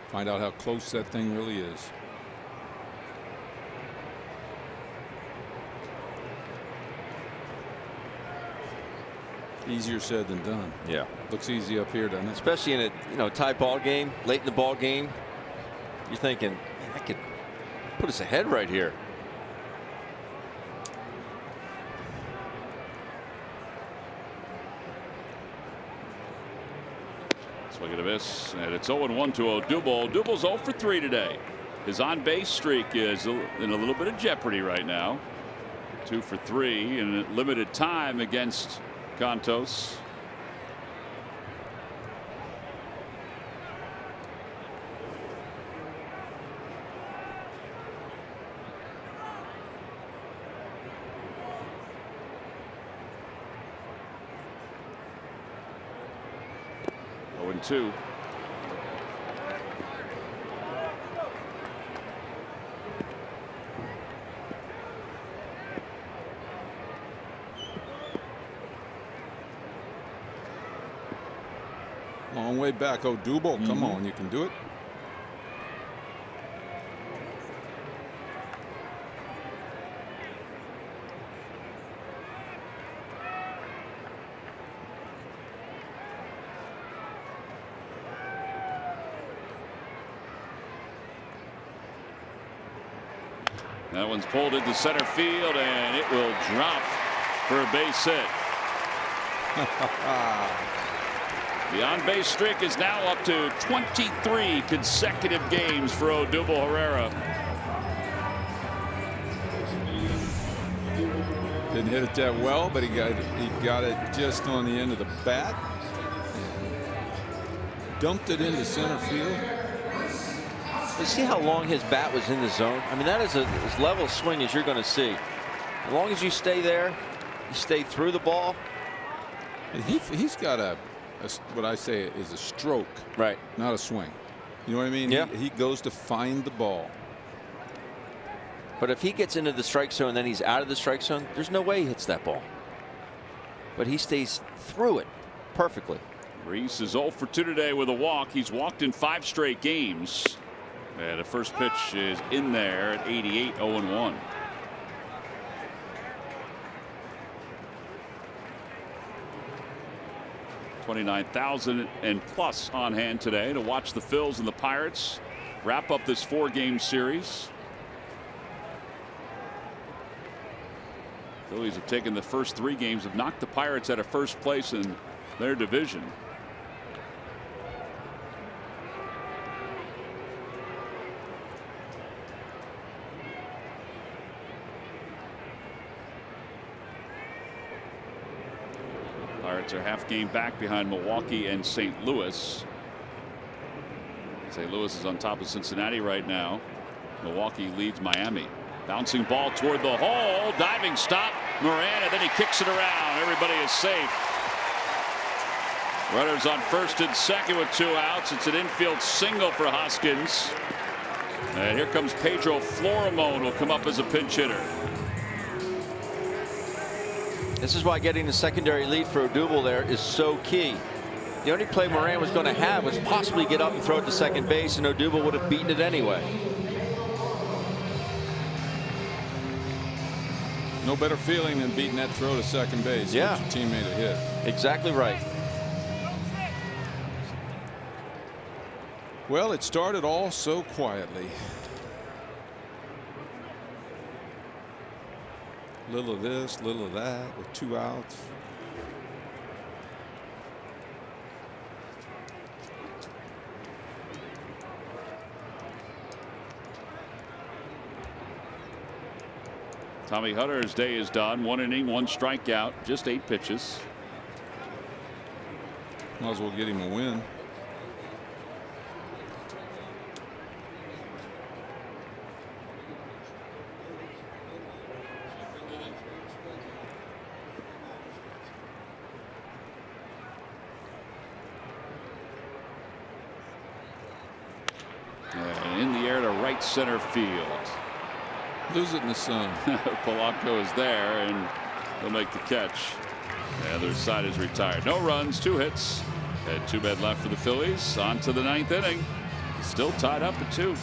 Find out how close that thing really is. Easier said than done. Yeah. Looks easy up here, doesn't it? Especially in a tie ball game, late in the ball game. You're thinking, man, that could put us ahead right here. Swing and a miss, and it's 0-1 to Odubel. Odubel's 0 for 3 today. His on-base streak is in a little bit of jeopardy right now. 2 for 3 in limited time against Contos. Oh, and 2. Long way back. Odubel, come on, you can do it. That one's pulled into center field, and it will drop for a base hit. The on-base streak is now up to 23 consecutive games for Odubel Herrera. Didn't hit it that well, but he got it just on the end of the bat. Dumped it into center field. You see how long his bat was in the zone? I mean, that is as level a swing as you're going to see. As long as you stay there, you stay through the ball. And he's got what I say is a stroke, right? Not a swing. You know what I mean? Yeah. He goes to find the ball. But if he gets into the strike zone and then he's out of the strike zone, there's no way he hits that ball. But he stays through it perfectly. Reese is 0 for 2 today with a walk. He's walked in 5 straight games. And the first pitch is in there at 88, 0-1. 29,000 and plus on hand today to watch the Phils and the Pirates wrap up this 4-game series. Phillies have taken the first 3 games, have knocked the Pirates out of first place in their division. Pirates are half game back behind Milwaukee and St. Louis. St. Louis is on top of Cincinnati right now. Milwaukee leads Miami. Bouncing ball toward the hole. Diving stop. Moran, and then he kicks it around. Everybody is safe. Runners on first and second with 2 outs. It's an infield single for Hoskins. And here comes Pedro Florimon, will come up as a pinch hitter. This is why getting the secondary lead for Odubel there is so key. The only play Moran was going to have was possibly get up and throw it to second base, and Odubel would have beaten it anyway. No better feeling than beating that throw to second base. Yeah. Your teammate a hit. Exactly right. Well, it started all so quietly. Little of this, little of that, with 2 outs. Tommy Hunter's day is done. 1 inning, 1 strikeout, just 8 pitches. Might as well get him a win. And in the air to right center field. Lose it in the sun. Polanco is there, and he'll make the catch. The other side is retired. No runs, 2 hits, and 2 men left for the Phillies. On to the 9th inning. Still tied up at 2.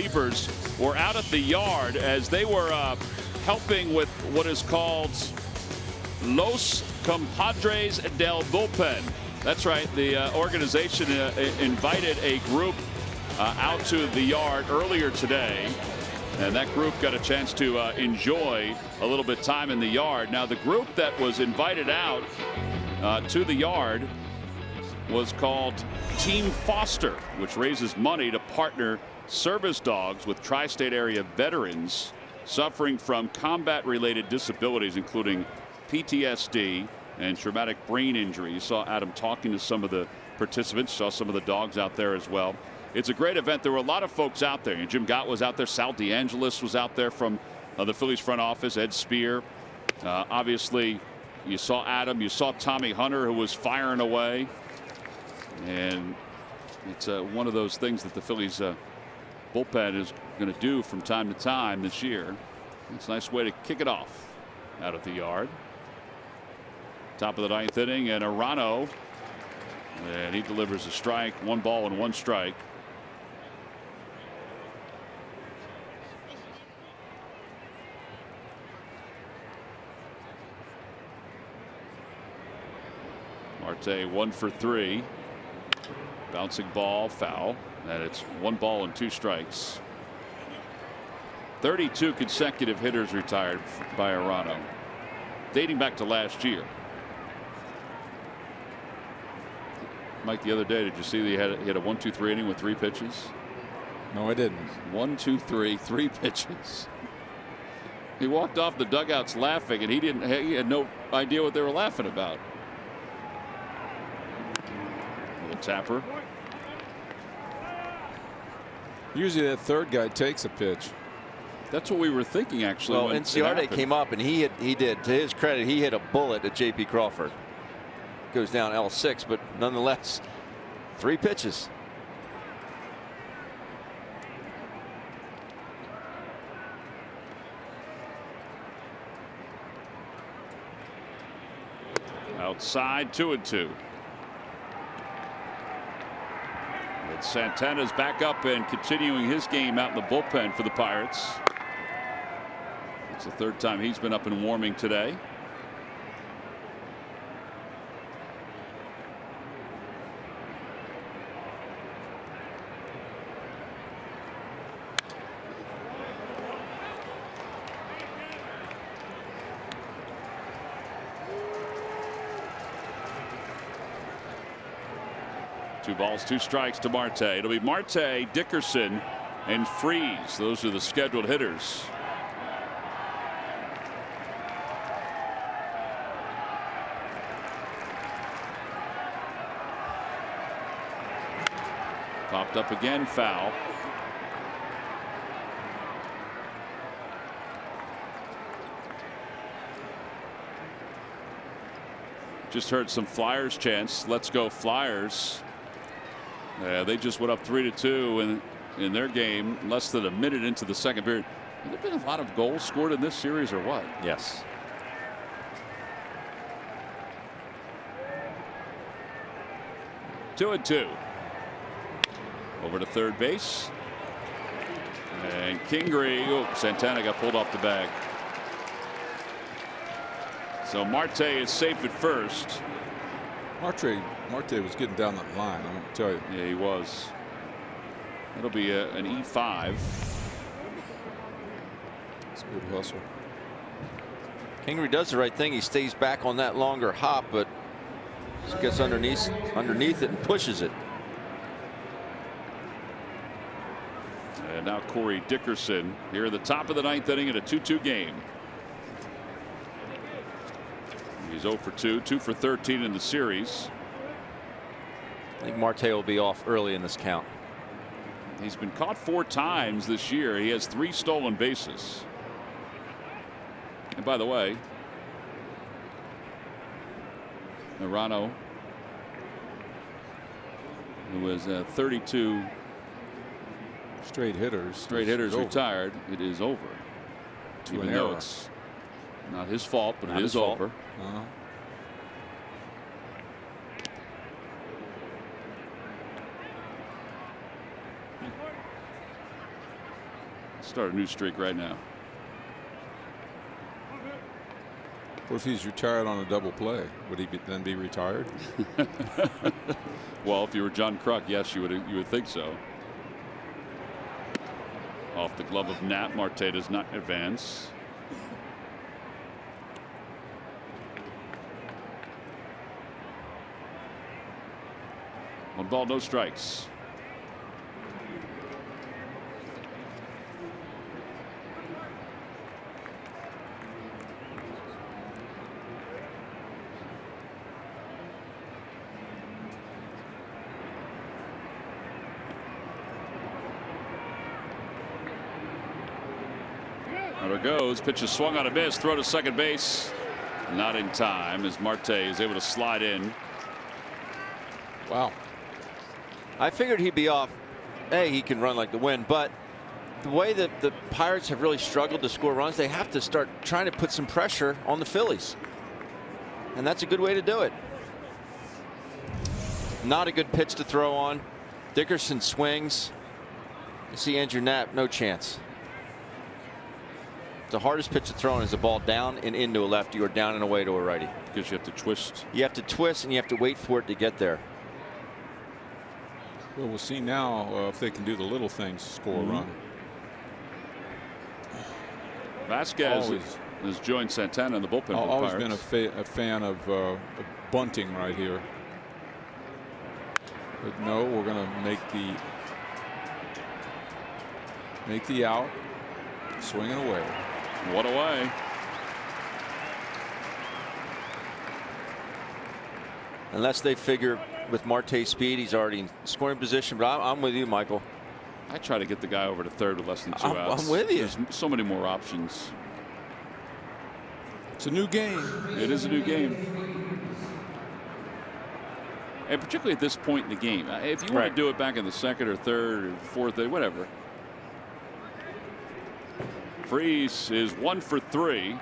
Relievers were out at the yard as they were helping with what is called Los Compadres del Bullpen. That's right. The organization invited a group out to the yard earlier today, and that group got a chance to enjoy a little bit of time in the yard. Now, the group that was invited out to the yard was called Team Foster, which raises money to partner service dogs with tri-state area veterans suffering from combat-related disabilities, including PTSD and traumatic brain injury. You saw Adam talking to some of the participants, saw some of the dogs out there as well. It's a great event. There were a lot of folks out there. Jim Gott was out there. Sal DeAngelis was out there from the Phillies front office. Ed Spear. Obviously, you saw Adam. You saw Tommy Hunter, who was firing away. And It's one of those things that the Phillies bullpen is going to do from time to time this year. It's a nice way to kick it off out of the yard. Top of the 9th inning, and Arano, and he delivers a strike. 1 ball and 1 strike. Marte 1 for 3. Bouncing ball, foul, and it's 1 ball and 2 strikes. 32 consecutive hitters retired by Arano, dating back to last year. Mike, the other day, did you see that he had a 1-2-3 inning with 3 pitches? No, I didn't. 1, 2, 3, 3 pitches. He walked off the dugouts laughing, and he had no idea what they were laughing about. Little tapper. Usually that third guy takes a pitch. That's what we were thinking, actually. Well, Enciarte came up, and he did, to his credit, he hit a bullet at J.P. Crawford. Goes down L6, but nonetheless, 3 pitches. Outside, 2-2. And Santana's back up and continuing his game out in the bullpen for the Pirates. It's the 3rd time he's been up and warming today. Two balls, 2 strikes to Marte. It'll be Marte, Dickerson, and Freeze. Those are the scheduled hitters. Popped up again, foul. Just heard some Flyers chants. Let's go Flyers. They just went up 3-2 in their game less than a minute into the 2nd period. Have there been a lot of goals scored in this series or what? Yes. Two and 2. Over to third base. And Kingery. Oh, Santana got pulled off the bag. So Marte is safe at first. Marte was getting down that line, I'm going to tell you. Yeah, he was. It'll be an E5. It's a good hustle. Kingery does the right thing. He stays back on that longer hop, but just gets underneath it and pushes it. And now Corey Dickerson here at the top of the 9th inning in a 2-2 game. He's 0 for 2, 2 for 13 in the series. I think Marte will be off early in this count. He's been caught 4 times this year. He has 3 stolen bases. And by the way, Arano, who was 32 straight hitters retired, it is over. Even though it's not his fault, but it is over. Start a new streak right now. What if he's retired on a double play? Would he then be retired? Well, if you were John Kruk, yes, you would think so. Off the glove of Nat. Marte does not advance. One ball, no strikes. There goes. Pitch is swung on a miss. Throw to second base. Not in time as Marte is able to slide in. Wow. I figured he'd be off. Hey, he can run like the wind, but the way that the Pirates have really struggled to score runs, they have to start trying to put some pressure on the Phillies. And that's a good way to do it. Not a good pitch to throw on. Dickerson swings. You see Andrew Knapp, no chance. The hardest pitch to throw on is a ball down and into a lefty or down and away to a righty. Because you have to twist. You have to twist and you have to wait for it to get there. Well, we'll see now if they can do the little things, score a run. Vasquez has joined Santana in the bullpen. I've always been a fan of bunting right here. But no, we're going to make the out, swinging away. One away. Unless they figure with Marte's speed, he's already in scoring position. But I'm with you, Michael. I try to get the guy over to third with less than 2 outs. I'm with you. There's so many more options. It's a new game. It is a new game. And particularly at this point in the game. If you want to do it back in the second or third or fourth, whatever. Freese is 1 for 3.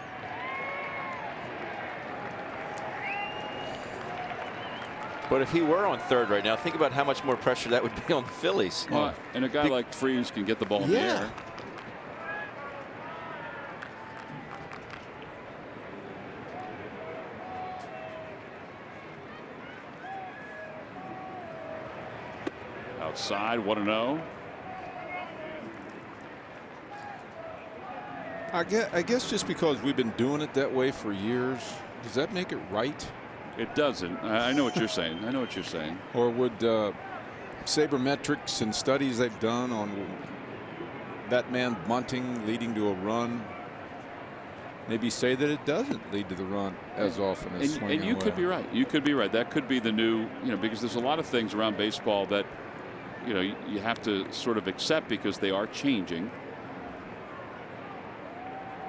But if he were on third right now, think about how much more pressure that would be on the Phillies. Well, and a guy like Freese can get the ball in the air. Outside, 1-0. I guess just because we've been doing it that way for years, does that make it right? It doesn't. I know what you're saying. I know what you're saying. Or would sabermetrics and studies they've done on that man bunting leading to a run maybe say that it doesn't lead to the run as often as swinging and you could be right. You could be right. That could be the new, because there's a lot of things around baseball that, you have to sort of accept because they are changing.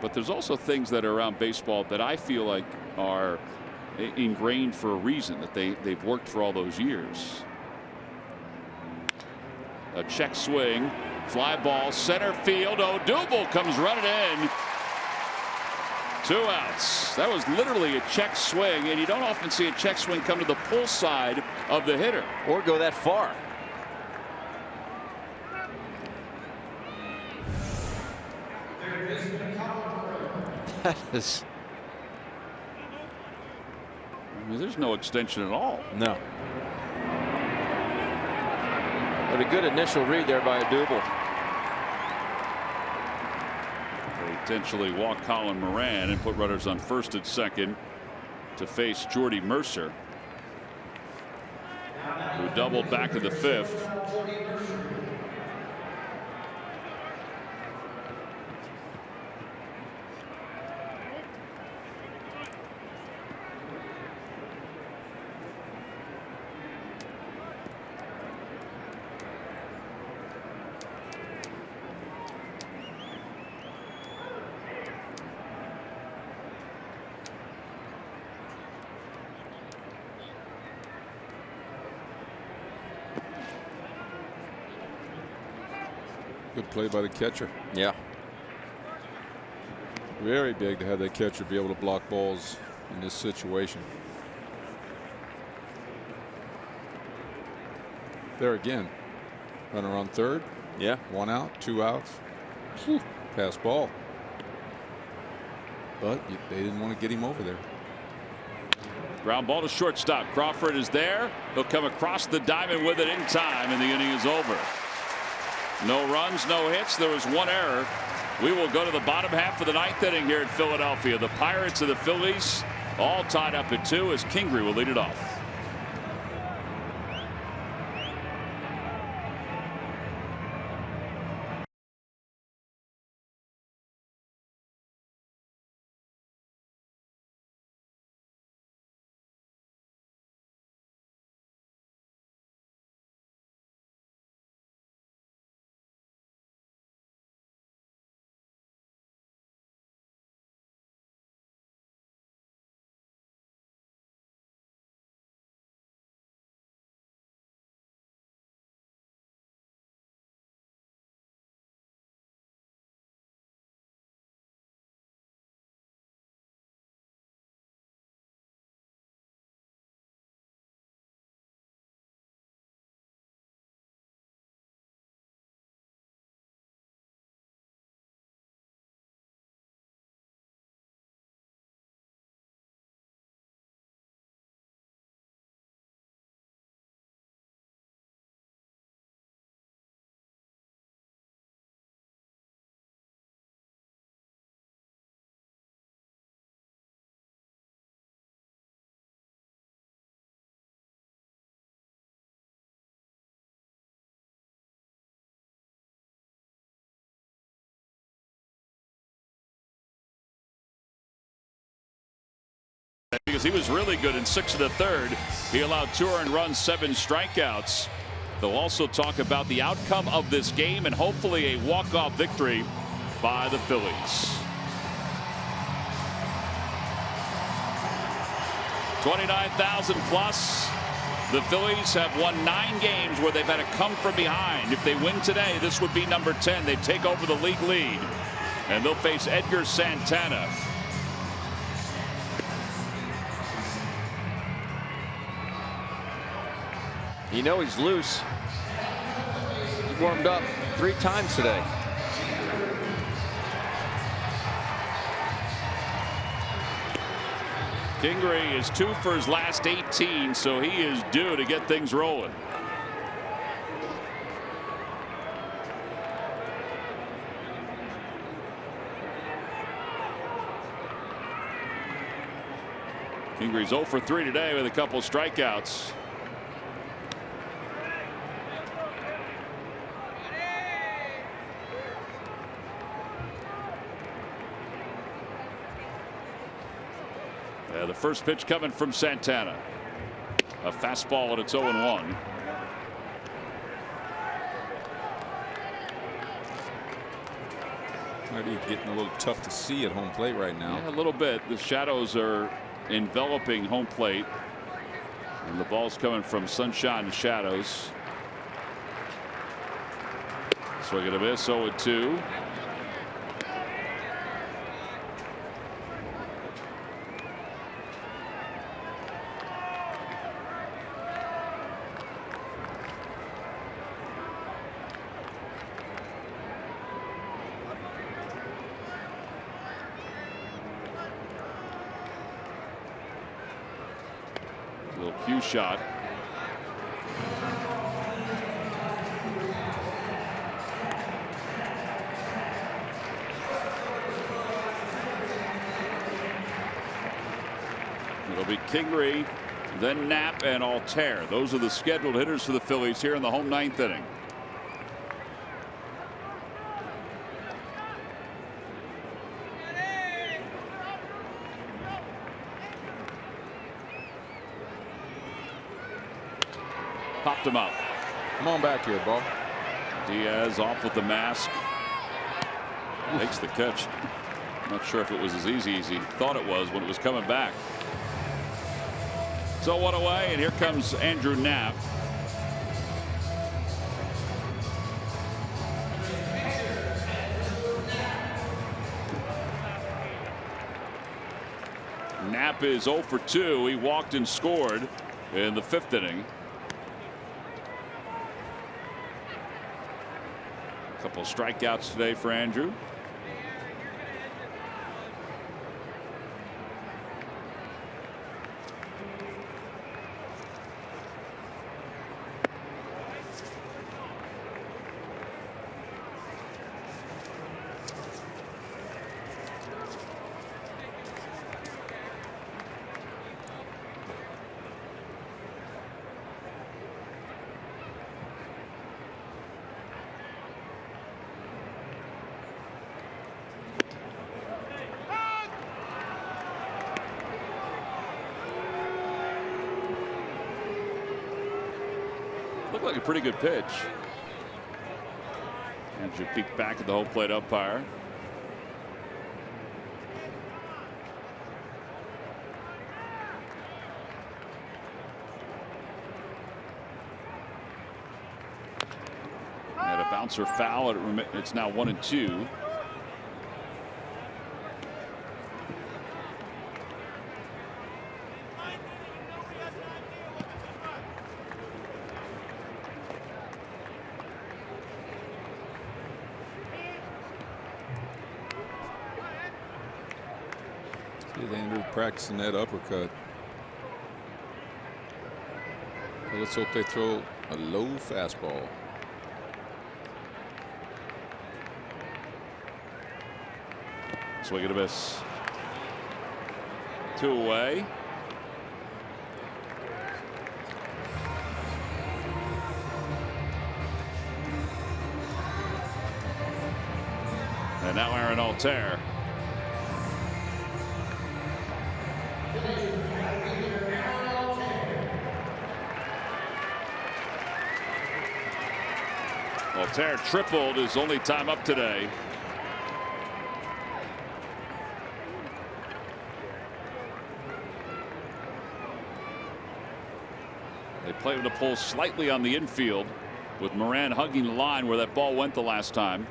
But there's also things that are around baseball that I feel like are ingrained for a reason, that they've worked for all those years. A check swing, fly ball, center field. Odubel comes running in. 2 outs. That was literally a check swing, and you don't often see a check swing come to the pull side of the hitter. Or go that far. That is. There's no extension at all. No. But a good initial read there by Odubel. They potentially walk Colin Moran and put runners on first and second to face Jordy Mercer, who doubled back in the 5th. Good play by the catcher. Yeah. Very big to have that catcher be able to block balls in this situation. There again. Runner on third. Yeah. 1 out, 2 outs. Pass ball. But they didn't want to get him over there. Ground ball to shortstop. Crawford is there. He'll come across the diamond with it in time, and the inning is over. No runs, no hits. There was 1 error. We will go to the bottom half of the 9th inning here in Philadelphia. The Pirates and the Phillies all tied up at 2 as Kingery will lead it off. because he was really good in 6 1/3. He allowed 2 earned runs, 7 strikeouts. They'll also talk about the outcome of this game and hopefully a walk-off victory by the Phillies. 29,000 plus. The Phillies have won 9 games where they've had to come from behind. If they win today, this would be number 10. They take over the league lead. And they'll face Edgar Santana. You know he's loose. He's warmed up 3 times today. Kingery is 2 for his last 18, so he is due to get things rolling. Kingery's 0 for 3 today with a couple strikeouts. The first pitch coming from Santana. A fastball and it's 0-1. Maybe getting a little tough to see at home plate right now. Yeah, a little bit. The shadows are enveloping home plate. And the ball's coming from sunshine and shadows. Swing and a miss, 0-2. Cue shot. It'll be Kingery, then Knapp, and Altair. Those are the scheduled hitters for the Phillies here in the home 9th inning. Popped him up. Come on back here, ball. Diaz off with the mask. Makes the catch. Not sure if it was as easy as he thought it was when it was coming back. So 1 away, and here comes Andrew Knapp. Knapp is 0 for 2. He walked and scored in the 5th inning. Couple of strikeouts today for Andrew. Looked like a pretty good pitch. Andrew peeked back at the home plate umpire. Had a bouncer foul. It's now 1-2. Andrew practicing that uppercut. Well, let's hope they throw a low fastball. Swing and a miss. 2 away. And now Aaron Altair. Altair tripled his only time up today. They play with the pull slightly on the infield with Moran hugging the line where that ball went the last time.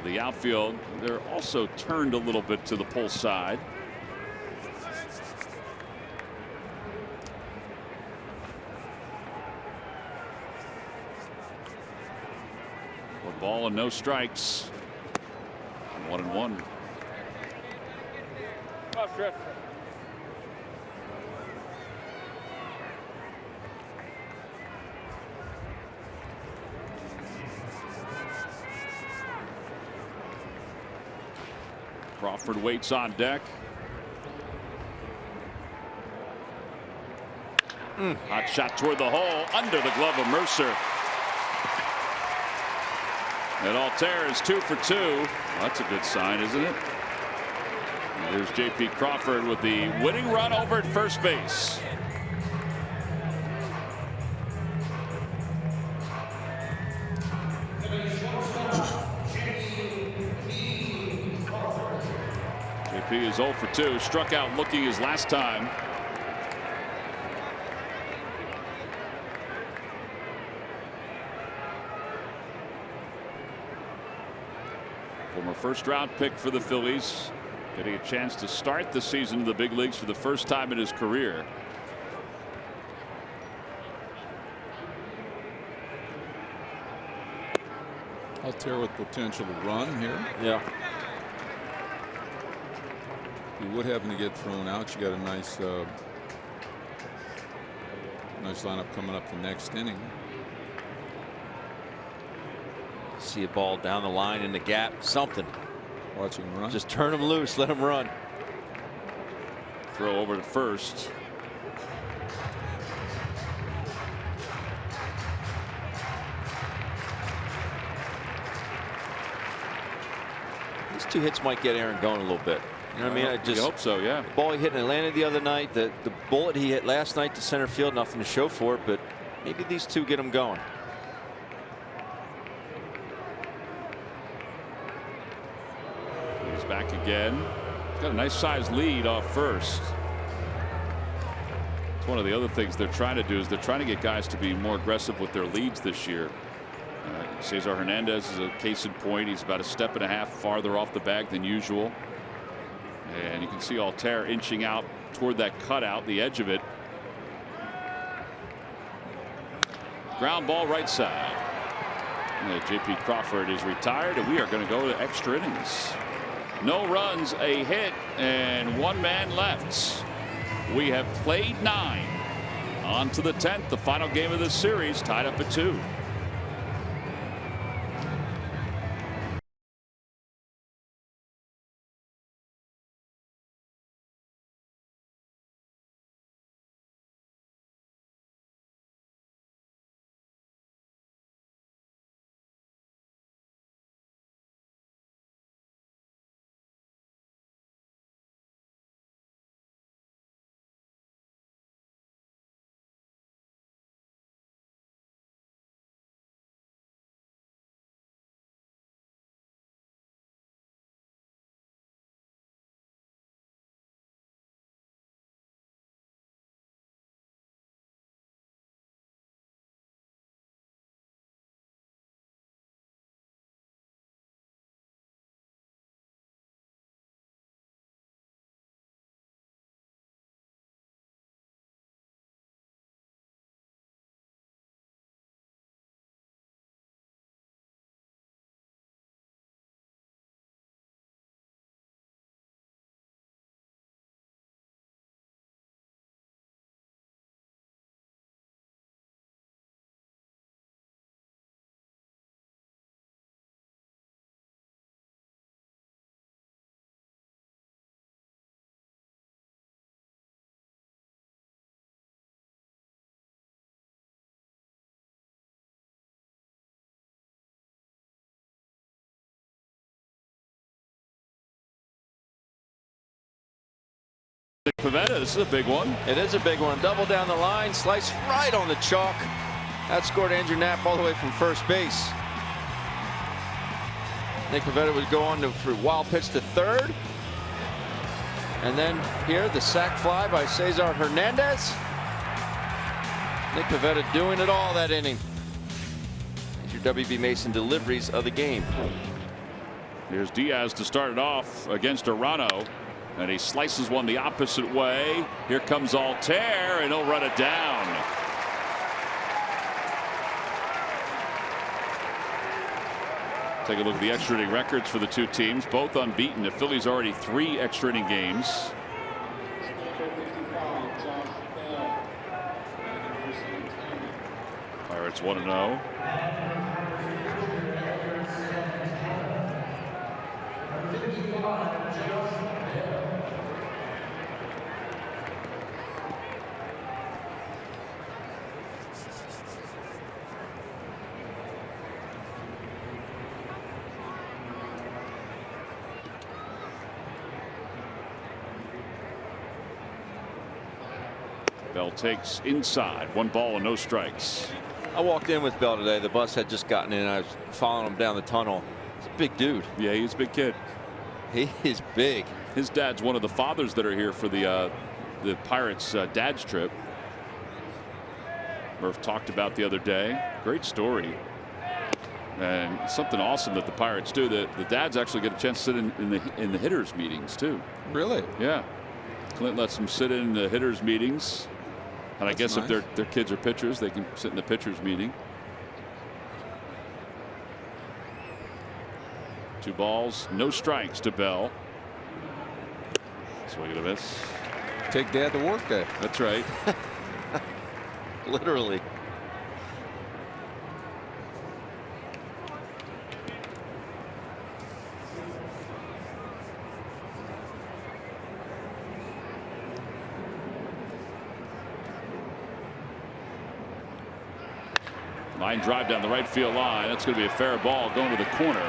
The outfield, they're also turned a little bit to the pull side. A ball and no strikes. 1-1. Off, Trev. Crawford waits on deck. Hot shot toward the hole, under the glove of Mercer. And Altair is 2 for 2. Well, that's a good sign, isn't it? And here's J.P. Crawford with the winning run over at first base. He is 0 for 2, struck out looking his last time. Former first-round pick for the Phillies, getting a chance to start the season in the big leagues for the first time in his career. Altair with potential to run here. Yeah. He would happen to get thrown out. You got a nice lineup coming up the next inning. See a ball down the line in the gap, something. Watch him run. Just turn him loose, let him run. Throw over to first. These 2 hits might get Aaron going a little bit. You know what I mean? I just hope so, yeah. The ball he hit in Atlanta the other night, the bullet he hit last night to center field, nothing to show for it, but maybe these 2 get him going. He's back again. He's got a nice sized lead off first. It's one of the other things they're trying to do is they're trying to get guys to be more aggressive with their leads this year. Cesar Hernandez is a case in point. He's about a step and a half farther off the bag than usual. And you can see Altair inching out toward that cutout, the edge of it. Ground ball right side. J.P. Crawford is retired, and we are going to go to extra innings. No runs, a hit, and 1 man left. We have played 9. On to the 10th, the final game of this series, tied up at 2. Pavetta, this is a big one. It is a big one. Double down the line, slice right on the chalk. That scored Andrew Knapp all the way from first base. Nick Pavetta would go on for wild pitch to third. And then here, the sac fly by Cesar Hernandez. Nick Pavetta doing it all that inning. Here's your WB Mason deliveries of the game. Here's Diaz to start it off against Arano. And he slices one the opposite way. Here comes Altair, and he'll run it down. Take a look at the extra inning records for the two teams, both unbeaten. The Phillies already 3 extra inning games. Pirates 1-0. Bell takes inside, 1 ball and no strikes. I walked in with Bell today. The bus had just gotten in. I was following him down the tunnel. He's a big dude. Yeah, he's a big kid. He is big. His dad's one of the fathers that are here for the Pirates dad's trip. Murph talked about the other day. Great story. And something awesome that the Pirates do. The dads actually get a chance to sit in the hitters meetings too. Really? Yeah. Clint lets them sit in the hitters meetings. And I guess nice. if their kids are pitchers, they can sit in the pitchers meeting. 2 balls, no strikes to Bell. Swing and a miss. Take Dad to work day. That's right. Literally. Line drive down the right field line. That's going to be a fair ball going to the corner.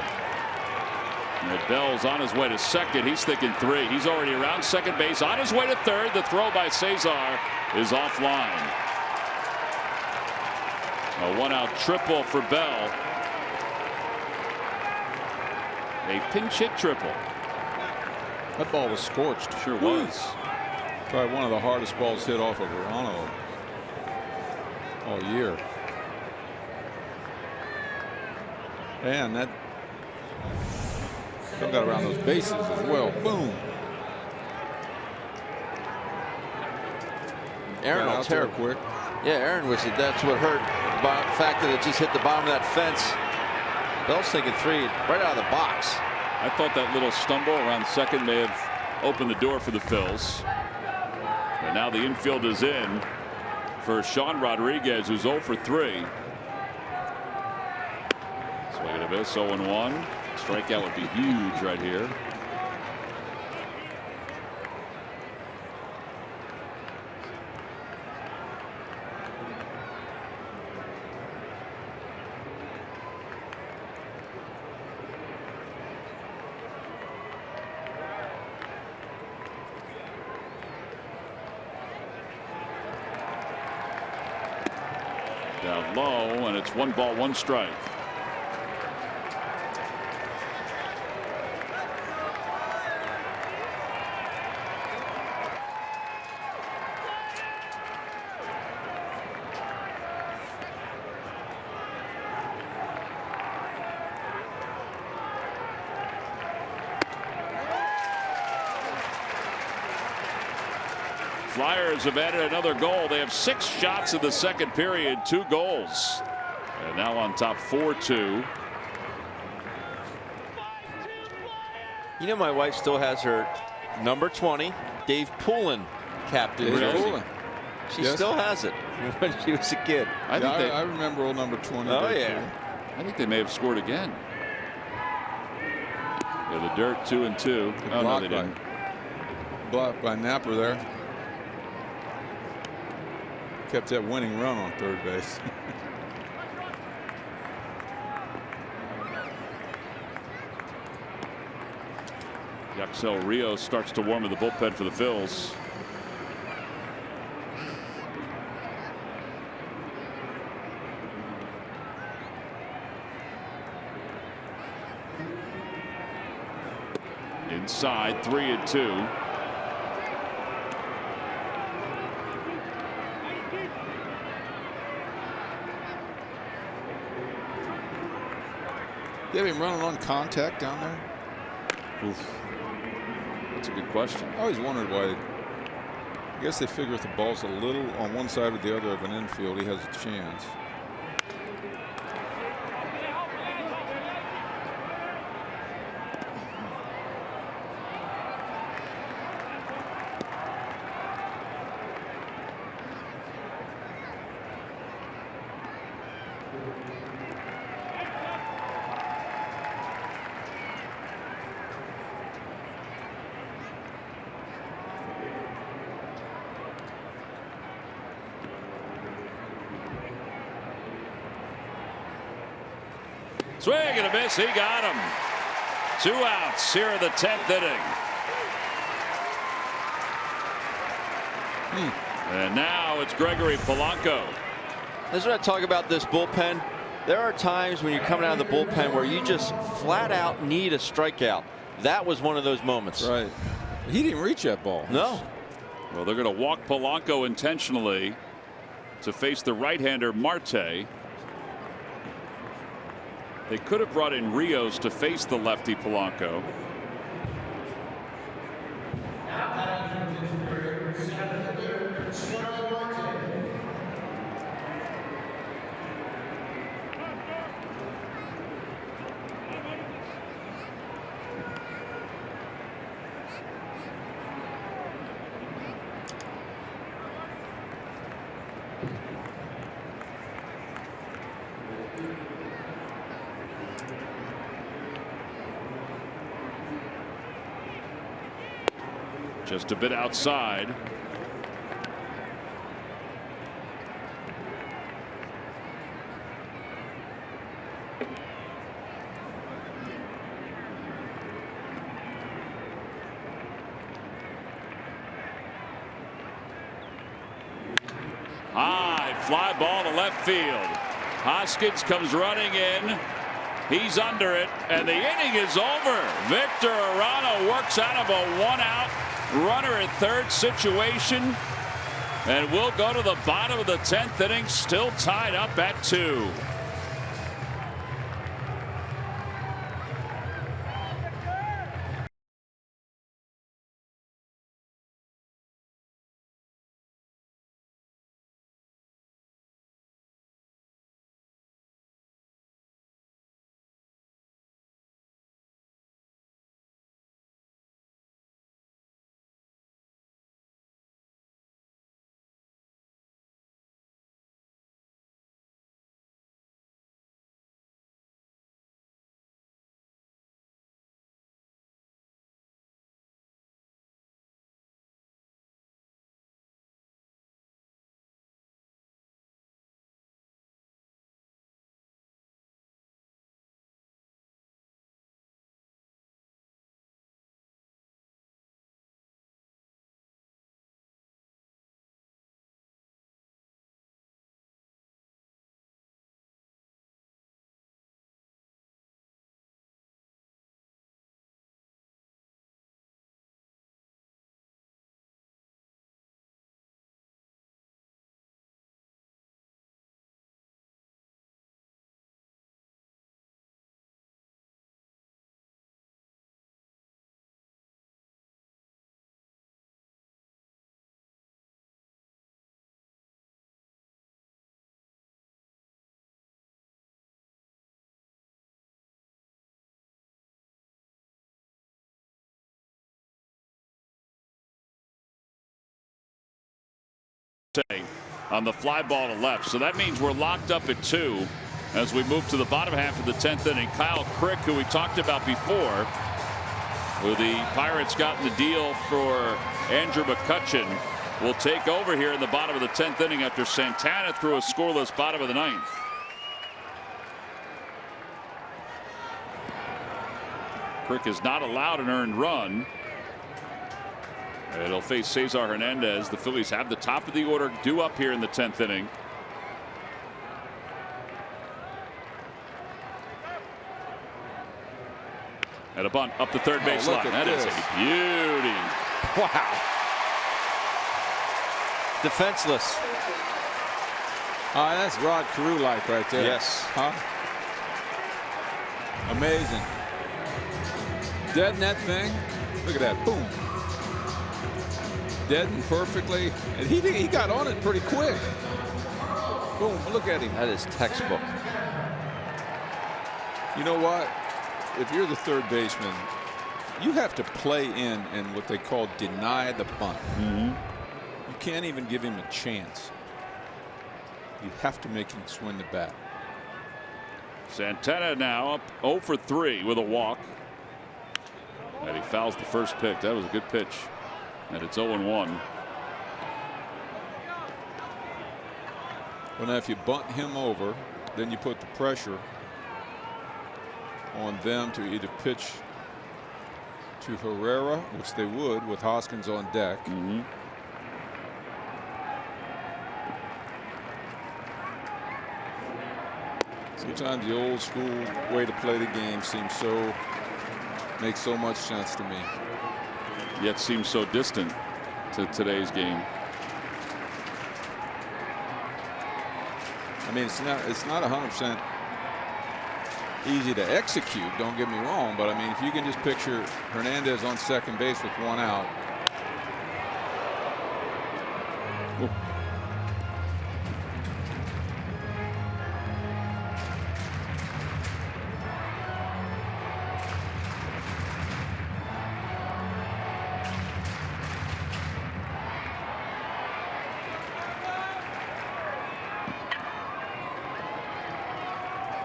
And Bell's on his way to second. He's thinking 3. He's already around second base. On his way to third. The throw by Cesar is offline. A 1-out triple for Bell. A pinch hit triple. That ball was scorched. Sure was. Probably one of the hardest balls hit off of Arano all year. And that still got around those bases as well. Boom. Aaron Altair quick. Yeah, Aaron was it. That's what hurt. The fact that it just hit the bottom of that fence. Bell's thinking 3 right out of the box. I thought that little stumble around second may have opened the door for the Phils. And now the infield is in for Sean Rodriguez, who's 0 for 3. Swing and a miss, 0-1. Strikeout would be huge right here. Down low, and it's 1 ball, 1 strike. Flyers have added another goal. They have 6 shots in the second period, 2 goals. And now on top 4-2. You know, my wife still has her number 20 Dave Poulin captain. Really? She still has it when she was a kid. I remember old number 20. Oh yeah. I think they may have scored again. Yeah, the dirt 2-2. Oh, no, they didn't. Blocked by Napper there. Kept that winning run on third base. Yaxel Rios starts to warm in the bullpen for the Phils. Inside 3-2. You have him running on contact down there? Oof. That's a good question. I always wondered why. I guess they figure if the ball's a little on one side or the other of an infield, he has a chance. Swing and a miss. He got him. 2 outs here in the 10th inning. And now it's Gregory Polanco. This is what I talk about this bullpen. There are times when you're coming out of the bullpen where you just flat out need a strikeout. That was one of those moments. Right. He didn't reach that ball. No. Well, they're going to walk Polanco intentionally to face the right-hander Marte. They could have brought in Rios to face the lefty Polanco. Just a bit outside. High fly ball to left field. Hoskins comes running in. He's under it, and the inning is over. Victor Arano works out of a 1-out runner at third situation, and we'll go to the bottom of the 10th inning, still tied up at 2. On the fly ball to left, so that means we're locked up at 2 as we move to the bottom half of the 10th inning. Kyle Crick, who we talked about before, who the Pirates got in the deal for Andrew McCutchen, will take over here in the bottom of the 10th inning after Santana threw a scoreless bottom of the 9th. Crick is not allowed an earned run. It'll face Cesar Hernandez. The Phillies have the top of the order due up here in the 10th inning. And a bunt up the third base line. That is a beauty. Wow. Defenseless. That's Rod Carew-like right there. Yes. Huh? Amazing. Dead net thing. Look at that. Boom. Deadened perfectly. And he got on it pretty quick. Boom. Look at him. That is textbook. You know what? If you're the third baseman, you have to play in what they call deny the bunt. You can't even give him a chance. You have to make him swing the bat. Santana now up 0 for 3 with a walk. And he fouls the first pitch. That was a good pitch. And it's 0-1. Well, now if you bunt him over, then you put the pressure on them to either pitch to Herrera, which they would with Hoskins on deck. Sometimes the old school way to play the game makes so much sense to me. Yet seems so distant to today's game. I mean, it's not 100% easy to execute, don't get me wrong, but I mean, if you can just picture Hernandez on second base with 1 out. Ooh.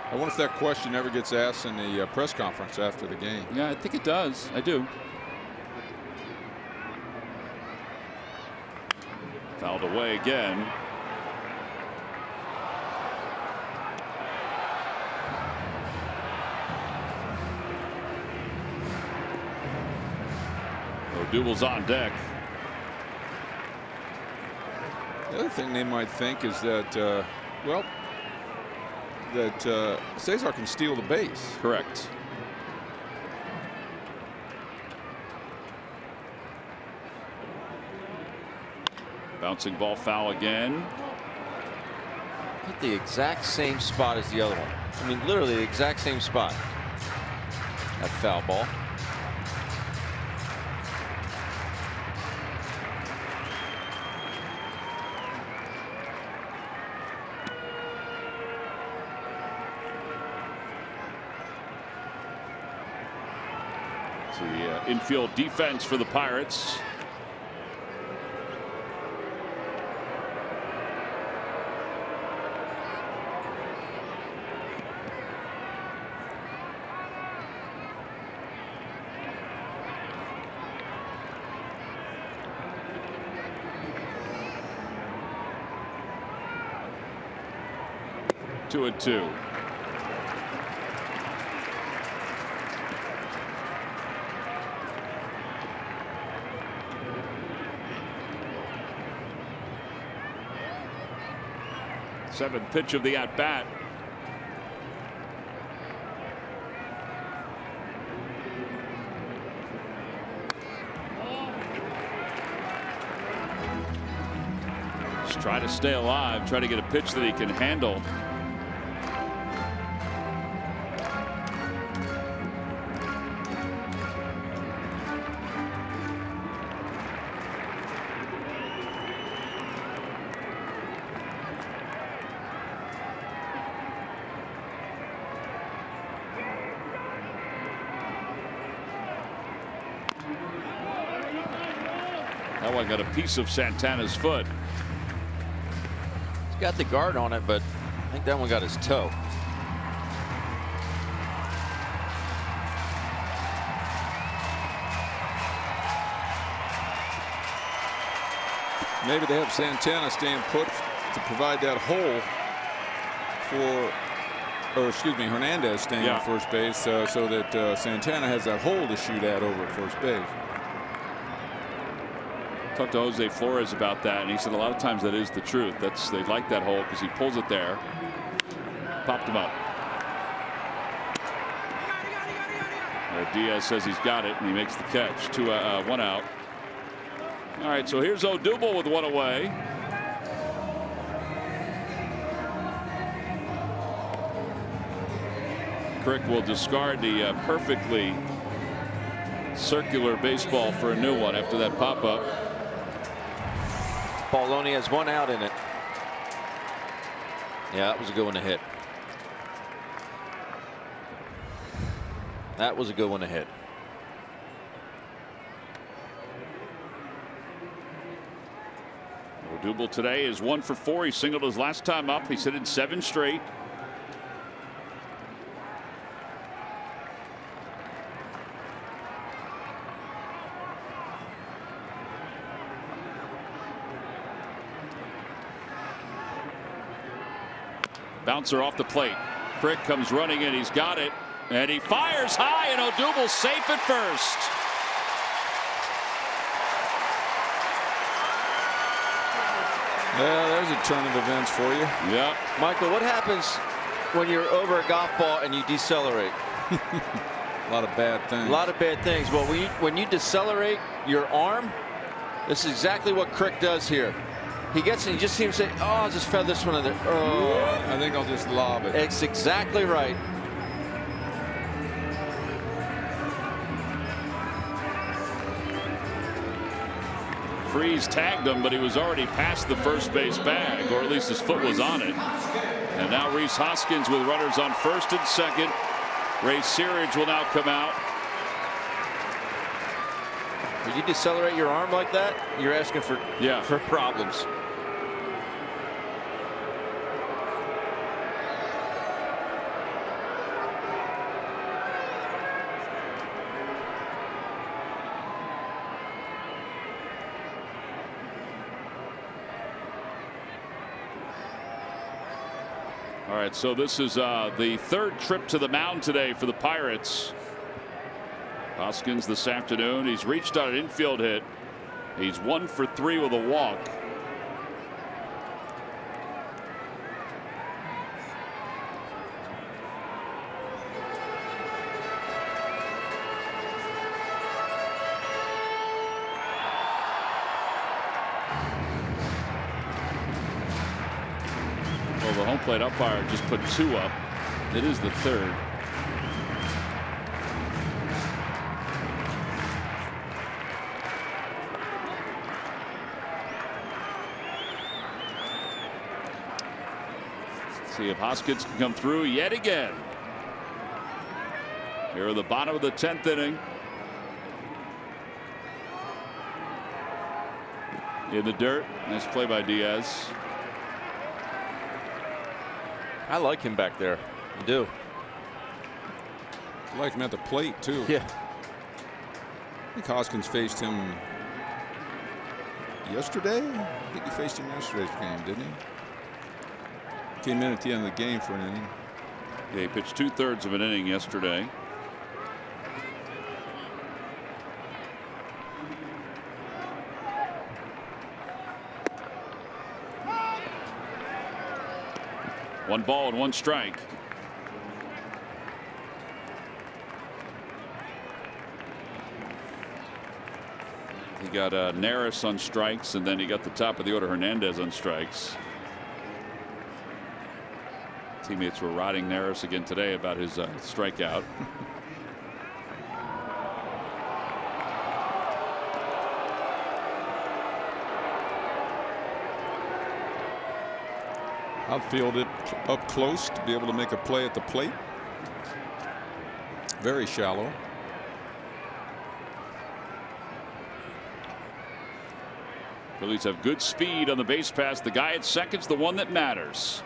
I wonder if that question ever gets asked in the press conference after the game. Yeah, I think it does. I do. Fouled away again. O'Dubel's on deck. The other thing they might think is that, well, that Cesar can steal the base. Correct. Bouncing ball foul again. Hit the exact same spot as the other one. I mean, literally the exact same spot. That foul ball. The infield defense for the Pirates. Two and two. Seventh pitch of the at-bat. Just try to stay alive, try to get a pitch that he can handle. That one got a piece of Santana's foot. He's got the guard on it, but I think that one got his toe. Maybe they have Santana staying put to provide that hole for, or excuse me, Hernandez staying at first base so that Santana has that hole to shoot at over at first base. Talked to Jose Flores about that, and he said a lot of times that is the truth. They like that hole because he pulls it there. Popped him up. Diaz says he's got it, and he makes the catch. 1 out. All right, so here's Odubel with 1 away. Crick will discard the perfectly circular baseball for a new one after that pop-up. Ball only has 1 out in it. Yeah, that was a good one to hit. That was a good one to hit. Odubel today is 1 for 4. He singled his last time up. He's hit it 7 straight. Bouncer off the plate. Crick comes running in. He's got it. And he fires high, and Odubel's safe at first. Yeah, there's a turn of events for you. Yeah. Michael, what happens when you're over a golf ball and you decelerate? A lot of bad things. A lot of bad things. Well, when you decelerate your arm, this is exactly what Crick does here. He gets it, he just seems to say, oh, I'll just feather this one in there. Oh. I think I'll just lob it. It's exactly right. Freeze tagged him, but he was already past the first base bag, or at least his foot was on it. And now Reese Hoskins with runners on first and second. Ray Searage will now come out. When you decelerate your arm like that, you're asking for problems. All right, so this is the 3rd trip to the mound today for the Pirates. Hoskins this afternoon. He's reached on an infield hit. He's 1 for 3 with a walk. Well, the home plate umpire just put 2 up. It is the 3rd. See if Hoskins can come through yet again. Here at the bottom of the 10th inning. In the dirt. Nice play by Diaz. I like him back there. I do. I like him at the plate, too. Yeah. I think Hoskins faced him yesterday. I think he faced him yesterday's game, didn't he? Came in at the end of the game for an inning. Yeah, he pitched 2/3 of an inning yesterday. One ball and 1 strike. He got Neris on strikes, and then he got the top of the order Hernandez on strikes. Teammates were riding Neris again today about his strikeout. Outfielded up close to be able to make a play at the plate. Very shallow. Phillies have good speed on the base pass. The guy at second's the one that matters.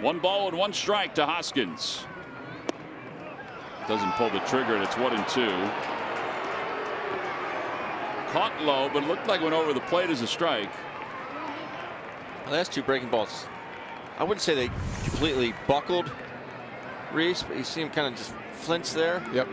1 ball and 1 strike to Hoskins. Doesn't pull the trigger, and it's 1-2. Caught low, but it looked like it went over the plate as a strike. The last 2 breaking balls, I wouldn't say they completely buckled Reese, but you see him kind of just flinch there. Yep.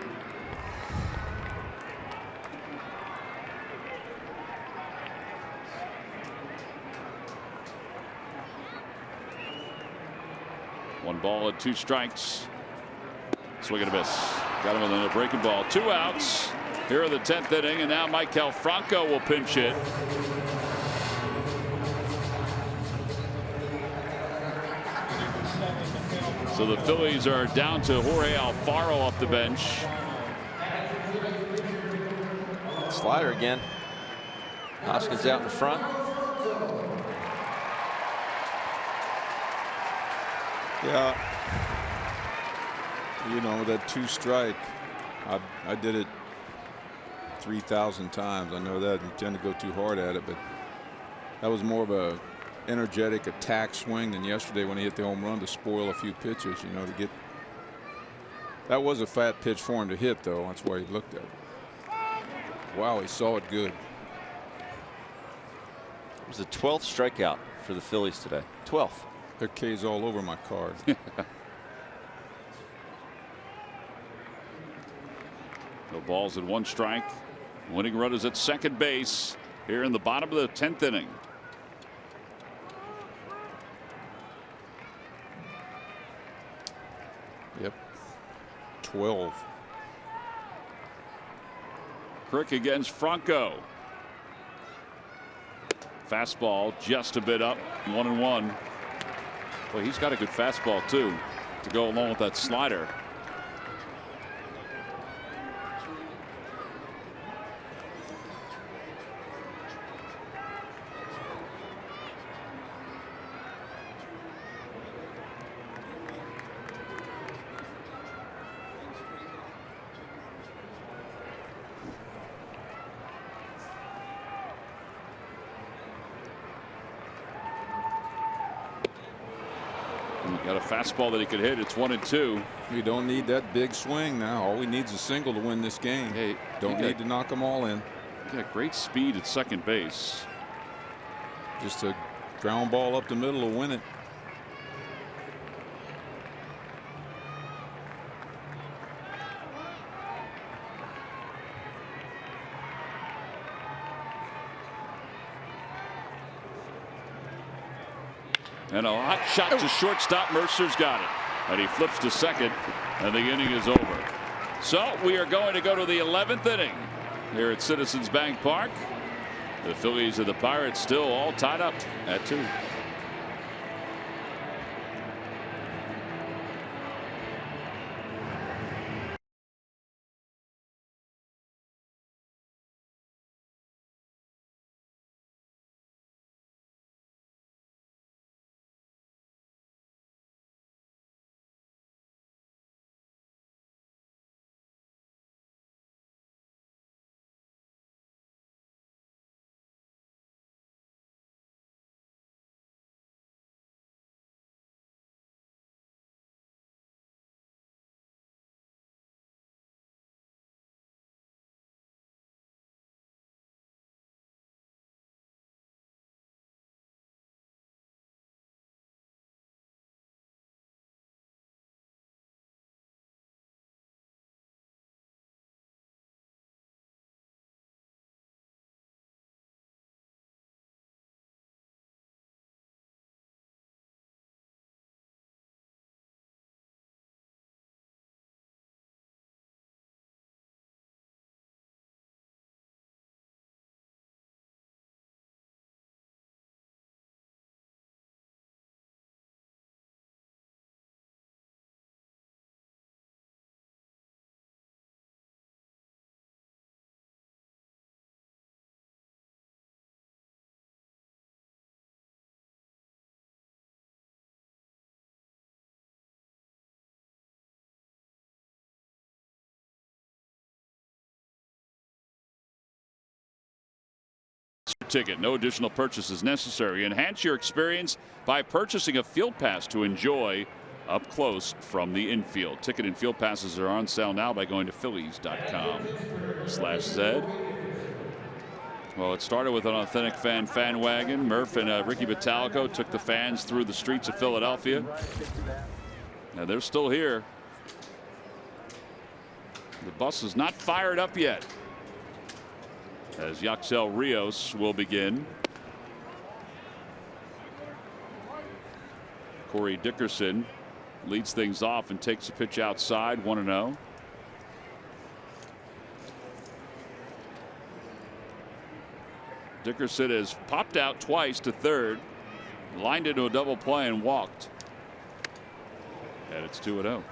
One ball and 2 strikes. Swing and a miss. Got him with another breaking ball. 2 outs here in the 10th inning, and now Maikel Franco will pinch hit. So the Phillies are down to Jorge Alfaro off the bench. Slider again. Hoskins out in front. Yeah. You know, that 2-strike, I did it 3,000 times. I know that you tend to go too hard at it, but that was more of a energetic attack swing than yesterday when he hit the home run to spoil a few pitches, you know, to get. That was a fat pitch for him to hit, though. That's why he looked at it. Wow, he saw it good. It was the 12th strikeout for the Phillies today. 12th. There are K's all over my card. No balls and 1 strike. Winning runners at second base here in the bottom of the 10th inning. Yep. 12. Crick against Franco. Fastball just a bit up. 1-1. Boy, he's got a good fastball too to go along with that slider. Got a fastball that he could hit. It's 1-2. We don't need that big swing now. All we need is a single to win this game. Hey, don't need to knock them all in. Got great speed at second base. Just a ground ball up the middle to win it. And a hot shot to shortstop. Mercer's got it. And he flips to second, and the inning is over. So we are going to go to the 11th inning here at Citizens Bank Park. The Phillies and the Pirates still all tied up at 2. Ticket. No additional purchases necessary. Enhance your experience by purchasing a field pass to enjoy up close from the infield. Ticket and field passes are on sale now by going to Phillies.com/Z. Well, it started with an authentic fan wagon. Murph and Ricky Bottalico took the fans through the streets of Philadelphia. Now they're still here. The bus is not fired up yet, as Yaxel Rios will begin. Corey Dickerson leads things off and takes a pitch outside. 1-0. Dickerson has popped out twice to third, lined into a double play and walked. And it's 2-0.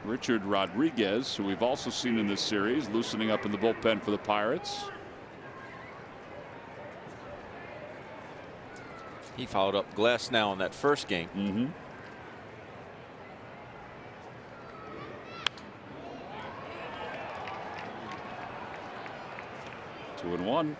Richard Rodriguez, who we've also seen in this series, loosening up in the bullpen for the Pirates. He followed up Glass now in that first game. Mm-hmm. Two and one.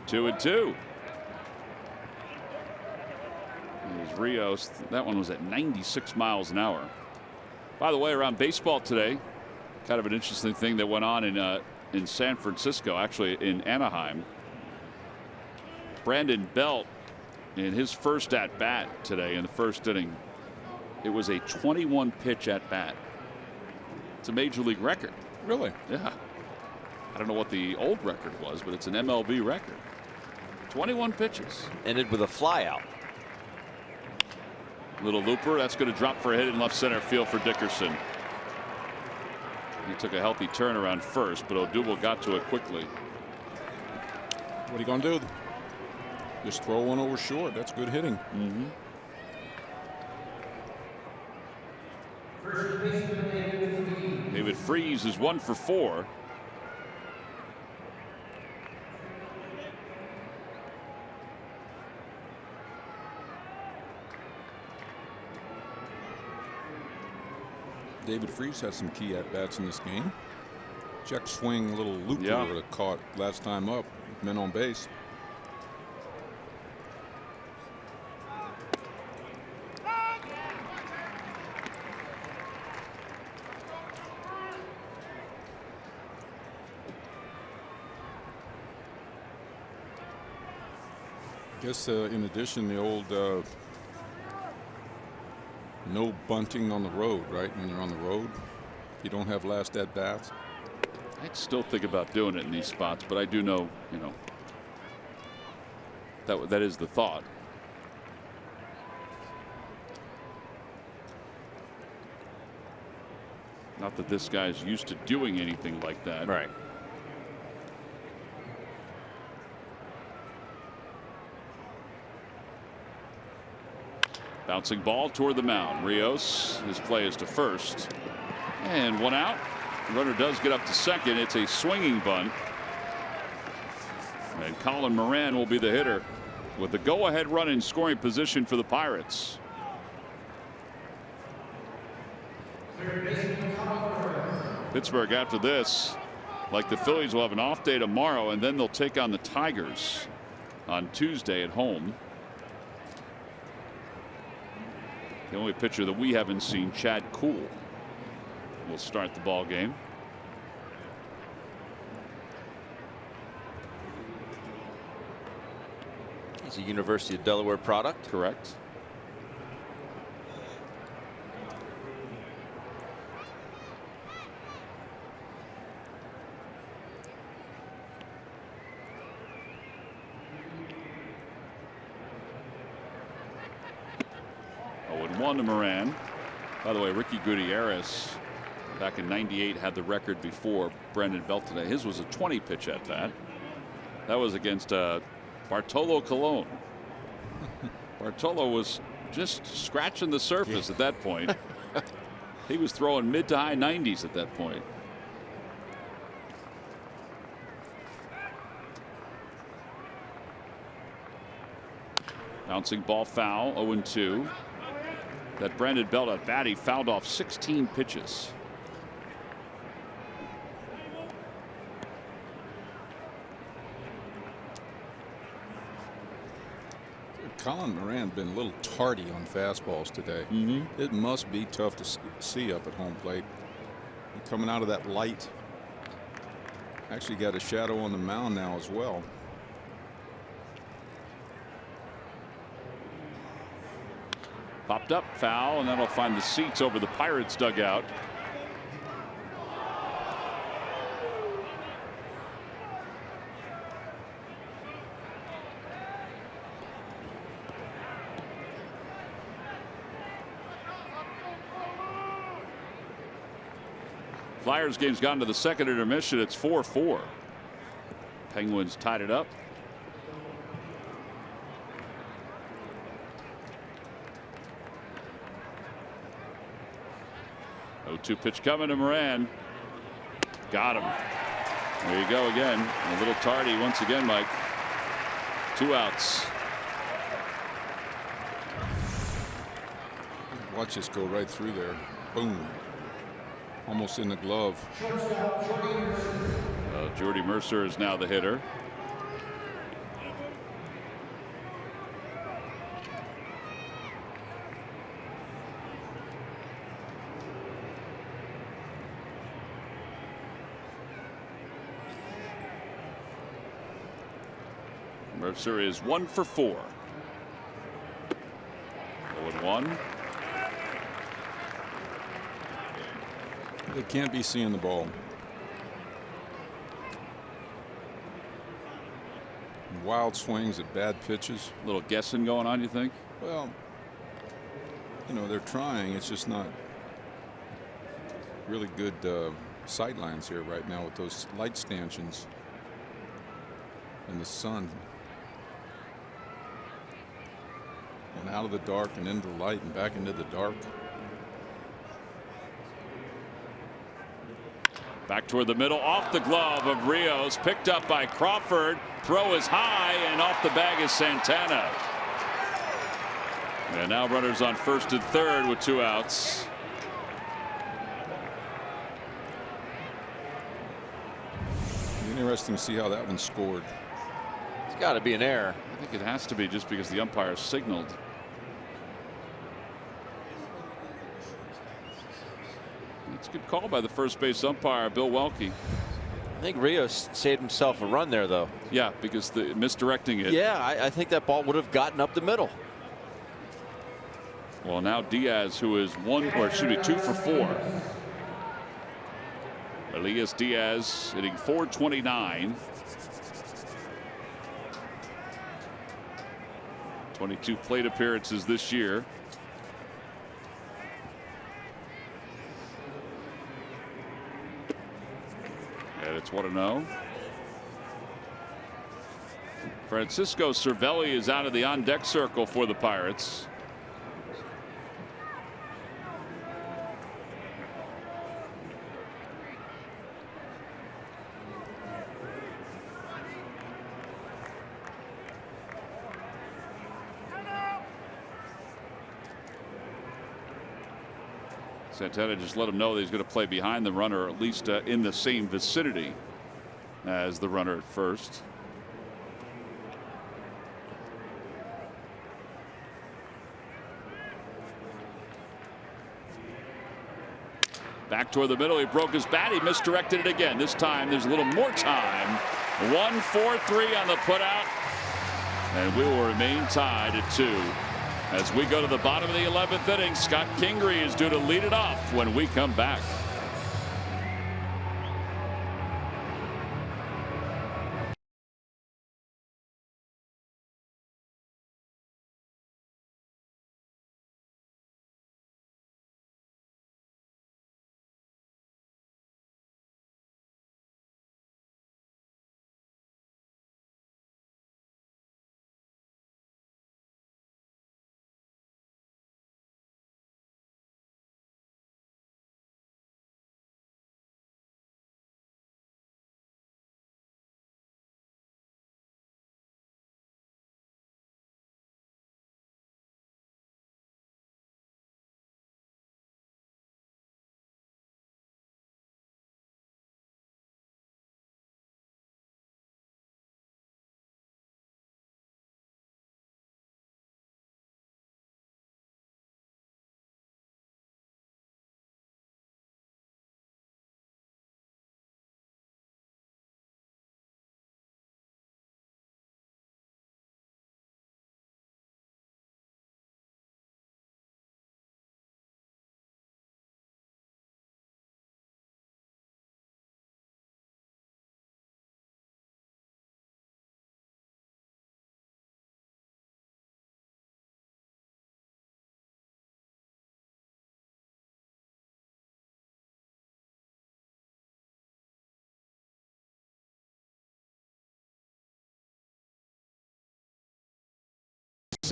Two and two. There's Rios. That one was at 96 miles an hour. By the way, around baseball today, kind of an interesting thing that went on in San Francisco, actually in Anaheim. Brandon Belt, in his first at bat today in the first inning, it was a 21 pitch at bat. It's a major league record. Really? Yeah. I don't know what the old record was, but it's an MLB record. 21 pitches. Ended with a fly out. Little looper. That's going to drop for a hit in left center field for Dickerson. He took a healthy turn around first, but Odubel got to it quickly. What are you going to do? Just throw one over short. That's good hitting. Mm-hmm. David Freese is 1 for 4. David Freese has some key at-bats in this game. Check swing, a little looper that caught last time up. Men on base. I guess in addition, the old no bunting on the road, right? When you're on the road, you don't have last at bats. I'd still think about doing it in these spots, but I do know, you know, that is the thought. Not that this guy's used to doing anything like that. Right. Bouncing ball toward the mound. Rios, his play is to first. And one out. The runner does get up to second. It's a swinging bunt. And Colin Moran will be the hitter with the go-ahead run in scoring position for the Pirates. Pittsburgh after this, like the Phillies, will have an off day tomorrow, and then they'll take on the Tigers on Tuesday at home. The only pitcher that we haven't seen, Chad Kuhl, will start the ball game. He's a University of Delaware product. Correct. One to Moran. By the way, Ricky Gutierrez back in '98 had the record before Brandon Belt today. His was a 20 pitch at bat. That was against Bartolo Colon. Bartolo was just scratching the surface at that point. He was throwing mid to high 90s at that point. Bouncing ball foul, 0-2. That Brandon Belt at bat, he fouled off 16 pitches. Colin Moran been a little tardy on fastballs today. It must be tough to see up at home plate. Coming out of that light. Actually got a shadow on the mound now as well. Popped up, foul, and that'll find the seats over the Pirates dugout. Flyers game's gone to the second intermission. It's 4-4. Penguins tied it up. Oh, 2 pitch coming to Moran. Got him. There you go again. A little tardy once again, Mike. 2 outs. Watch this go right through there. Boom. Almost in the glove. Jordy Mercer is now the hitter. Mercer is 1 for 4. 0-1. They can't be seeing the ball. Wild swings at bad pitches. A little guessing going on, you think? Well, you know, they're trying. It's just not really good sight lines here right now with those light stanchions and the sun. And out of the dark and into the light and back into the dark. Back toward the middle, off the glove of Rios, picked up by Crawford. Throw is high, and off the bag is Santana. And now runners on first and third with 2 outs. Interesting to see how that one scored. It's got to be an error. I think it has to be just because the umpire signaled. It's a good call by the first base umpire, Bill Welke. I think Rios saved himself a run there, though. Yeah, because the misdirecting it. Yeah, I think that ball would have gotten up the middle. Well, now Diaz, who is 2 for 4. Elias Diaz hitting .429. 22 plate appearances this year. And it's 1-0. Francisco Cervelli is out of the on-deck circle for the Pirates. Santana just let him know that he's going to play behind the runner, or at least in the same vicinity as the runner at first. Back toward the middle, he broke his bat, he misdirected it again. This time there's a little more time. 1-4-3 on the putout, and we will remain tied at 2. As we go to the bottom of the 11th inning, Scott Kingery is due to lead it off when we come back.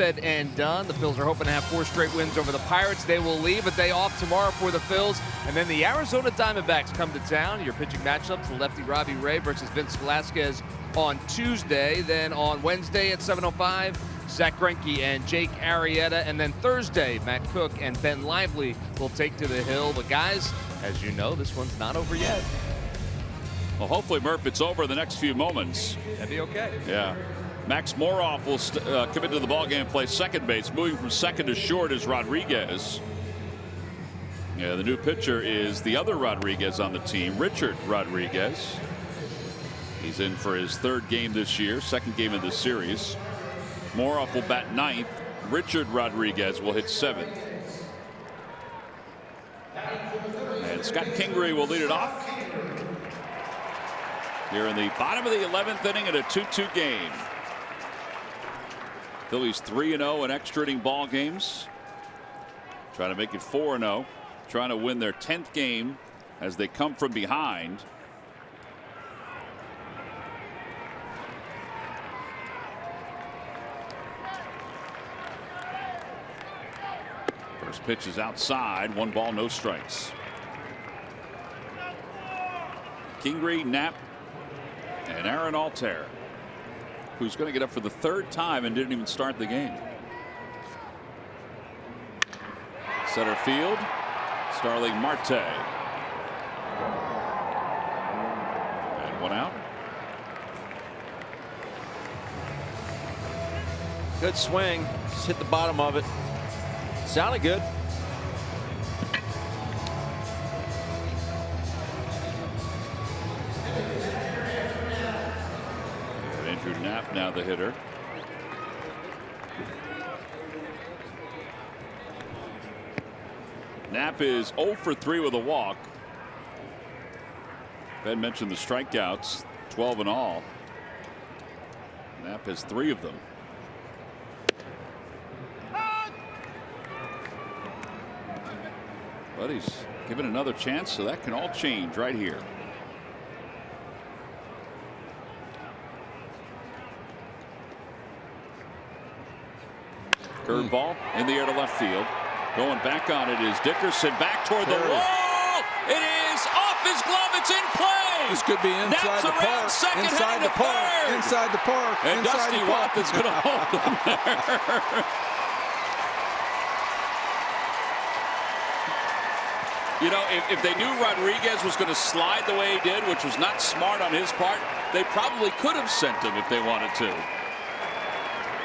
said and done. The Phils are hoping to have 4 straight wins over the Pirates. They will leave a day off tomorrow for the Phils. And then the Arizona Diamondbacks come to town. Your pitching matchups, the lefty Robbie Ray versus Vince Velasquez on Tuesday. Then on Wednesday at 7:05, Zach Greinke and Jake Arrieta. And then Thursday, Matt Cook and Ben Lively will take to the hill. But guys, as you know, this one's not over yet. Well, hopefully, Murph, it's over in the next few moments. That'd be okay. Yeah. Max Moroff will come into the ballgame and play second base. Moving from second to short is Rodriguez. Yeah, the new pitcher is the other Rodriguez on the team, Richard Rodriguez. He's in for his 3rd game this year, 2nd game of the series. Moroff will bat 9th. Richard Rodriguez will hit 7th. And Scott Kingery will lead it off here in the bottom of the 11th inning in a 2-2 game. Phillies 3-0 in extra inning ball games. Trying to make it 4-0. Trying to win their 10th game as they come from behind. First pitch is outside. 1 ball, no strikes. Kingery, Knapp, and Aaron Altair, who's going to get up for the 3rd time and didn't even start the game. Center field, Starling Marte. And 1 out. Good swing. Just hit the bottom of it. Sounded good. Andrew Knapp now the hitter. Knapp is 0 for 3 with a walk. Ben mentioned the strikeouts, 12 in all. Knapp has 3 of them. But he's given another chance, so that can all change right here. Curveball in the air to left field. Going back on it is Dickerson, back toward the wall. It is off his glove. It's in play. This could be inside the park. Second, inside the park. Third. Inside the park. And inside Dusty Watkins going to hold him there. You know, if they knew Rodriguez was going to slide the way he did, which was not smart on his part, they probably could have sent him if they wanted to.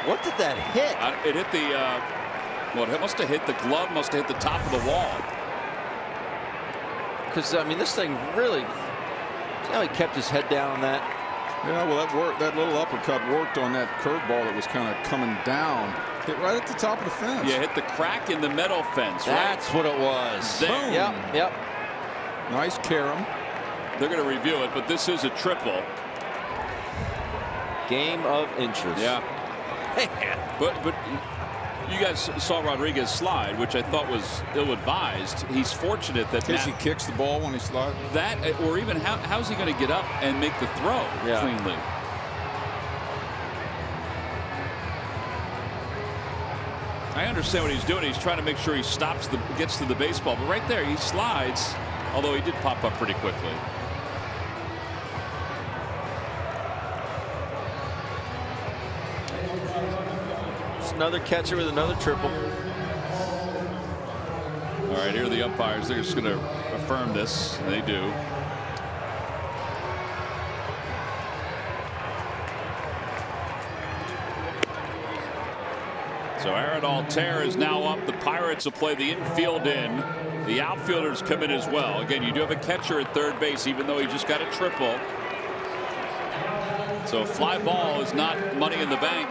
What did that hit? It hit the, well, it must have hit the glove, must have hit the top of the wall. Because, I mean, this thing really, see how he kept his head down on that? Yeah, well, that worked. That little uppercut worked on that curveball that was kind of coming down. Hit right at the top of the fence. Yeah, hit the crack in the metal fence. That's right? what it was. Boom. Yep. Nice carom. They're going to review it, but this is a triple. Game of inches. Yeah. But you guys saw Rodriguez slide, which I thought was ill-advised. He's fortunate that he kicks the ball when he slides. That, or even how's he going to get up and make the throw cleanly? I understand what he's doing. He's trying to make sure he gets to the baseball, but right there he slides, although he did pop up pretty quickly. Another catcher with another triple. All right, here are the umpires. They're just going to affirm this, and they do. So Aaron Altair is now up. The Pirates will play the infield in. The outfielders come in as well. Again, you do have a catcher at third base, even though he just got a triple. So a fly ball is not money in the bank.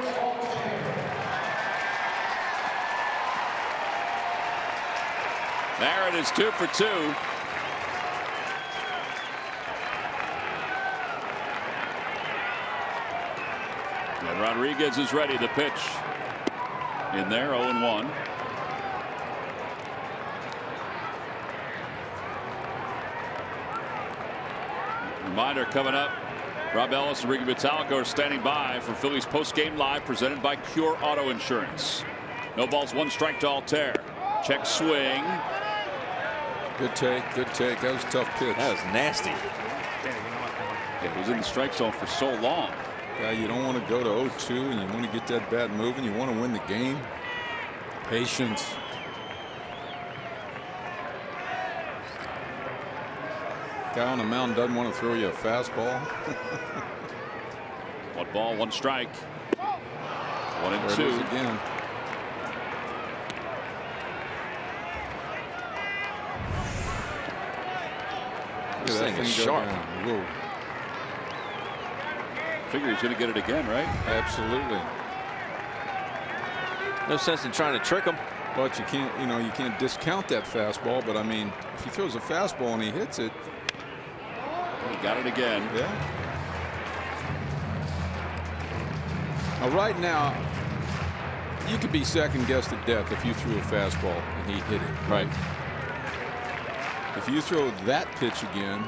Aaron is 2 for 2. And Rodriguez is ready to pitch. In there, 0-1. Reminder coming up. Rob Ellis and Gregory Polanco are standing by for Phillies post-game live presented by Cure Auto Insurance. No balls, 1 strike to Altair. Check swing. Good take, good take. That was a tough pitch. That was nasty. It was in the strike zone for so long. Yeah, you don't want to go to 0-2 and you want to get that bat moving. You want to win the game. Patience. Guy on the mound doesn't want to throw you a fastball. 1 ball, 1 strike. 1 and 2 There it is again. This thing is sharp. Whoa. Figure he's going to get it again, right? Absolutely. No sense in trying to trick him. But you can't, you can't discount that fastball. But I mean, if he throws a fastball and he hits it. He got it again. Yeah. Now, right now, you could be second guessed to death if you threw a fastball and he hit it. Right. If you throw that pitch again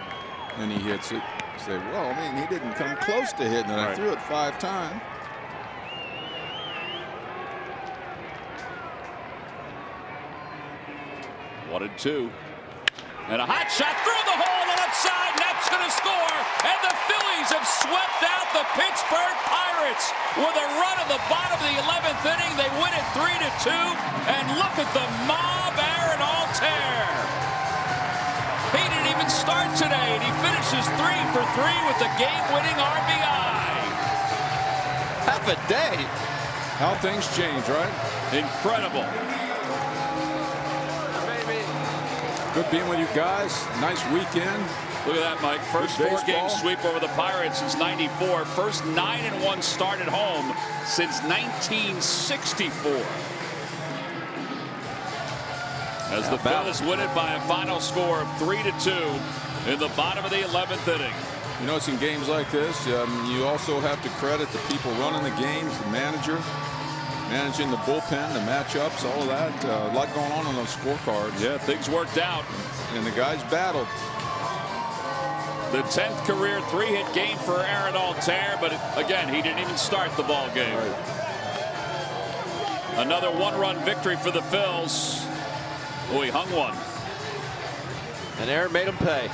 and he hits it, you say, well, I mean, he didn't come close to hitting it. I threw it 5 times. One and 2. And a hot shot through the hole on the left side. Knapp's going to score. And the Phillies have swept out the Pittsburgh Pirates with a run in the bottom of the 11th inning. They win it 3-2. And look at the mob, Aaron Altair. He didn't even start today, and he finishes 3 for 3 with the game-winning RBI. Half a day. How things change, right? Incredible. Good being with you guys. Nice weekend. Look at that, Mike. First Good 4-game baseball. sweep over the Pirates since '94. First 9-1 start at home since 1964. As the Phillies win it by a final score of 3-2 in the bottom of the 11th inning. You know, it's in games like this, you also have to credit the people running the games, the manager, managing the bullpen, the matchups, all of that. A lot going on those scorecards. Yeah, things worked out. And the guys battled. The 10th career 3-hit game for Aaron Altair, but again, he didn't even start the ball game. Right. Another 1-run victory for the Phils. Oh, he hung one. And Aaron made him pay.